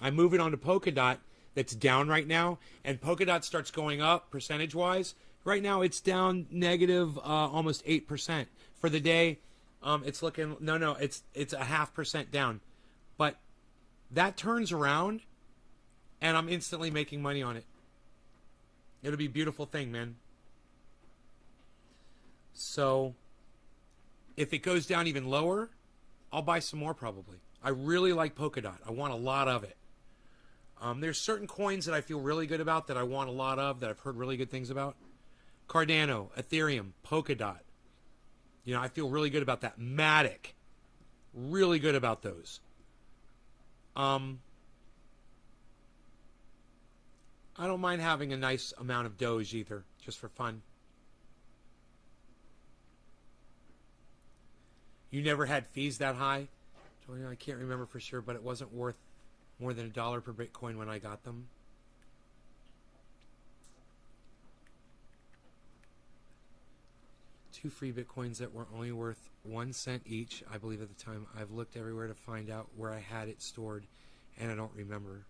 I move it onto Polkadot that's down right now, and Polkadot starts going up percentage-wise. Right now it's down negative almost 8%. For the day, it's looking, it's a 0.5% down. But that turns around, and I'm instantly making money on it. It'll be a beautiful thing, man. So, if it goes down even lower, I'll buy some more probably. I really like Polkadot. I want a lot of it. There's certain coins that I feel really good about that I want a lot of, that I've heard really good things about. Cardano, Ethereum, Polkadot. I feel really good about that. Matic. Really good about those. I don't mind having a nice amount of Doge either, just for fun. You never had fees that high? I can't remember for sure, but it wasn't worth more than $1 per Bitcoin when I got them. Two free Bitcoins that were only worth 1 cent each, I believe at the time. I've looked everywhere to find out where I had it stored, and I don't remember.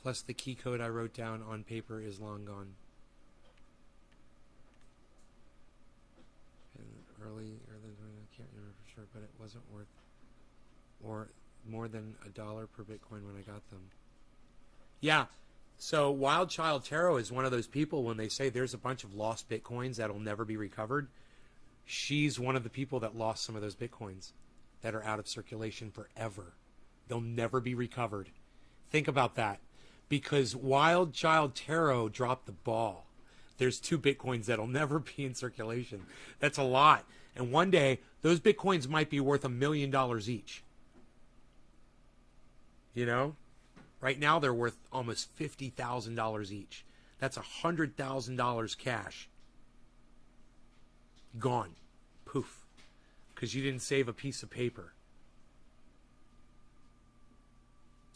Plus the key code I wrote down on paper is long gone. And early, I can't remember for sure, but it wasn't worth or more than $1 per Bitcoin when I got them. Yeah. So Wild Child Tarot is one of those people when they say there's a bunch of lost Bitcoins that'll never be recovered. She's one of the people that lost some of those Bitcoins that are out of circulation forever. They'll never be recovered. Think about that. Because Wild Child Tarot dropped the ball. There's 2 Bitcoins that'll never be in circulation. That's a lot. And one day, those Bitcoins might be worth $1 million each. Right now they're worth almost $50,000 each. That's $100,000 cash. Gone. Poof. Because you didn't save a piece of paper.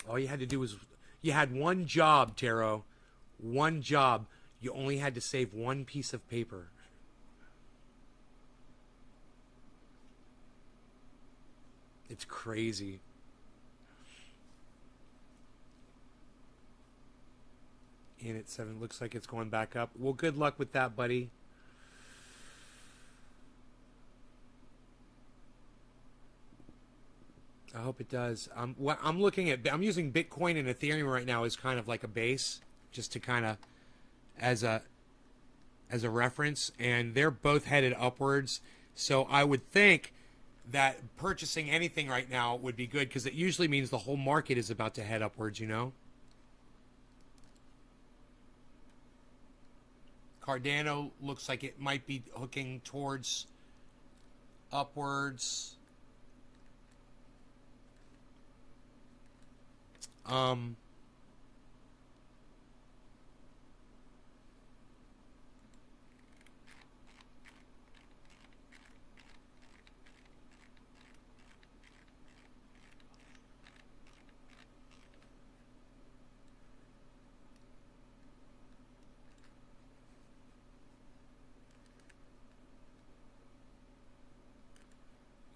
All you had to do was, you had one job, Tarot. One job. You only had to save one piece of paper. It's crazy. In at 7, looks like it's going back up. Well, good luck with that, buddy. I hope it does. I'm looking at. I'm using Bitcoin and Ethereum right now as kind of like a base, just to kind of as a reference, and they're both headed upwards. So I would think that purchasing anything right now would be good, because it usually means the whole market is about to head upwards. You know. Cardano looks like it might be hooking towards upwards.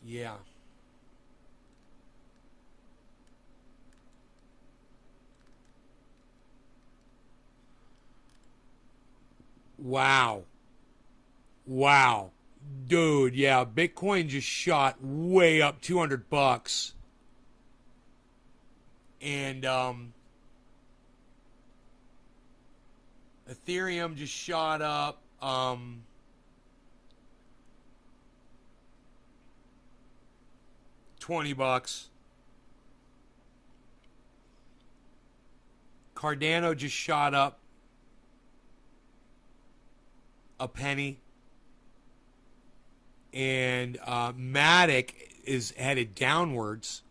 Yeah. Wow. Wow. Dude, yeah, Bitcoin just shot way up $200. And Ethereum just shot up $20. Cardano just shot up a penny. And Matic is headed downwards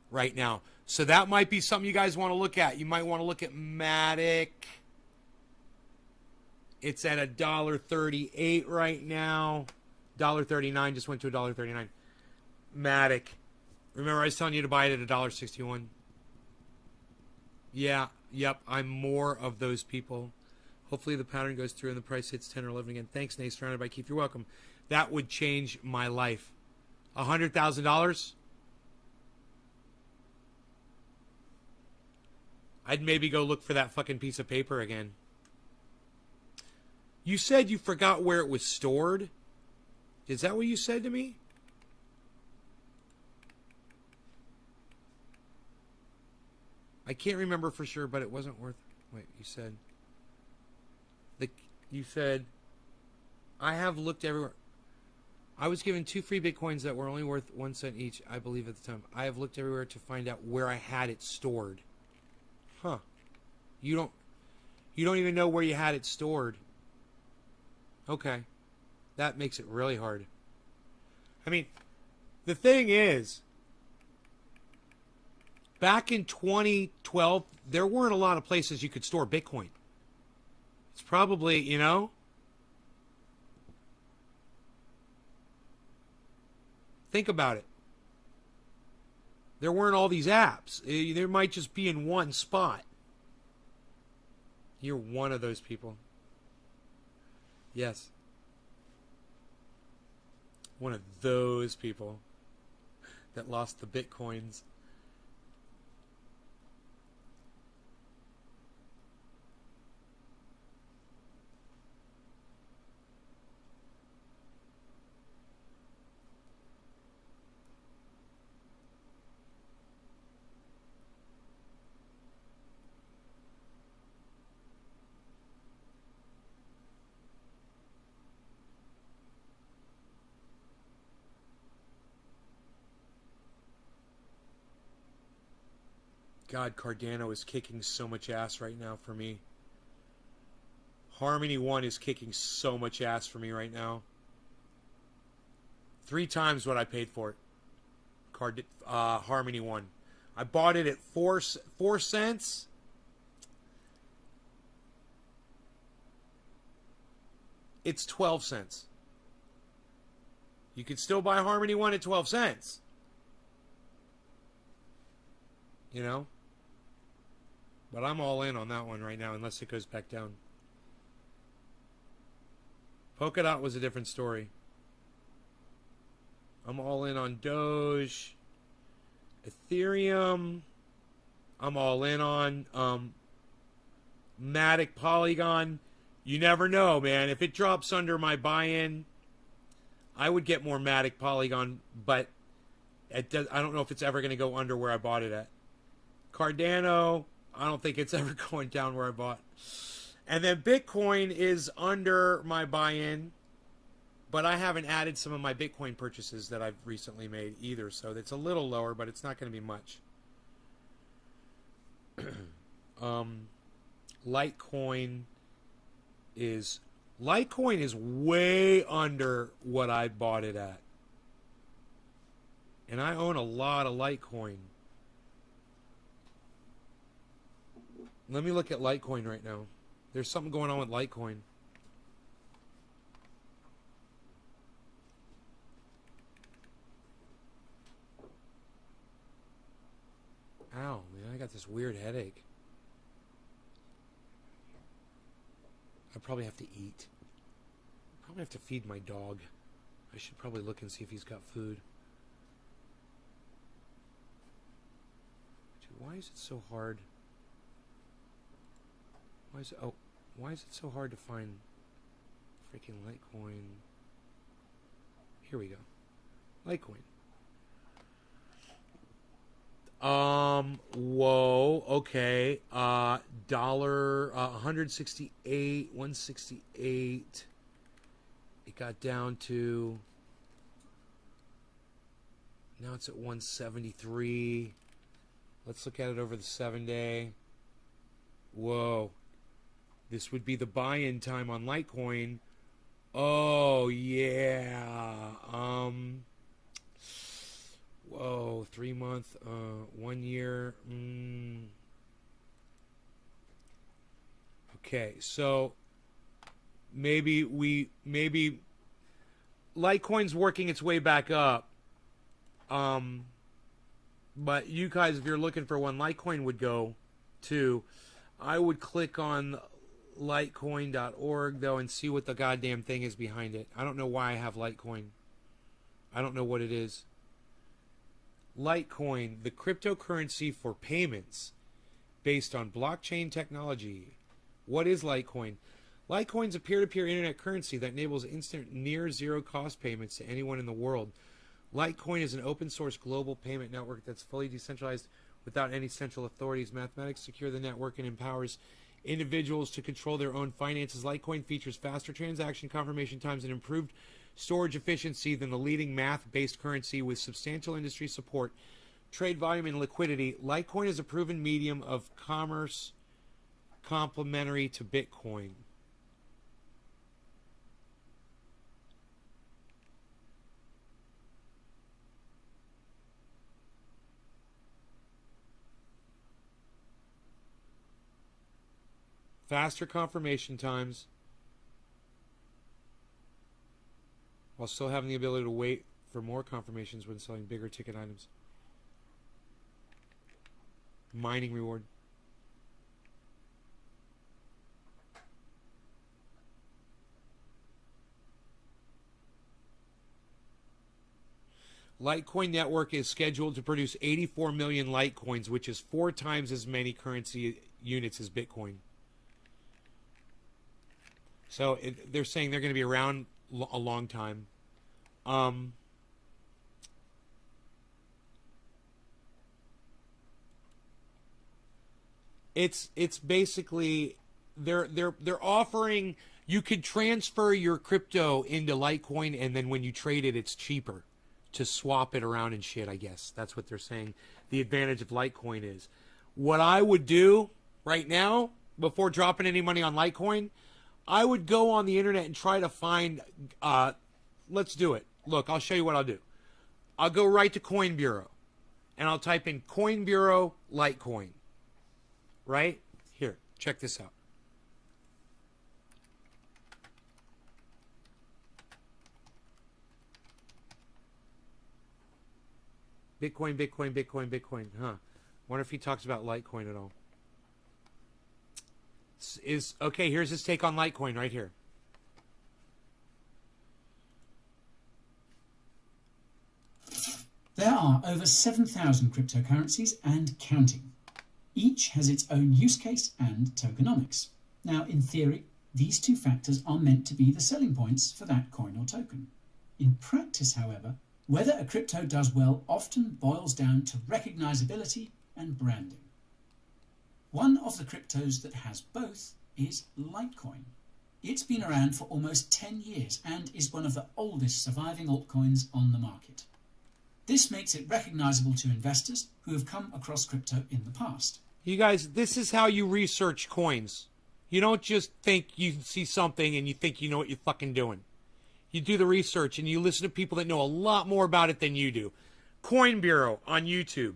right now. So that might be something you guys want to look at. You might want to look at Matic. It's at $1.38 right now. $1.39, just went to $1.39. Matic. Remember I was telling you to buy it at $1.61? Yeah, yep, I'm more of those people. Hopefully the pattern goes through and the price hits 10 or 11 again. Thanks, Nate. Surrounded by Keith. You're welcome. That would change my life. $100,000? I'd maybe go look for that fucking piece of paper again. You said you forgot where it was stored? Is that what you said to me? I can't remember for sure, but it wasn't worth... Wait, you said... You said... I have looked everywhere. I was given 2 free Bitcoins that were only worth 1 cent each, I believe at the time. I have looked everywhere to find out where I had it stored. Huh. You don't even know where you had it stored. Okay. That makes it really hard. I mean, the thing is, back in 2012, there weren't a lot of places you could store Bitcoin. It's probably, you know... Think about it. There weren't all these apps. There might just be in one spot. You're one of those people. Yes. One of those people that lost the Bitcoins. God, Cardano is kicking so much ass right now for me. Harmony One is kicking so much ass for me right now. 3 times what I paid for it. Harmony One. I bought it at 4 cents. It's 12 cents. You can still buy Harmony One at 12 cents. You know? But I'm all in on that one right now, unless it goes back down. Polkadot was a different story. I'm all in on Doge. Ethereum. I'm all in on Matic, Polygon. You never know, man. If it drops under my buy-in, I would get more Matic, Polygon, but I don't know if it's ever going to go under where I bought it at. Cardano, I don't think it's ever going down where I bought. And then Bitcoin is under my buy-in, but I haven't added some of my Bitcoin purchases that I've recently made either, so it's a little lower, but it's not going to be much. Litecoin is way under what I bought it at. And I own a lot of Litecoin. Let me look at Litecoin right now. There's something going on with Litecoin. Ow, man, I got this weird headache. I probably have to eat. Probably have to feed my dog. I should probably look and see if he's got food. Dude, why is it so hard? Why is it so hard to find freaking Litecoin? Here we go. Litecoin. Whoa, okay. Dollar 168, 168. It got down to, now it's at 173. Let's look at it over the 7-day. Whoa. This would be the buy-in time on Litecoin. Oh, yeah. Whoa, 3 month, 1 year. Okay, so maybe Litecoin's working its way back up. But you guys, if you're looking for when Litecoin would go to, I would click on Litecoin.org though and see what the goddamn thing is behind it. I don't know why I have Litecoin. I don't know what it is. Litecoin, the cryptocurrency for payments based on blockchain technology. What is Litecoin? Litecoin is a peer-to-peer internet currency that enables instant near-zero cost payments to anyone in the world. Litecoin is an open-source global payment network that's fully decentralized without any central authorities. Mathematics secure the network and empowers individuals to control their own finances. Litecoin features faster transaction confirmation times and improved storage efficiency than the leading math-based currency with substantial industry support, trade volume, and liquidity. Litecoin is a proven medium of commerce complementary to Bitcoin. Faster confirmation times, while still having the ability to wait for more confirmations when selling bigger ticket items. Mining reward. Litecoin network is scheduled to produce 84 million Litecoins, which is 4 times as many currency units as Bitcoin. So they're saying they're going to be around a long time. It's basically they're offering, you could transfer your crypto into Litecoin, and then when you trade it, it's cheaper to swap it around and shit. I guess that's what they're saying. The advantage of Litecoin is. What I would do right now before dropping any money on Litecoin, I would go on the internet and try to find, let's do it. Look, I'll show you what I'll do. I'll go right to Coin Bureau, and I'll type in Coin Bureau Litecoin. Right? Here, check this out. Bitcoin, Bitcoin, Bitcoin, Bitcoin. Huh. Wonder if he talks about Litecoin at all. Okay, here's his take on Litecoin right here. There are over 7,000 cryptocurrencies and counting. Each has its own use case and tokenomics. Now, in theory, these two factors are meant to be the selling points for that coin or token. In practice, however, Whether a crypto does well often boils down to recognizability and branding. One of the cryptos that has both is Litecoin. It's been around for almost 10 years and is one of the oldest surviving altcoins on the market. This makes it recognizable to investors who have come across crypto in the past. You guys, this is how you research coins. You don't just think you see something and you think you know what you're fucking doing. You do the research and you listen to people that know a lot more about it than you do. Coin Bureau on YouTube.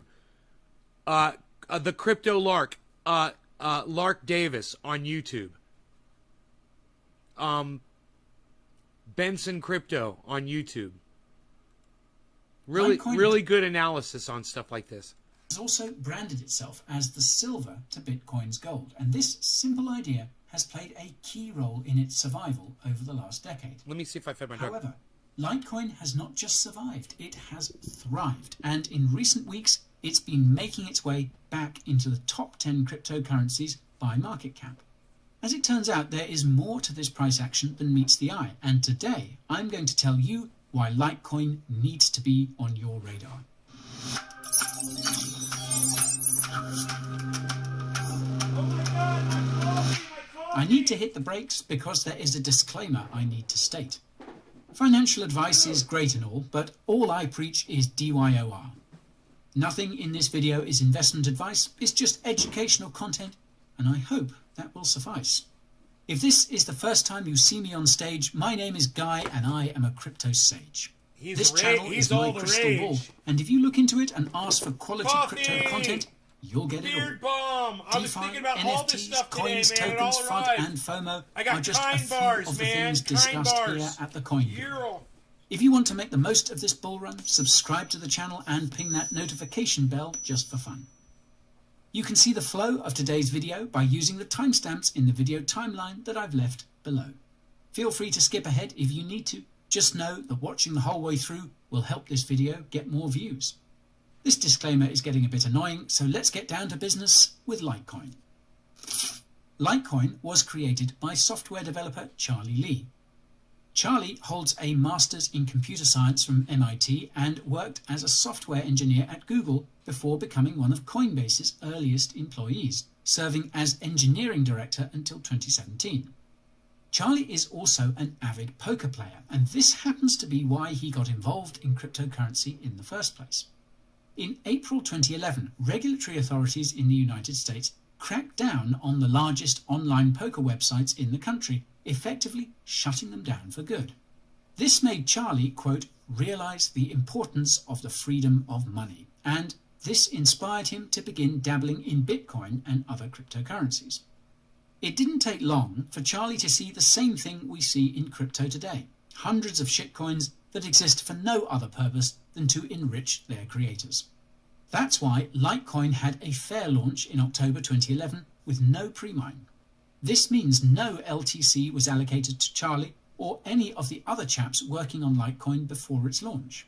The Crypto Lark. Lark Davis on YouTube. Benson Crypto on YouTube. Really good analysis on stuff like this. Has also branded itself as the silver to Bitcoin's gold, and this simple idea has played a key role in its survival over the last decade. Let me see if I fed my dog. However, Litecoin has not just survived, it has thrived, and in recent weeks it's been making its way back into the top 10 cryptocurrencies by market cap. As it turns out, there is more to this price action than meets the eye, and today I'm going to tell you why Litecoin needs to be on your radar. I need to hit the brakes because there is a disclaimer I need to state. Financial advice is great and all, but all I preach is DYOR. Nothing in this video is investment advice, it's just educational content, and I hope that will suffice. If this is the first time you see me on stage, my name is Guy and I am a crypto sage. This channel is my crystal ball, and if you look into it and ask for quality crypto content, you'll get it all. DeFi, NFTs, coins, tokens, FUD and FOMO are just a few of the things discussed here at the Coin Bureau. If you want to make the most of this bull run, subscribe to the channel and ping that notification bell just for fun. You can see the flow of today's video by using the timestamps in the video timeline that I've left below. Feel free to skip ahead if you need to. Just know that watching the whole way through will help this video get more views. This disclaimer is getting a bit annoying, so let's get down to business with Litecoin. Litecoin was created by software developer Charlie Lee. Charlie holds a master's in computer science from MIT and worked as a software engineer at Google before becoming one of Coinbase's earliest employees, serving as engineering director until 2017. Charlie is also an avid poker player, and this happens to be why he got involved in cryptocurrency in the first place. In April 2011, regulatory authorities in the United States cracked down on the largest online poker websites in the country, effectively shutting them down for good. This made Charlie, quote, realize the importance of the freedom of money, and this inspired him to begin dabbling in Bitcoin and other cryptocurrencies. It didn't take long for Charlie to see the same thing we see in crypto today, hundreds of shitcoins that exist for no other purpose than to enrich their creators. That's why Litecoin had a fair launch in October 2011 with no pre-mine. This means no LTC was allocated to Charlie or any of the other chaps working on Litecoin before its launch.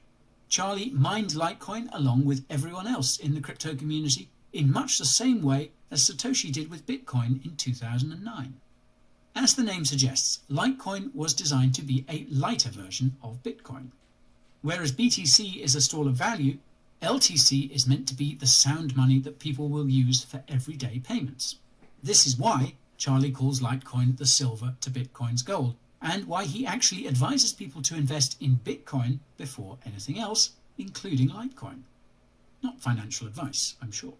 Charlie mined Litecoin along with everyone else in the crypto community in much the same way as Satoshi did with Bitcoin in 2009. As the name suggests, Litecoin was designed to be a lighter version of Bitcoin. Whereas BTC is a store of value, LTC is meant to be the sound money that people will use for everyday payments. This is why Charlie calls Litecoin the silver to Bitcoin's gold, and why he actually advises people to invest in Bitcoin before anything else, including Litecoin. Not financial advice, I'm sure.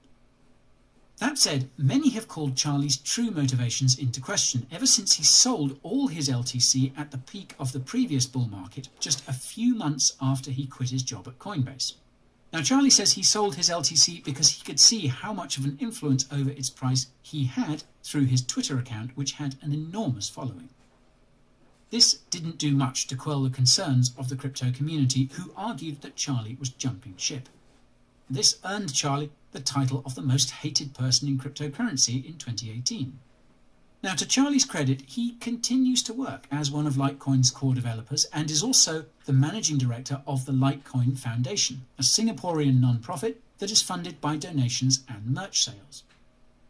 That said, many have called Charlie's true motivations into question ever since he sold all his LTC at the peak of the previous bull market just a few months after he quit his job at Coinbase. Now, Charlie says he sold his LTC because he could see how much of an influence over its price he had through his Twitter account, which had an enormous following. This didn't do much to quell the concerns of the crypto community, who argued that Charlie was jumping ship. This earned Charlie the title of the most hated person in cryptocurrency in 2018. Now, to Charlie's credit, he continues to work as one of Litecoin's core developers and is also the managing director of the Litecoin Foundation, a Singaporean non-profit that is funded by donations and merch sales.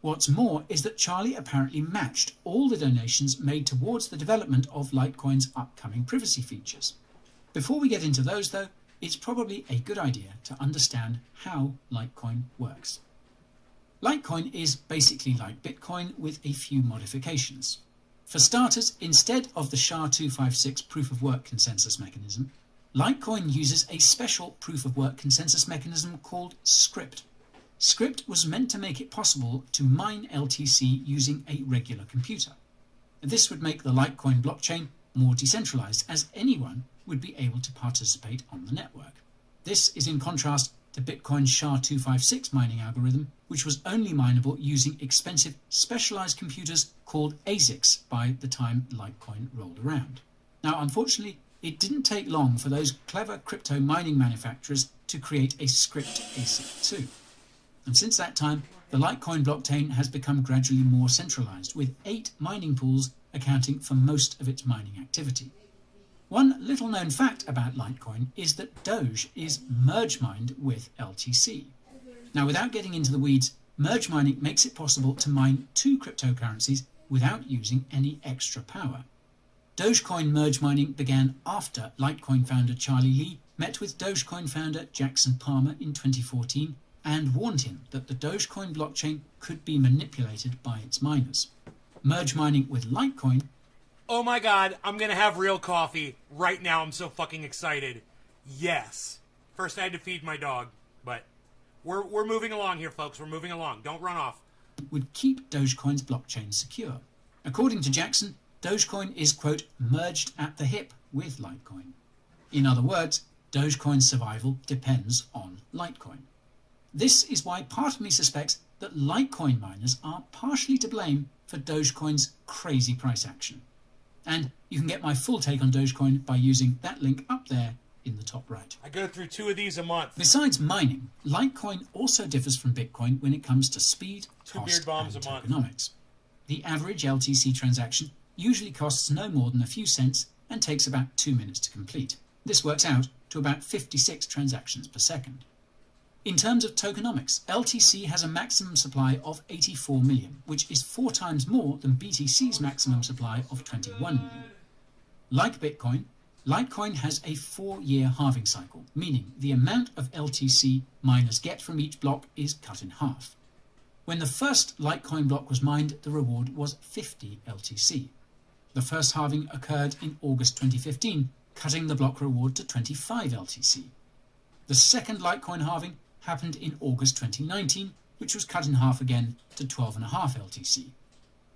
What's more is that Charlie apparently matched all the donations made towards the development of Litecoin's upcoming privacy features. Before we get into those, though, it's probably a good idea to understand how Litecoin works. Litecoin is basically like Bitcoin with a few modifications. For starters, instead of the SHA-256 proof-of-work consensus mechanism, Litecoin uses a special proof-of-work consensus mechanism called Scrypt. Scrypt was meant to make it possible to mine LTC using a regular computer. This would make the Litecoin blockchain more decentralized, as anyone would be able to participate on the network. This is in contrast to Bitcoin's SHA-256 mining algorithm, which was only mineable using expensive specialized computers called ASICs by the time Litecoin rolled around. Now, unfortunately, it didn't take long for those clever crypto mining manufacturers to create a Scrypt ASIC too. And since that time, the Litecoin blockchain has become gradually more centralized, with 8 mining pools accounting for most of its mining activity. One little known fact about Litecoin is that Doge is merge mined with LTC. Now, without getting into the weeds, merge mining makes it possible to mine 2 cryptocurrencies without using any extra power. Dogecoin merge mining began after Litecoin founder Charlie Lee met with Dogecoin founder Jackson Palmer in 2014 and warned him that the Dogecoin blockchain could be manipulated by its miners. Merge mining with Litecoin. Oh my god, I'm gonna have real coffee right now. I'm so fucking excited. Yes. First I had to feed my dog, but we're moving along here, folks. We're moving along. Don't run off. Would keep Dogecoin's blockchain secure. According to Jackson, Dogecoin is, quote, merged at the hip with Litecoin. In other words, Dogecoin's survival depends on Litecoin. This is why part of me suspects that Litecoin miners are partially to blame for Dogecoin's crazy price action. And you can get my full take on Dogecoin by using that link up there in the top right. I go through 2 of these a month. Besides mining, Litecoin also differs from Bitcoin when it comes to speed, 2 cost, beard bombs and a month. tokenomics. The average LTC transaction usually costs no more than a few cents and takes about 2 minutes to complete. This works out to about 56 transactions per second. In terms of tokenomics, LTC has a maximum supply of 84 million, which is 4 times more than BTC's maximum supply of 21 million. Like Bitcoin, Litecoin has a 4-year halving cycle, meaning the amount of LTC miners get from each block is cut in half. When the first Litecoin block was mined, the reward was 50 LTC. The first halving occurred in August 2015, cutting the block reward to 25 LTC. The second Litecoin halving happened in August 2019, which was cut in half again to 12.5 LTC.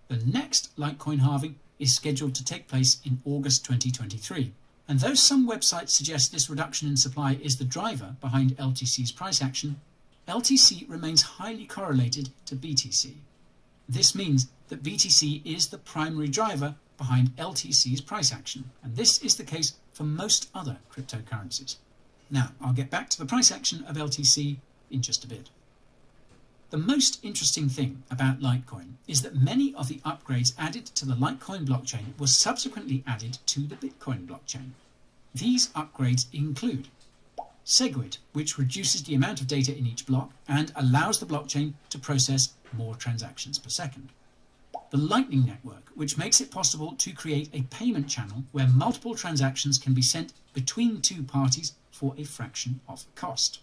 The next Litecoin halving is scheduled to take place in August 2023, and though some websites suggest this reduction in supply is the driver behind LTC's price action, LTC remains highly correlated to BTC. This means that BTC is the primary driver behind LTC's price action, and this is the case for most other cryptocurrencies. Now, I'll get back to the price action of LTC in just a bit. The most interesting thing about Litecoin is that many of the upgrades added to the Litecoin blockchain were subsequently added to the Bitcoin blockchain. These upgrades include SegWit, which reduces the amount of data in each block and allows the blockchain to process more transactions per second. The Lightning Network, which makes it possible to create a payment channel where multiple transactions can be sent between 2 parties for a fraction of the cost.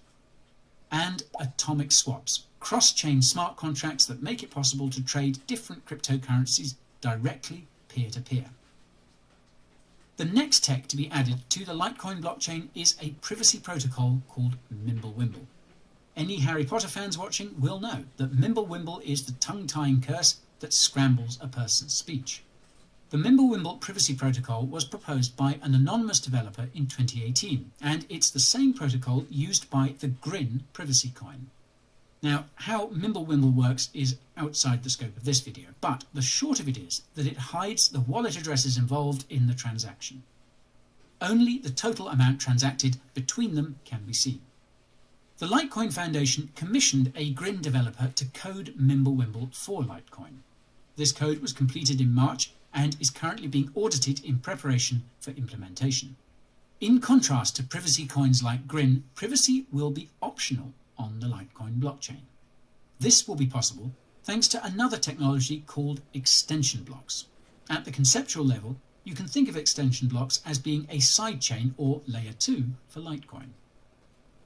And Atomic Swaps, cross-chain smart contracts that make it possible to trade different cryptocurrencies directly peer-to-peer. The next tech to be added to the Litecoin blockchain is a privacy protocol called Mimblewimble. Any Harry Potter fans watching will know that Mimblewimble is the tongue-tying curse that scrambles a person's speech. The Mimblewimble privacy protocol was proposed by an anonymous developer in 2018, and it's the same protocol used by the Grin privacy coin. Now, how Mimblewimble works is outside the scope of this video, but the short of it is that it hides the wallet addresses involved in the transaction. Only the total amount transacted between them can be seen. The Litecoin Foundation commissioned a Grin developer to code Mimblewimble for Litecoin. This code was completed in March and is currently being audited in preparation for implementation. In contrast to privacy coins like Grin, privacy will be optional on the Litecoin blockchain. This will be possible thanks to another technology called extension blocks. At the conceptual level, you can think of extension blocks as being a sidechain or layer 2 for Litecoin.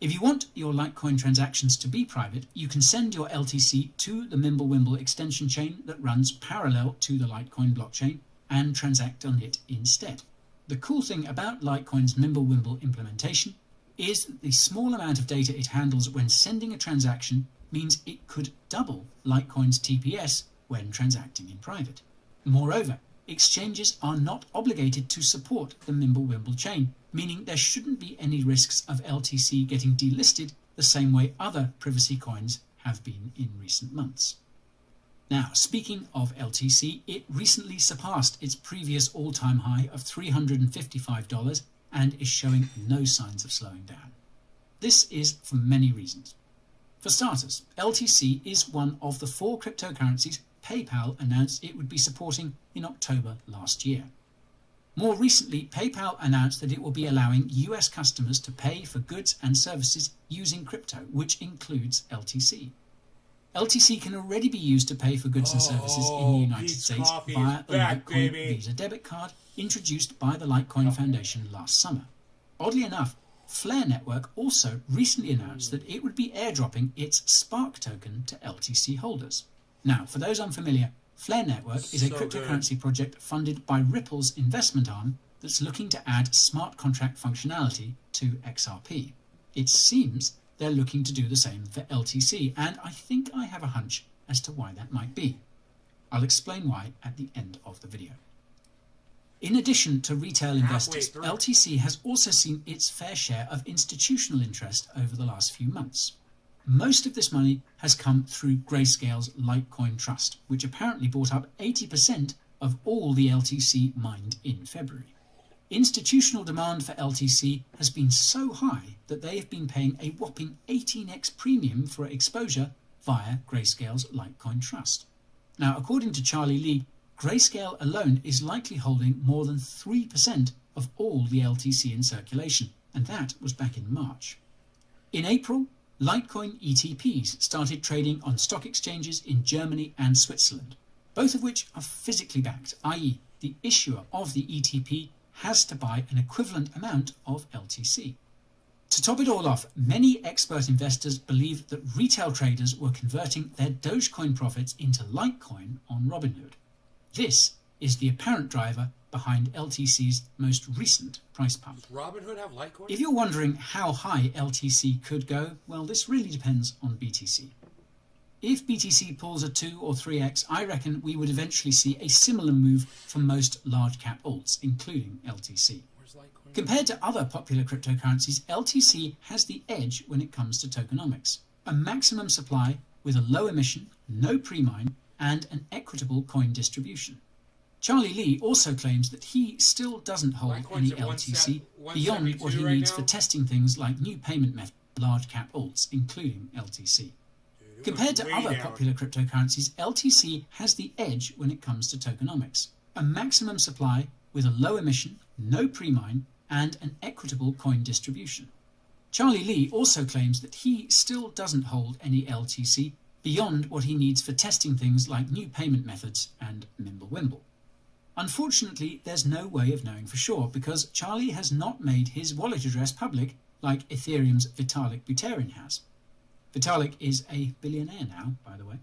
If you want your Litecoin transactions to be private, you can send your LTC to the Mimblewimble extension chain that runs parallel to the Litecoin blockchain and transact on it instead. The cool thing about Litecoin's Mimblewimble implementation is that the small amount of data it handles when sending a transaction means it could double Litecoin's TPS when transacting in private. Moreover, exchanges are not obligated to support the Mimblewimble chain, meaning there shouldn't be any risks of LTC getting delisted the same way other privacy coins have been in recent months. Now, speaking of LTC, it recently surpassed its previous all-time high of $355 and is showing no signs of slowing down. This is for many reasons. For starters, LTC is one of the 4 cryptocurrencies PayPal announced it would be supporting in October last year. More recently, PayPal announced that it will be allowing US customers to pay for goods and services using crypto, which includes LTC. LTC can already be used to pay for goods and services in the United States via the Litecoin Visa debit card introduced by the Litecoin Foundation last summer. Oddly enough, Flare Network also recently announced that it would be airdropping its Spark token to LTC holders. Now, for those unfamiliar, Flare Network is a cryptocurrency project funded by Ripple's investment arm that's looking to add smart contract functionality to XRP. It seems they're looking to do the same for LTC, and I think I have a hunch as to why that might be. I'll explain why at the end of the video. In addition to retail investors, LTC has also seen its fair share of institutional interest over the last few months. Most of this money has come through Grayscale's Litecoin Trust, which apparently bought up 80% of all the LTC mined in February. Institutional demand for LTC has been so high that they have been paying a whopping 18x premium for exposure via Grayscale's Litecoin Trust. Now, according to Charlie Lee, Grayscale alone is likely holding more than 3% of all the LTC in circulation, and that was back in March. In April, Litecoin ETPs started trading on stock exchanges in Germany and Switzerland, both of which are physically backed, i.e. the issuer of the ETP has to buy an equivalent amount of LTC. To top it all off, many expert investors believe that retail traders were converting their Dogecoin profits into Litecoin on Robinhood. This is the apparent driver behind LTC's most recent price pump. Does Robinhood have Litecoin? If you're wondering how high LTC could go, well, this really depends on BTC. If BTC pulls a 2 or 3x, I reckon we would eventually see a similar move for most large cap alts, including LTC. Compared to other popular cryptocurrencies, LTC has the edge when it comes to tokenomics. A maximum supply with a low emission, no pre-mine, and an equitable coin distribution. Charlie Lee also claims that he still doesn't hold any LTC beyond what he needs for testing things like new payment methods, large cap alts, including LTC. Compared to other popular cryptocurrencies, LTC has the edge when it comes to tokenomics. A maximum supply with a low emission, no pre-mine, and an equitable coin distribution. Charlie Lee also claims that he still doesn't hold any LTC beyond what he needs for testing things like new payment methods and Mimblewimble. Unfortunately, there's no way of knowing for sure because Charlie has not made his wallet address public like Ethereum's Vitalik Buterin has. Vitalik is a billionaire now, by the way.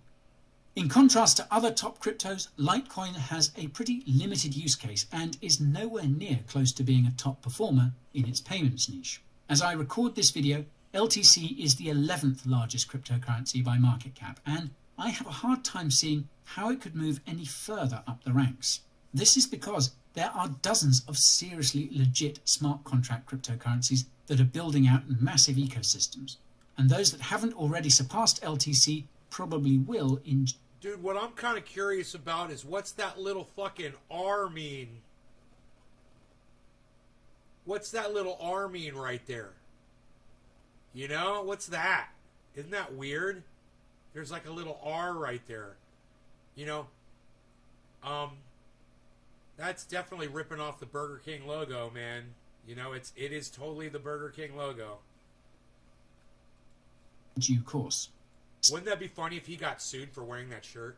In contrast to other top cryptos, Litecoin has a pretty limited use case and is nowhere near close to being a top performer in its payments niche. As I record this video, LTC is the 11th largest cryptocurrency by market cap, and I have a hard time seeing how it could move any further up the ranks. This is because there are dozens of seriously legit smart contract cryptocurrencies that are building out massive ecosystems, and those that haven't already surpassed LTC probably will in... Dude, what I'm kind of curious about is what's that little fucking R mean? What's that little R mean right there? You know, what's that? Isn't that weird? There's like a little R right there. You know, that's definitely ripping off the Burger King logo, man. You know, it is totally the Burger King logo. Due course. Wouldn't that be funny if he got sued for wearing that shirt?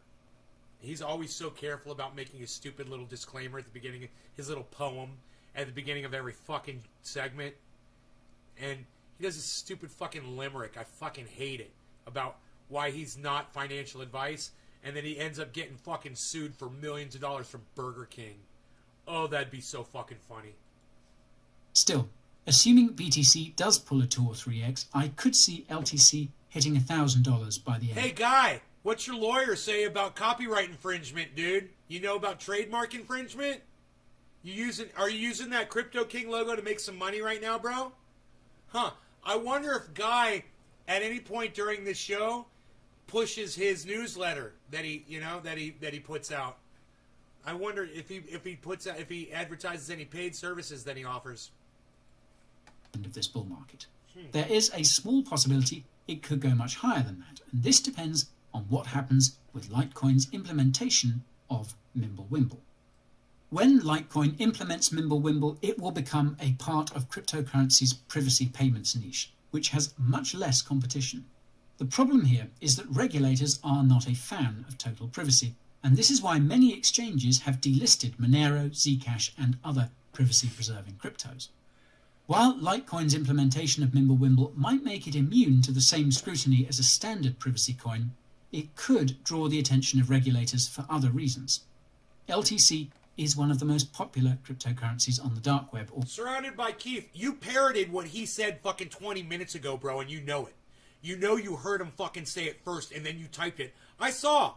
He's always so careful about making his stupid little disclaimer at the beginning, his little poem at the beginning of every fucking segment. And He does this stupid fucking limerick. I fucking hate it. About why he's not financial advice. And then he ends up getting fucking sued for millions of dollars from Burger King. Oh, that'd be so fucking funny. Still, assuming BTC does pull a 2 or 3x, I could see LTC hitting $1,000 by the end. Hey, guy, what's your lawyer say about copyright infringement, dude? You know about trademark infringement? Are you using that Crypto King logo to make some money right now, bro? Huh. I wonder if Guy, at any point during this show, pushes his newsletter that he puts out. I wonder if he advertises any paid services that he offers. Of this bull market. There is a small possibility it could go much higher than that, and this depends on what happens with Litecoin's implementation of Mimblewimble. When Litecoin implements Mimblewimble, it will become a part of cryptocurrency's privacy payments niche, which has much less competition. The problem here is that regulators are not a fan of total privacy, and this is why many exchanges have delisted Monero, Zcash, and other privacy-preserving cryptos. While Litecoin's implementation of Mimblewimble might make it immune to the same scrutiny as a standard privacy coin, it could draw the attention of regulators for other reasons. LTC is one of the most popular cryptocurrencies on the dark web. Surrounded by Keith, you parroted what he said fucking 20 minutes ago, bro, and you know it. You know you heard him fucking say it first, and then you typed it. I saw.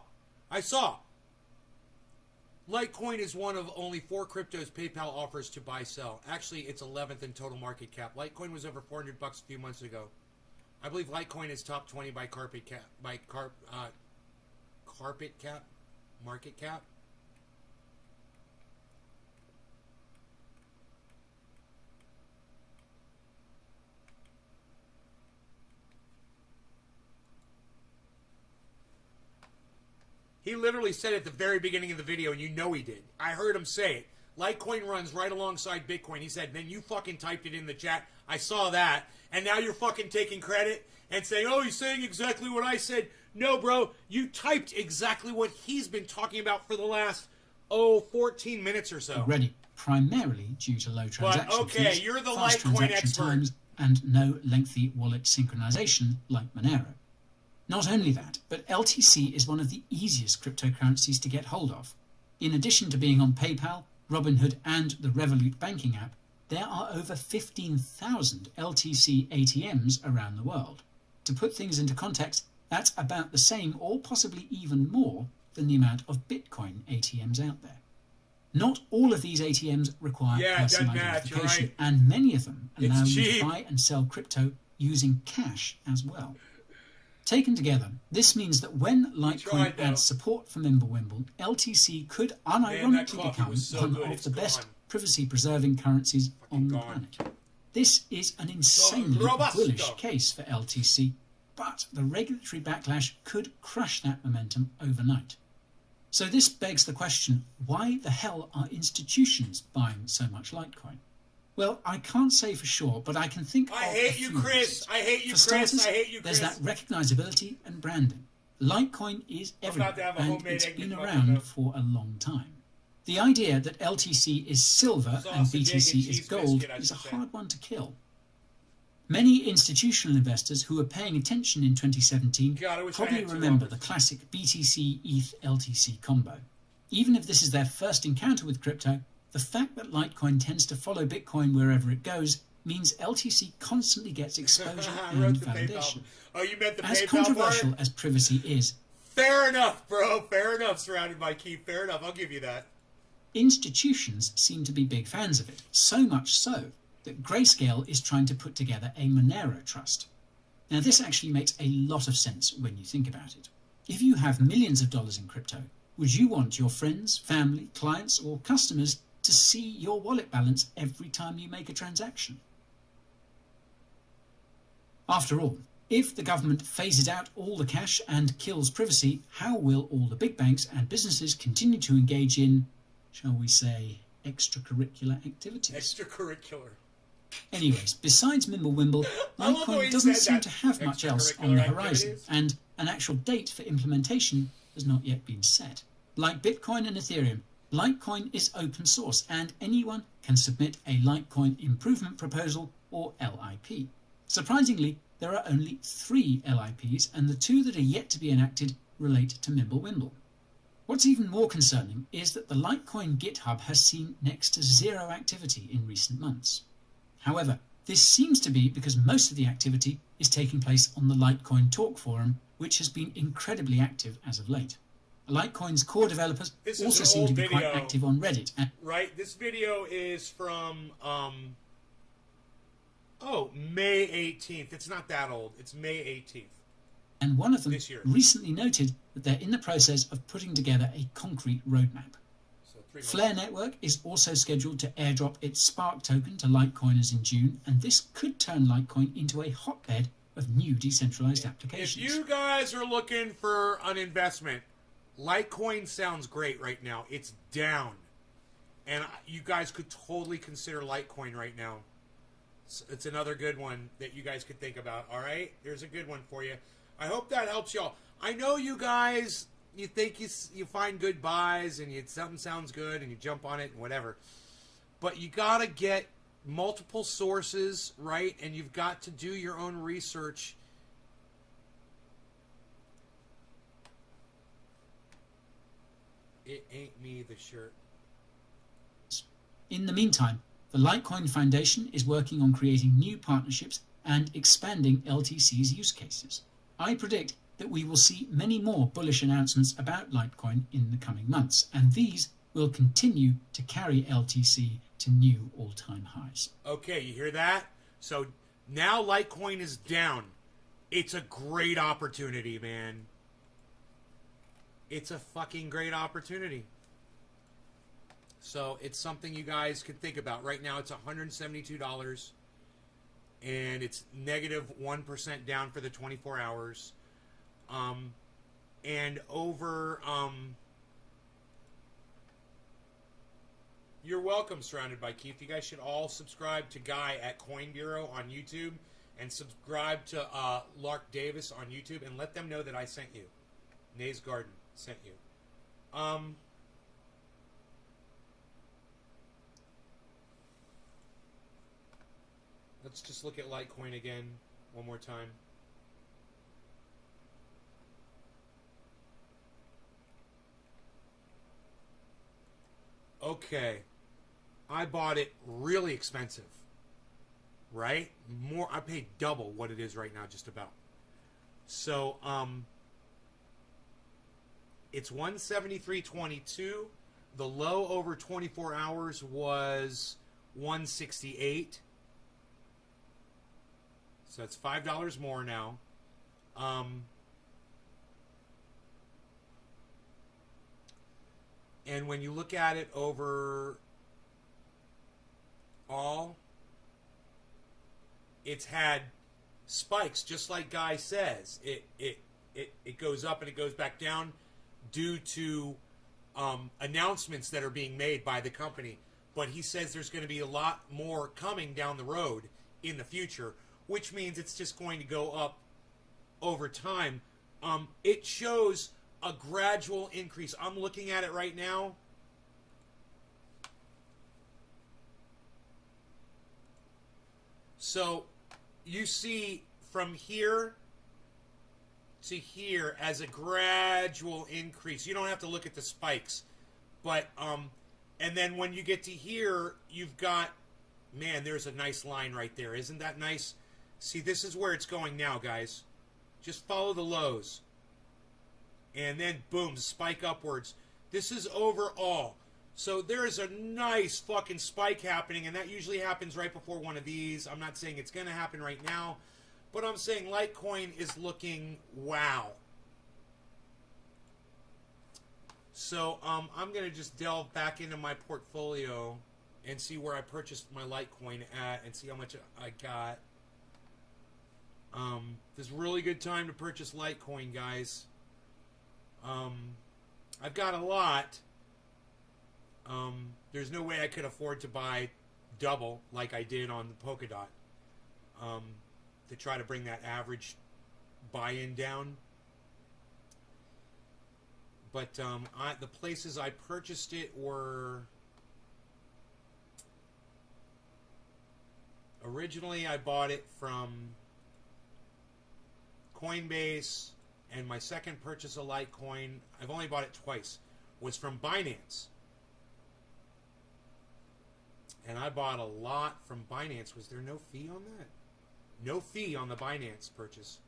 Litecoin is one of only 4 cryptos PayPal offers to buy-sell. Actually, it's 11th in total market cap. Litecoin was over $400 a few months ago. I believe Litecoin is top 20 by market cap. He literally said it at the very beginning of the video, and you know he did. I heard him say it. Litecoin runs right alongside Bitcoin. He said, then you fucking typed it in the chat. I saw that. And now you're fucking taking credit and saying, oh, he's saying exactly what I said. No, bro. You typed exactly what he's been talking about for the last, 14 minutes or so. Already, primarily due to low transaction fees, you're the fast Litecoin transaction expert. times, and no lengthy wallet synchronization like Monero. Not only that, but LTC is one of the easiest cryptocurrencies to get hold of. In addition to being on PayPal, Robinhood, and the Revolut banking app, there are over 15,000 LTC ATMs around the world. To put things into context, that's about the same or possibly even more than the amount of Bitcoin ATMs out there. Not all of these ATMs require personal identification, right. And many of them allow you to buy and sell crypto using cash as well. Taken together, this means that when Litecoin adds support for Mimblewimble, LTC could unironically become one of the best privacy-preserving currencies on the planet. This is an insanely bullish case for LTC, but the regulatory backlash could crush that momentum overnight. So this begs the question, why the hell are institutions buying so much Litecoin? Well, I can't say for sure, but I can think of a few reasons. I hate you, For starters, Chris. I hate you, Chris. There's that recognizability and branding. Litecoin is everywhere, and it's been around for a long time. The idea that LTC is silver and BTC is gold is a hard one to kill. Many institutional investors who were paying attention in 2017 probably remember the classic BTC-ETH-LTC combo. Even if this is their first encounter with crypto, the fact that Litecoin tends to follow Bitcoin wherever it goes means LTC constantly gets exposure and validation. Oh, you meant the as PayPal controversial part? As privacy is, fair enough, bro. Fair enough. Surrounded by Keith. Fair enough. I'll give you that. Institutions seem to be big fans of it, so much so that Grayscale is trying to put together a Monero trust. Now, this actually makes a lot of sense when you think about it. If you have millions of dollars in crypto, would you want your friends, family, clients, or customers to see your wallet balance every time you make a transaction? After all, if the government phases out all the cash and kills privacy, how will all the big banks and businesses continue to engage in, shall we say, extracurricular activities? Extracurricular. Anyways, besides Mimblewimble, Litecoin doesn't seem to have much else on the horizon, and an actual date for implementation has not yet been set. Like Bitcoin and Ethereum, Litecoin is open source, and anyone can submit a Litecoin improvement proposal, or LIP. Surprisingly, there are only 3 LIPs, and the 2 that are yet to be enacted relate to Mimblewimble. What's even more concerning is that the Litecoin GitHub has seen next to 0 activity in recent months. However, this seems to be because most of the activity is taking place on the Litecoin Talk forum, which has been incredibly active as of late. Litecoin's core developers also seem to be quite active on Reddit. Right, this video is from May 18th. It's not that old. It's May 18th. And one of them recently noted that they're in the process of putting together a concrete roadmap. Flare Network is also scheduled to airdrop its Spark token to Litecoiners in June, and this could turn Litecoin into a hotbed of new decentralized applications. If you guys are looking for an investment, Litecoin sounds great right now. It's down. And you guys could totally consider Litecoin right now. It's another good one that you guys could think about. All right? There's a good one for you. I hope that helps y'all. I know you guys, you think you find good buys and something sounds good and you jump on it and whatever. But you got to get multiple sources, right? And you've got to do your own research. It ain't me, the shirt. In the meantime, the Litecoin Foundation is working on creating new partnerships and expanding LTC's use cases. I predict that we will see many more bullish announcements about Litecoin in the coming months, and these will continue to carry LTC to new all-time highs. Okay, you hear that? So now Litecoin is down. It's a great opportunity, man. It's a fucking great opportunity. So it's something you guys could think about. Right now it's $172 and it's negative 1% down for the 24 hours. And over, you're welcome, Surrounded by Keith. You guys should all subscribe to Guy at Coin Bureau on YouTube and subscribe to Lark Davis on YouTube and let them know that I sent you. Nays Garden sent you. Let's just look at Litecoin again one more time. Okay. I bought it really expensive. Right? I paid double what it is right now, just about. So, it's 173.22. The low over 24 hours was 168. So it's $5 more now. And when you look at it over all, it's had spikes, just like Guy says. It goes up and it goes back down due to announcements that are being made by the company. But he says there's going to be a lot more coming down the road in the future, which means it's just going to go up over time. It shows a gradual increase. I'm looking at it right now. So you see from here to here as a gradual increase. You don't have to look at the spikes. But, and then when you get to here, you've got, man, there's a nice line right there. Isn't that nice? See, this is where it's going now, guys. Just follow the lows. And then, boom, spike upwards. This is overall. So there is a nice fucking spike happening, and that usually happens right before one of these. I'm not saying it's going to happen right now, but I'm saying Litecoin is looking wow. So I'm going to just delve back into my portfolio and see where I purchased my Litecoin at and see how much I got. This is a really good time to purchase Litecoin, guys. I've got a lot. There's no way I could afford to buy double like I did on the Polkadot to try to bring that average buy-in down. But the places I purchased it were Originally, I bought it from Coinbase, and my second purchase of Litecoin, I've only bought it twice, was from Binance. And I bought a lot from Binance. Was there no fee on that? No fee on the Binance purchase.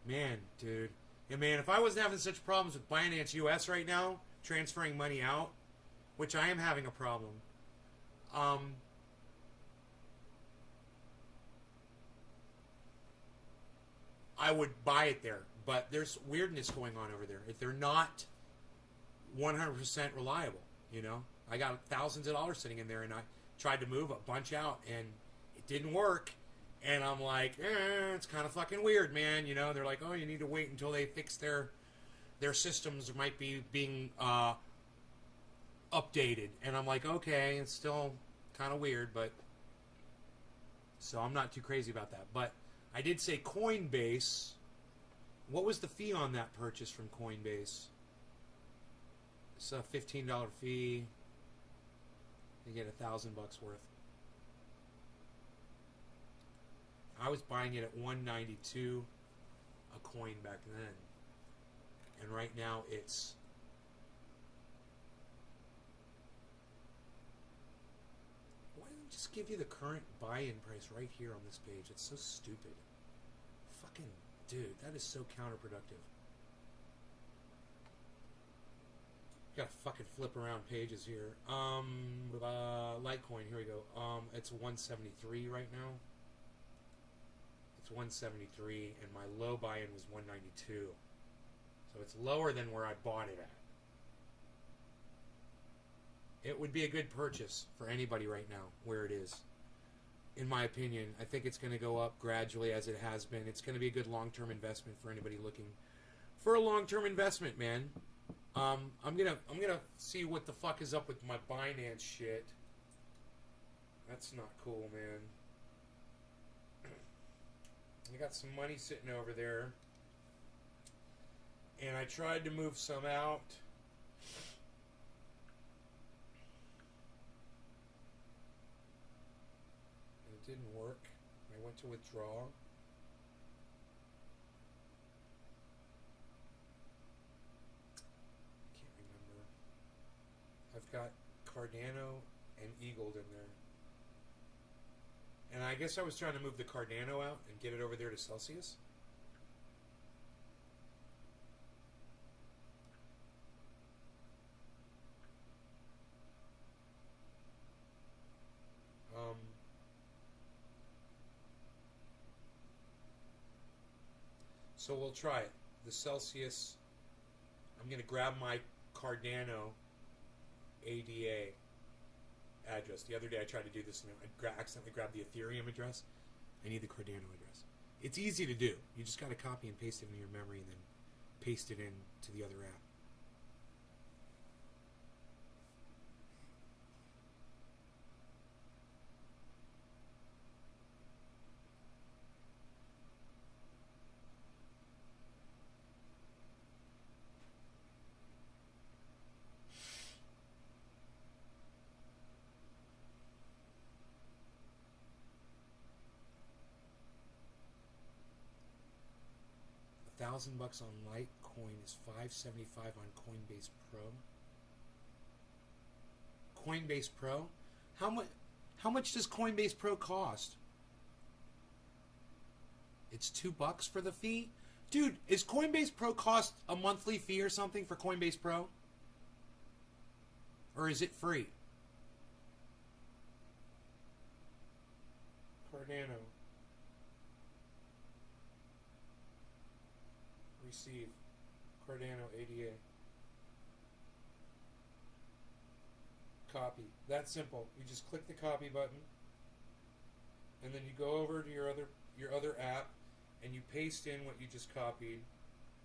Man, dude. Yeah, man, if I wasn't having such problems with Binance US right now, transferring money out, which I am having a problem, I would buy it there. But there's weirdness going on over there. If they're not 100% reliable, you know? I got thousands of dollars sitting in there, and I tried to move a bunch out, and it didn't work. And I'm like, it's kind of fucking weird, man. You know, they're like, oh, you need to wait until they fix their systems might be being updated. And I'm like, okay, it's still kind of weird, but so I'm not too crazy about that. But I did say Coinbase. What was the fee on that purchase from Coinbase? It's a $15 fee. You get $1,000 worth. I was buying it at $1.92 a coin back then, and right now it's why don't they just give you the current buy-in price right here on this page? It's so stupid. Fucking dude, that is so counterproductive. Gotta fucking flip around pages here. Litecoin, here we go. It's 173 right now. It's 173, and my low buy-in was 192. So it's lower than where I bought it at. It would be a good purchase for anybody right now, where it is. In my opinion, I think it's going to go up gradually as it has been. It's going to be a good long-term investment for anybody looking for a long-term investment, man. I'm gonna see what the fuck is up with my Binance shit. That's not cool, man. I got some money sitting over there, and I tried to move some out. And it didn't work. I went to withdraw. I've got Cardano and Eagled in there. And I guess I was trying to move the Cardano out and get it over there to Celsius. So we'll try it. The Celsius, I'm going to grab my Cardano ADA address. The other day I tried to do this and I accidentally grabbed the Ethereum address. I need the Cardano address. It's easy to do. You just got to copy and paste it in your memory and then paste it in to the other app. $1,000 on Litecoin is $575 on Coinbase Pro. Coinbase Pro? How much does Coinbase Pro cost? It's $2 for the fee? Dude, is Coinbase Pro cost a monthly fee or something for Coinbase Pro? Or is it free? Cardano. Receive Cardano ADA. Copy. That's simple. You just click the copy button, and then you go over to your other app, and you paste in what you just copied.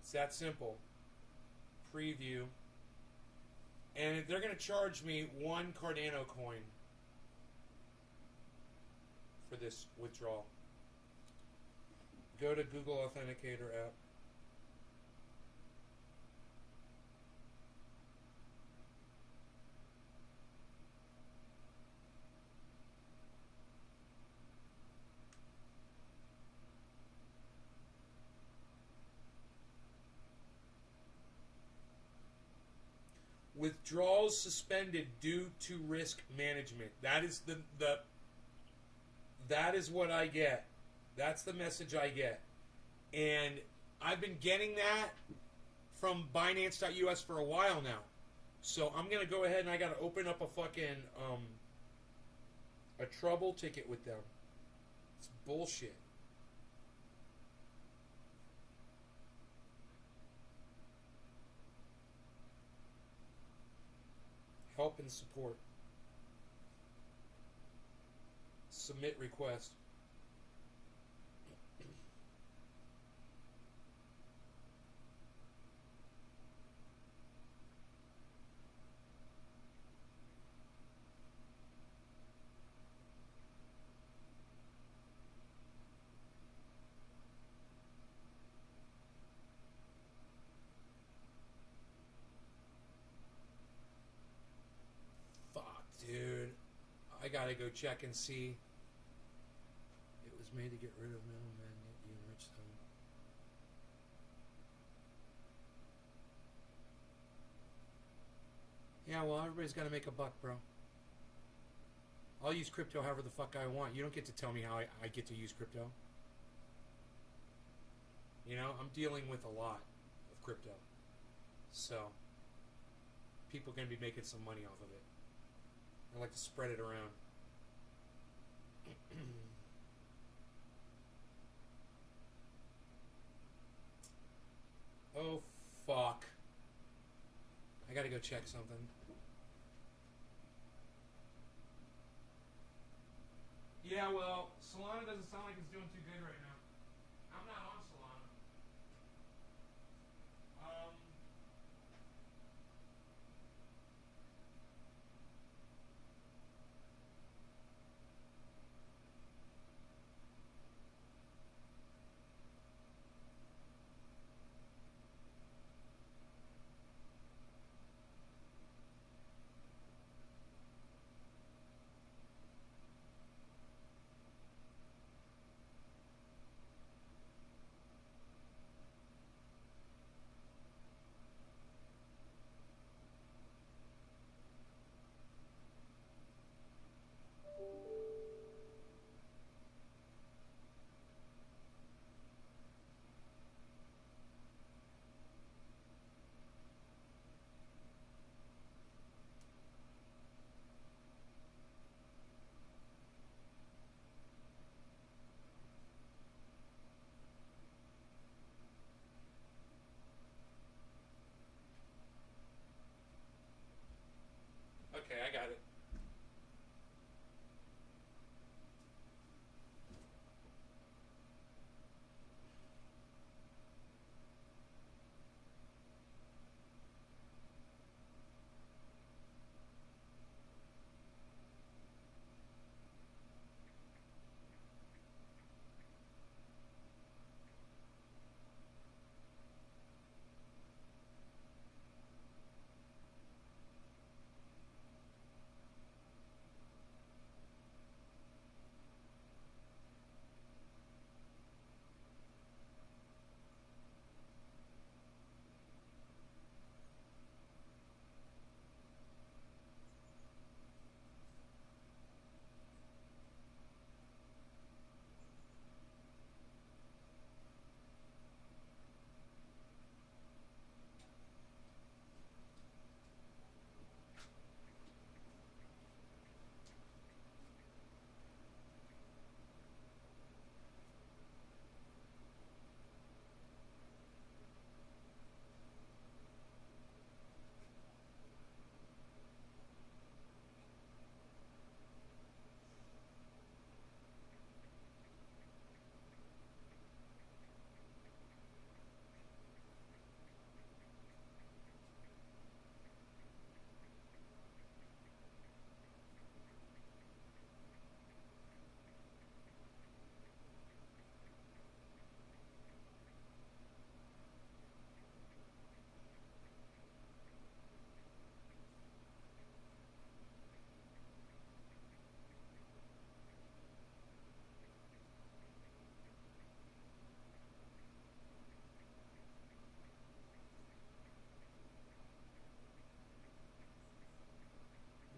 It's that simple. Preview, and they're going to charge me 1 Cardano coin for this withdrawal. Go to Google Authenticator app. Withdrawals suspended due to risk management. That is that is what I get. That's the message I get. And I've been getting that from Binance.us for a while now. So I'm going to go ahead and I got to open up a fucking a trouble ticket with them. It's bullshit. Help and support. Submit request. Dude, I gotta go check and see. It was made to get rid of middlemen, you enrich them. Yeah, well, everybody's gotta make a buck, bro. I'll use crypto however the fuck I want. You don't get to tell me how I get to use crypto. You know, I'm dealing with a lot of crypto. So, people are gonna be making some money off of it. I like to spread it around. Oh, fuck. I gotta go check something. Yeah, well, Solana doesn't sound like it's doing too good right now. I'm not on Solana.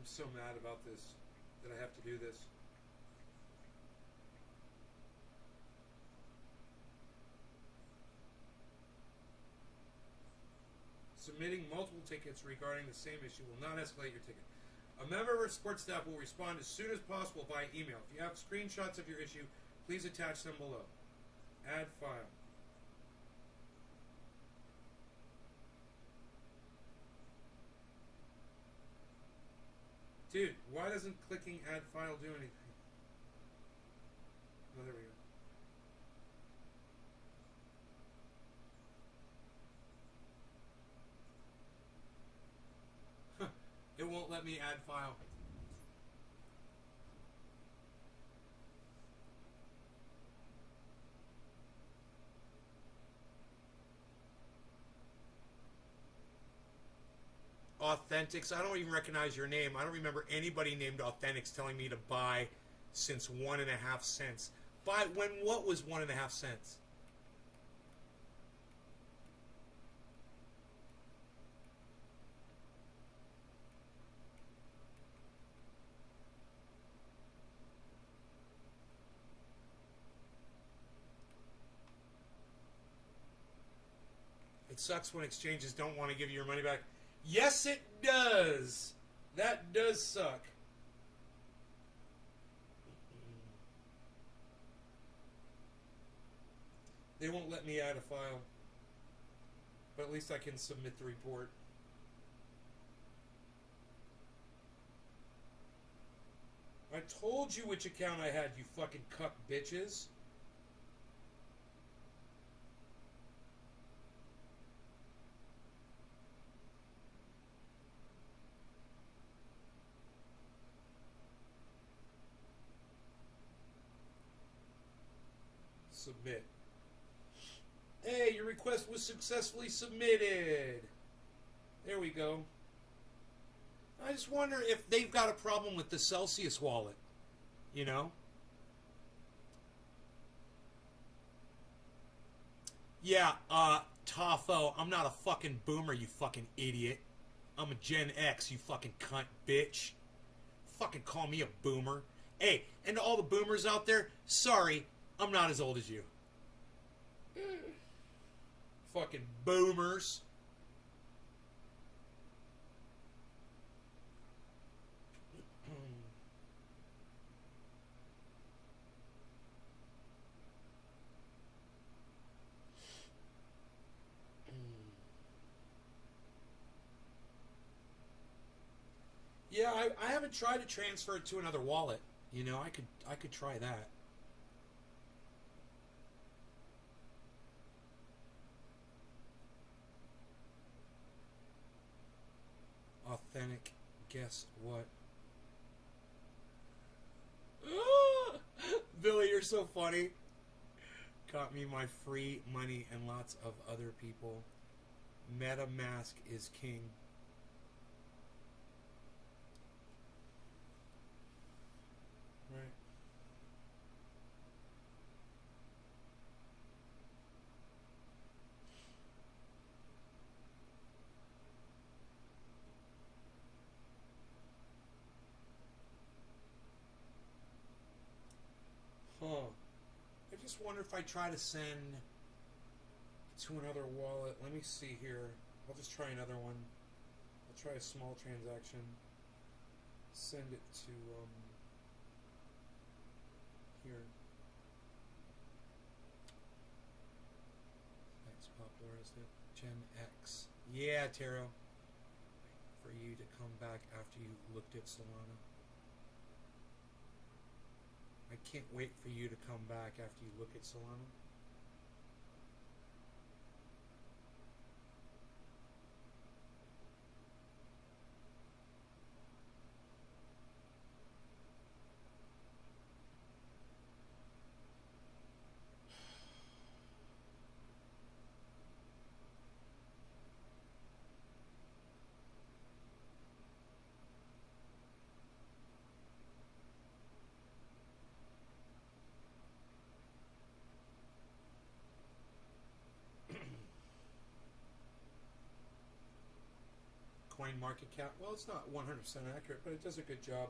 I'm so mad about this, that I have to do this. Submitting multiple tickets regarding the same issue will not escalate your ticket. A member of our support staff will respond as soon as possible by email. If you have screenshots of your issue, please attach them below. Add file. Dude, why doesn't clicking add file do anything? Oh, there we go. It won't let me add file. Authentics. I don't even recognize your name. I don't remember anybody named Authentics telling me to buy since 1.5 cents. Buy when what was 1.5 cents? It sucks when exchanges don't want to give you your money back. Yes, it does. That does suck. They won't let me add a file. But at least I can submit the report. I told you which account I had, you fucking cuck bitches. Submit. Hey, your request was successfully submitted. There we go. I just wonder if they've got a problem with the Celsius wallet. You know? Yeah, Tafo, I'm not a fucking boomer, you fucking idiot. I'm a Gen X, you fucking cunt bitch. Fucking call me a boomer. Hey, and to all the boomers out there, sorry, I'm not as old as you. Fucking boomers. Yeah, I haven't tried to transfer it to another wallet. You know, I could try that. Authentic. Guess what? Billy, you're so funny. Got me my free money and lots of other people. MetaMask is king. Right. Huh. I just wonder if I try to send to another wallet. Let me see here. I'll just try another one. I'll try a small transaction. Send it to here. That's popular, isn't it? Gen X. Yeah, Taro. For you to come back after you looked at Solana. I can't wait for you to come back after you look at Solana. CoinMarketCap. Well, it's not 100% accurate, but it does a good job.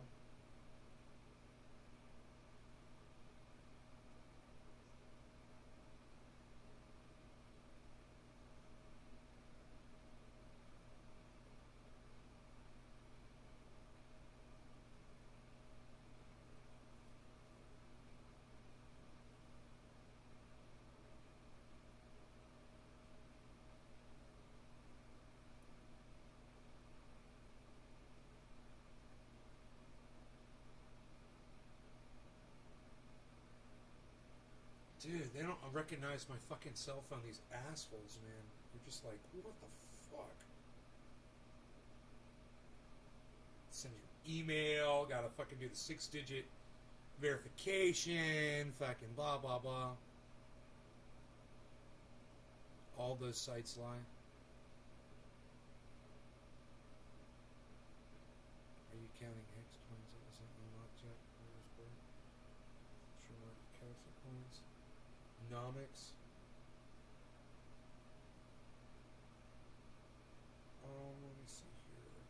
Dude, they don't recognize my fucking cell phone, these assholes, man. You're just like, what the fuck? Send your email, gotta fucking do the 6-digit verification, fucking blah, blah, blah. All those sites lie. Are you counting X coins that was unlocked yet? Sure, market caps coins. Nomics. Let me see here.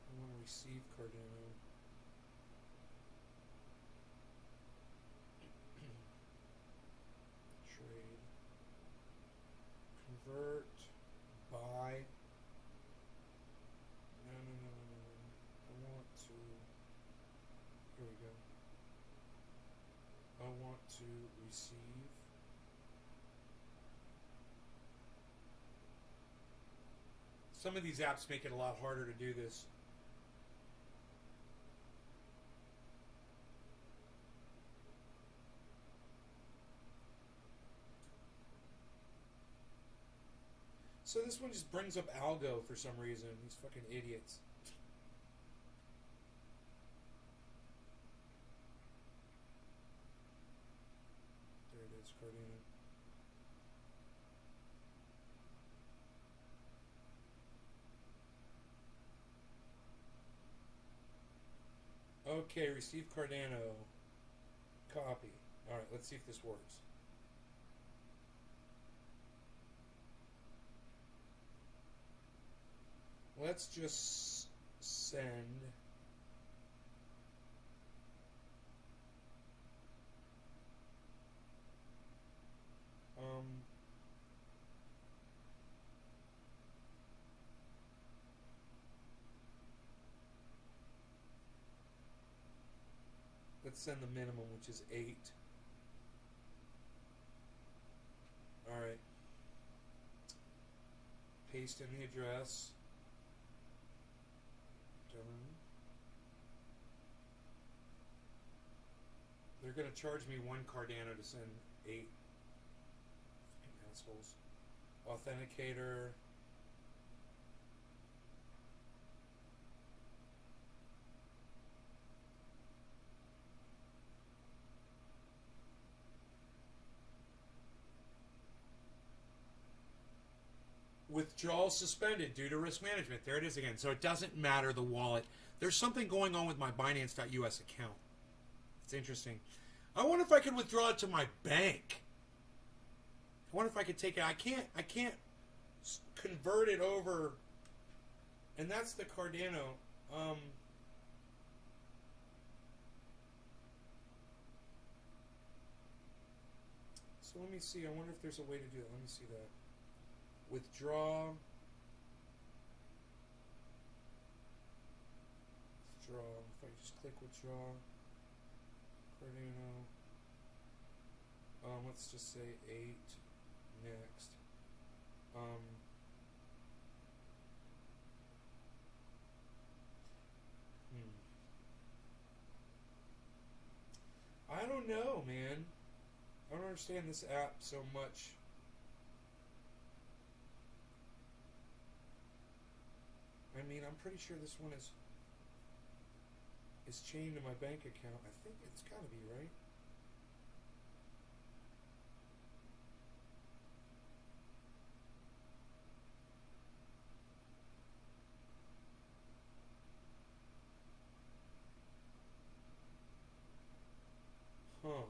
I want to receive Cardano. Trade. Convert. Buy. No. I want to. Here we go. I want to receive. Some of these apps make it a lot harder to do this. So this one just brings up Algo for some reason. These fucking idiots. There it is, Cardano. Okay, receive Cardano. Copy. Alright, let's see if this works. Let's just send let's send the minimum, which is 8. Alright. Paste in the address. Done. They're going to charge me 1 Cardano to send 8. Fucking assholes. Authenticator. Withdrawal suspended due to risk management. There it is again. So it doesn't matter the wallet. There's something going on with my Binance.us account. It's interesting. I wonder if I can withdraw it to my bank. I wonder if I could take it. I can't convert it over. And that's the Cardano. So let me see. I wonder if there's a way to do it. Let me see that. Withdraw. If I just click withdraw. Cardano. Let's just say 8. Next. I don't know, man. I don't understand this app so much. I mean, I'm pretty sure this one is chained to my bank account. I think it's got to be, right? Huh.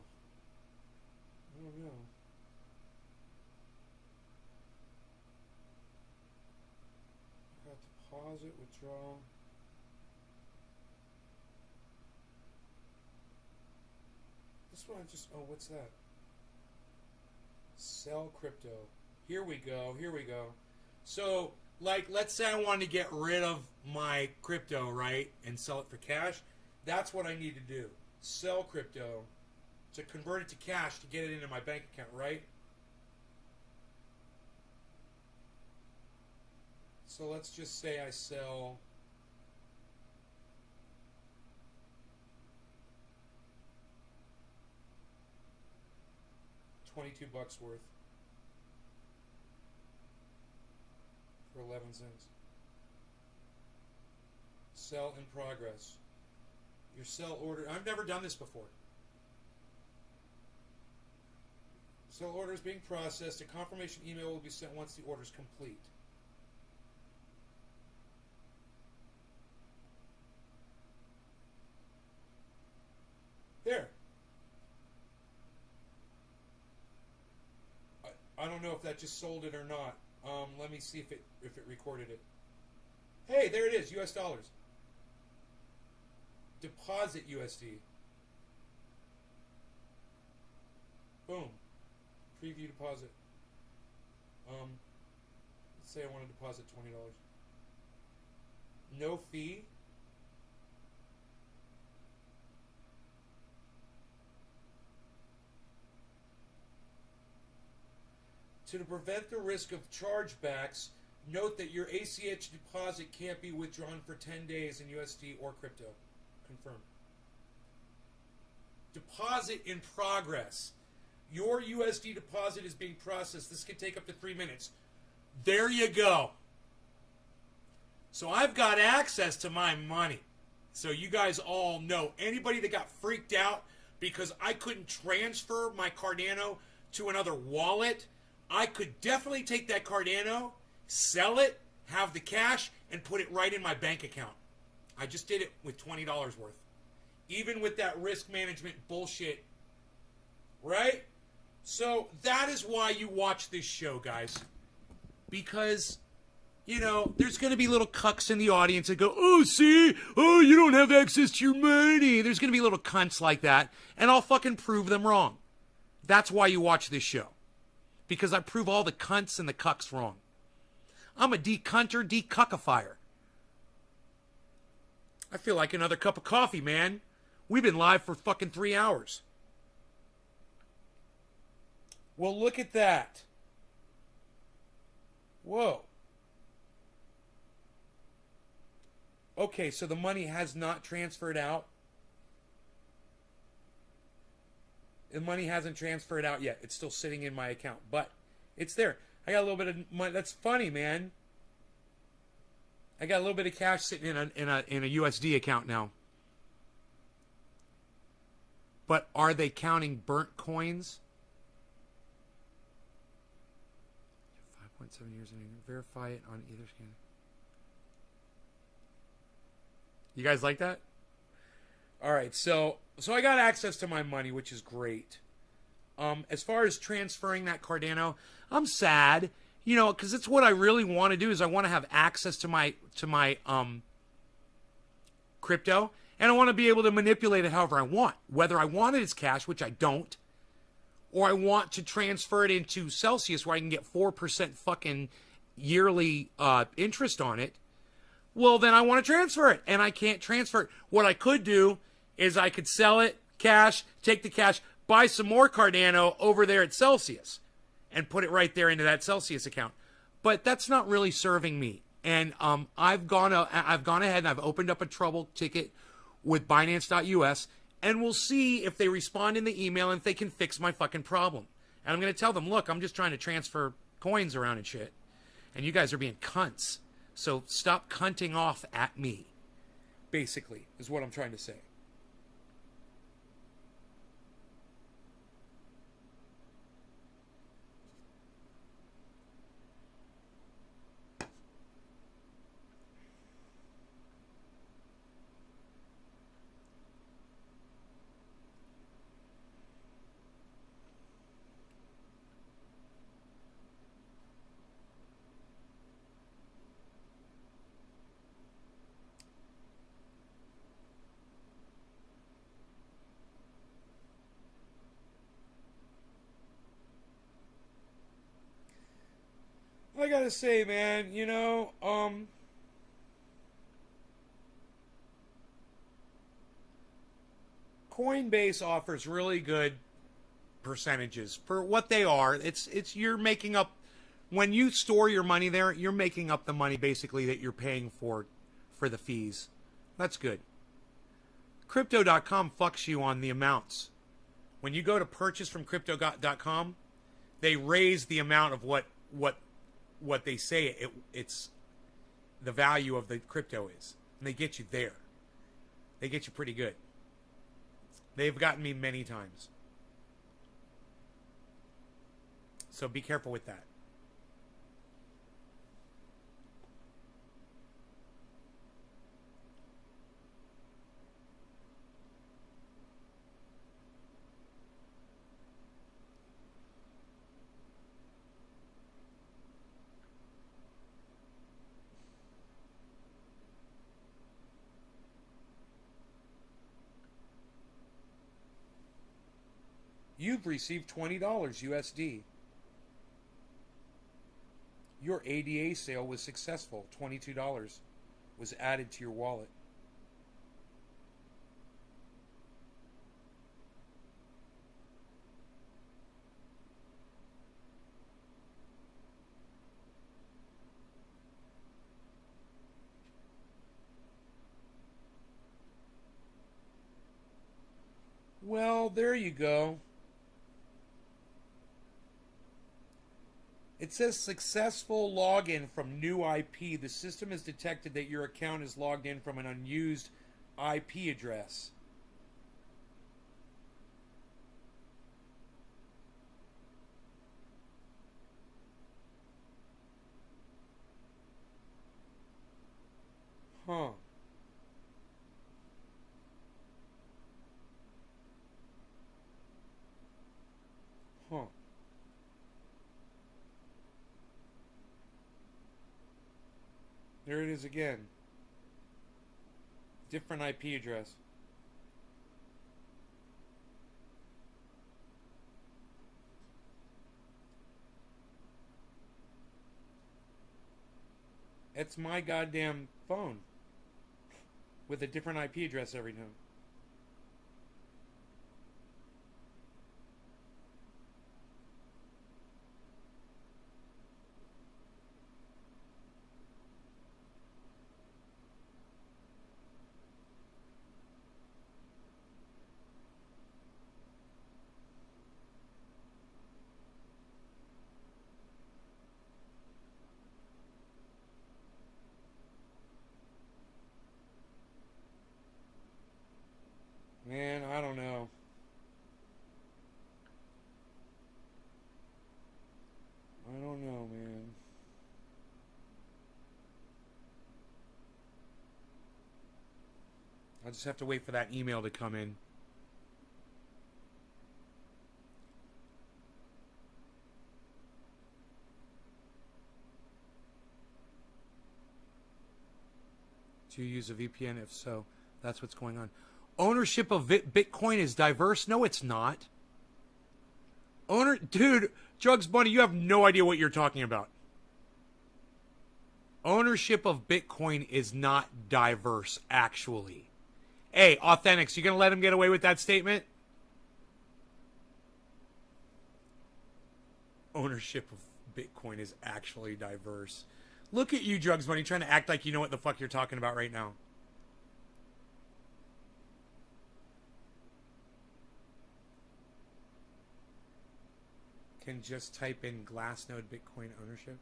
deposit, withdrawal. This one I just, oh, what's that? Sell crypto. Here we go. So, like, let's say I wanted to get rid of my crypto, right? And sell it for cash. That's what I need to do. Sell crypto to convert it to cash to get it into my bank account, right? So let's just say I sell $22 worth for 11 cents. Sell in progress. Your sell order. I've never done this before. Sell order is being processed. A confirmation email will be sent once the order is complete. There. I don't know if that just sold it or not. Let me see if it recorded it. Hey, there it is, US dollars. Deposit USD. Boom. Preview deposit. Let's say I want to deposit $20. No fee. To prevent the risk of chargebacks, note that your ACH deposit can't be withdrawn for 10 days in USD or crypto. Confirm. Deposit in progress. Your USD deposit is being processed. This could take up to 3 minutes. There you go. So I've got access to my money. So you guys all know. Anybody that got freaked out because I couldn't transfer my Cardano to another wallet, I could definitely take that Cardano, sell it, have the cash, and put it right in my bank account. I just did it with $20 worth. Even with that risk management bullshit. Right? So that is why you watch this show, guys. Because, you know, there's going to be little cucks in the audience that go, oh, see? Oh, you don't have access to your money. There's going to be little cunts like that. And I'll fucking prove them wrong. That's why you watch this show. Because I prove all the cunts and the cucks wrong. I'm a de-cunter, de-cuckifier. I feel like another cup of coffee, man. We've been live for fucking 3 hours. Well, look at that. Whoa. Okay, so the money has not transferred out. The money hasn't transferred out yet. It's still sitting in my account, but it's there. I got a little bit of money. That's funny, man. I got a little bit of cash sitting in a USD account now. But are they counting burnt coins? 5.7 years and verify it on either scan. You guys like that? All right, so I got access to my money, which is great. As far as transferring that Cardano, I'm sad, you know, because it's what I really want to do is I want to have access to my crypto, and I want to be able to manipulate it however I want. Whether I want it as cash, which I don't, or I want to transfer it into Celsius where I can get 4% fucking yearly interest on it. Well, then I want to transfer it, and I can't transfer it. What I could do is I could sell it, cash, take the cash, buy some more Cardano over there at Celsius, and put it right there into that Celsius account. But that's not really serving me. And I've gone ahead and I've opened up a trouble ticket with Binance.us, and we'll see if they respond in the email and if they can fix my fucking problem. And I'm going to tell them, look, I'm just trying to transfer coins around and shit, and you guys are being cunts. So stop cunting off at me, basically, is what I'm trying to say. gotta say, man, Coinbase offers really good percentages for what they are. It's you're making up when you store your money there, you're making up the money basically that you're paying for the fees. That's good. Crypto.com fucks you on the amounts. When you go to purchase from Crypto.com, they raise the amount of what they say it's the value of the crypto is. And they get you there. They get you pretty good. They've gotten me many times. So be careful with that. You've received $20 USD. Your ADA sale was successful. $22 was added to your wallet. Well, there you go. It says successful login from new IP. The system has detected that your account is logged in from an unused IP address. Huh. Huh. There it is again. Different IP address. It's my goddamn phone with a different IP address every time. Man, I don't know. I don't know, man. I'll just have to wait for that email to come in. Do you use a VPN? If so, that's what's going on. Ownership of Bitcoin is diverse? No, it's not. Dude, Jugs Bunny, you have no idea what you're talking about. Ownership of Bitcoin is not diverse, actually. Hey, Authentics, you gonna let him get away with that statement? Ownership of Bitcoin is actually diverse. Look at you, Jugs Bunny, trying to act like you know what the fuck you're talking about right now. Can just type in Glassnode Bitcoin ownership.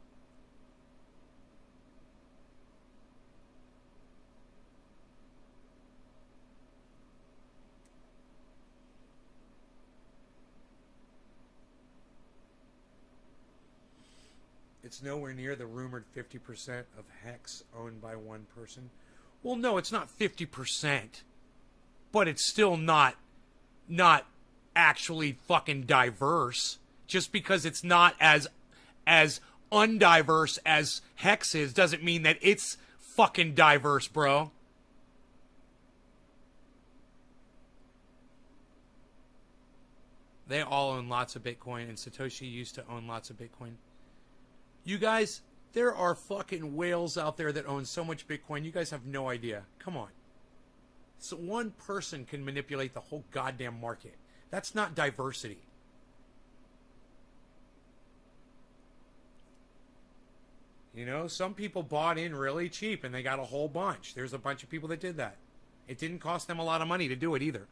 It's nowhere near the rumored 50% of Hex owned by one person. Well, no, it's not 50%, but it's still not actually fucking diverse. Just because it's not as undiverse as Hex is doesn't mean that it's fucking diverse, bro. They all own lots of Bitcoin, and Satoshi used to own lots of Bitcoin. You guys, There are fucking whales out there that own so much Bitcoin. You guys have no idea. Come on. So one person can manipulate the whole goddamn market. That's not diversity. You know, some people bought in really cheap and they got a whole bunch. There's a bunch of people that did that. It didn't cost them a lot of money to do it either.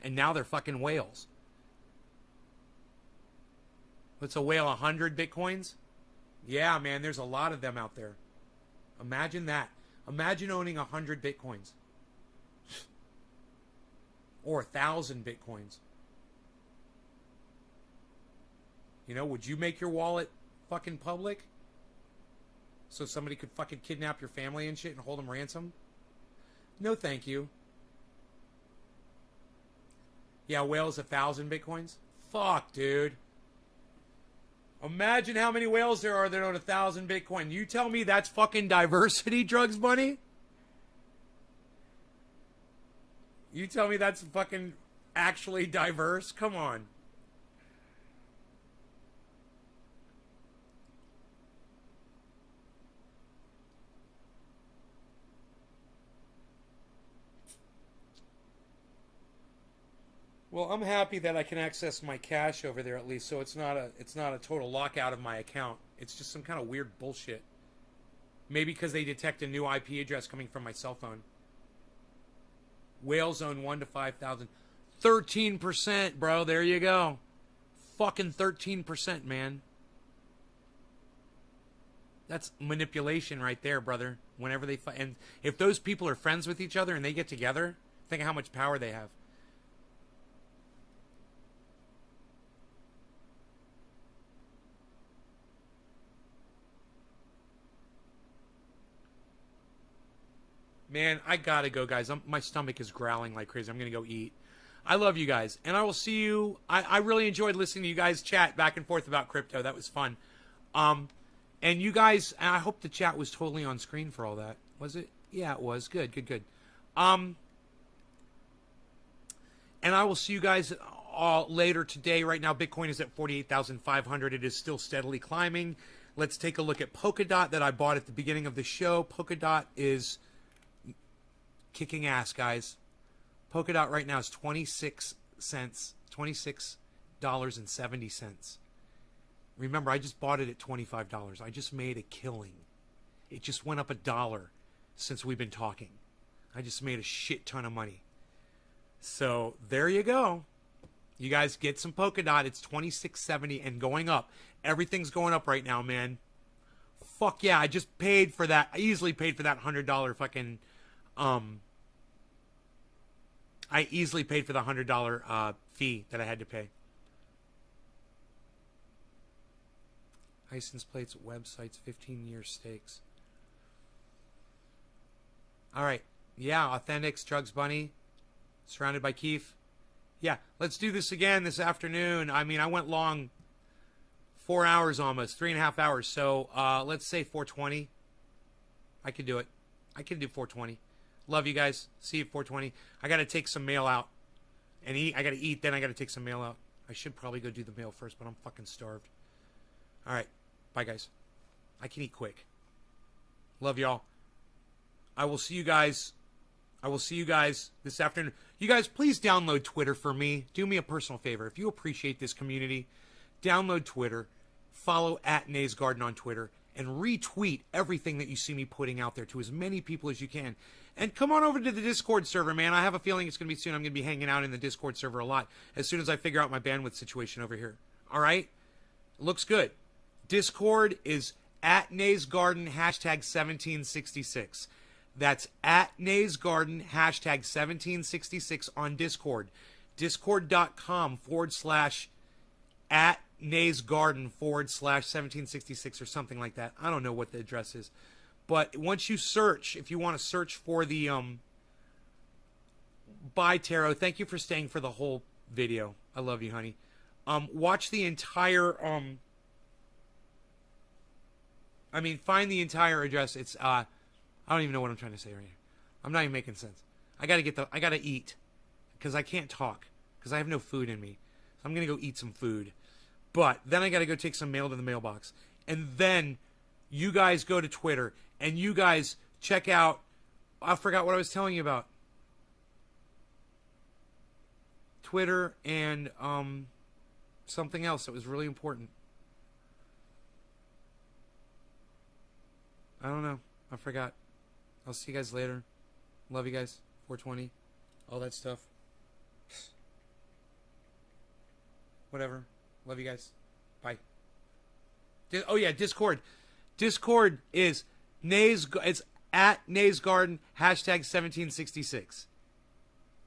And now they're fucking whales. What's a whale, 100 Bitcoins? Yeah, man, there's a lot of them out there. Imagine that. Imagine owning 100 Bitcoins. Or 1,000 Bitcoins. You know, would you make your wallet fucking public? So somebody could fucking kidnap your family and shit and hold them ransom? No, thank you. Yeah, whales 1,000 Bitcoins? Fuck, dude. Imagine how many whales there are that own 1,000 Bitcoin. You tell me that's fucking diversity, Drugs Bunny? You tell me that's fucking actually diverse? Come on. Well, I'm happy that I can access my cash over there at least, so it's not a total lockout of my account. It's just some kind of weird bullshit. Maybe because they detect a new IP address coming from my cell phone. Whale zone 1 to 5,000. 13%, bro. There you go. Fucking 13%, man. That's manipulation right there, brother. Whenever they and if those people are friends with each other and they get together, think of how much power they have. Man, I gotta go, guys. My stomach is growling like crazy. I'm gonna go eat. I love you guys, and I will see you. I really enjoyed listening to you guys chat back and forth about crypto. That was fun. And you guys, I hope the chat was totally on screen for all that. Was it? Yeah, it was. Good. And I will see you guys all later today. Right now, Bitcoin is at 48,500. It is still steadily climbing. Let's take a look at Polkadot that I bought at the beginning of the show. Polkadot is kicking ass, guys. Polkadot right now is 26 cents, $26.70. Remember, I just bought it at $25. I just made a killing. It just went up $1 since we've been talking. I just made a shit ton of money. So there you go. You guys get some Polkadot. It's $26.70 and going up. Everything's going up right now, man. Fuck yeah, I just paid for that. I easily paid for that $100 fucking I easily paid for the $100 fee that I had to pay. License plates, websites, 15-year stakes. All right. Yeah, Authentics, Drugs Bunny, surrounded by Keith. Yeah, let's do this again this afternoon. I mean, I went long, 4 hours almost, 3.5 hours. So let's say 4:20. I could do it. I can do 4:20. Love you guys. See you at 4:20. I got to take some mail out and eat. I got to eat, then I got to take some mail out. I should probably go do the mail first, but I'm fucking starved. All right. Bye, guys. I can eat quick. Love y'all. I will see you guys. I will see you guys this afternoon. You guys, please download Twitter for me. Do me a personal favor. If you appreciate this community, download Twitter. Follow @NaysGarden on Twitter. And retweet everything that you see me putting out there to as many people as you can. And come on over to the Discord server, man. I have a feeling it's going to be soon. I'm going to be hanging out in the Discord server a lot as soon as I figure out my bandwidth situation over here. All right? Looks good. Discord is @NaysGarden, #1766. That's @NaysGarden, #1766 on Discord. Discord.com/@NaysGarden /1766 or something like that. I don't know what the address is. But once you search, if you want to search for the Bye Tarot, thank you for staying for the whole video. I love you, honey. Watch the entire find the entire address. It's I don't even know what I'm trying to say right here. I'm not even making sense. I gotta eat because I can't talk because I have no food in me. So I'm gonna go eat some food. But then I got to go take some mail to the mailbox. And then you guys go to Twitter and you guys check out, I forgot what I was telling you about. Twitter and something else that was really important. I don't know. I forgot. I'll see you guys later. Love you guys. 420. All that stuff. Whatever. Love you guys. Bye. Oh yeah, Discord. Discord is it's at Nays Garden #1766.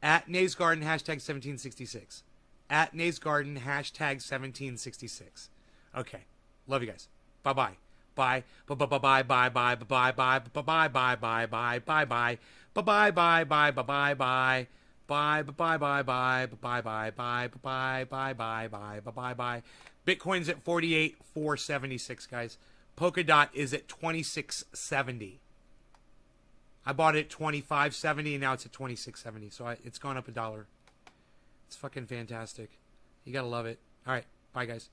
At Nays Garden #1766. At Nays Garden #1766. Okay. Love you guys. Bye-bye. Bye. Bye-bye. Bye-bye. Bye-bye. Bye-bye. Bye-bye. Bye-bye. Bye-bye. Bye-bye. Bye-bye. Bye-bye. Bye. Bye. Bye. Bye. Bye. Bye. Bye. Bye. Bye. Bye. Bye. Bye. Bye. Bye. Bitcoin's at 48,476, guys. Polkadot is at 2670. I bought it at 2570 and now it's at 2670. So it's gone up $1. It's fucking fantastic. You gotta love it. All right. Bye, guys.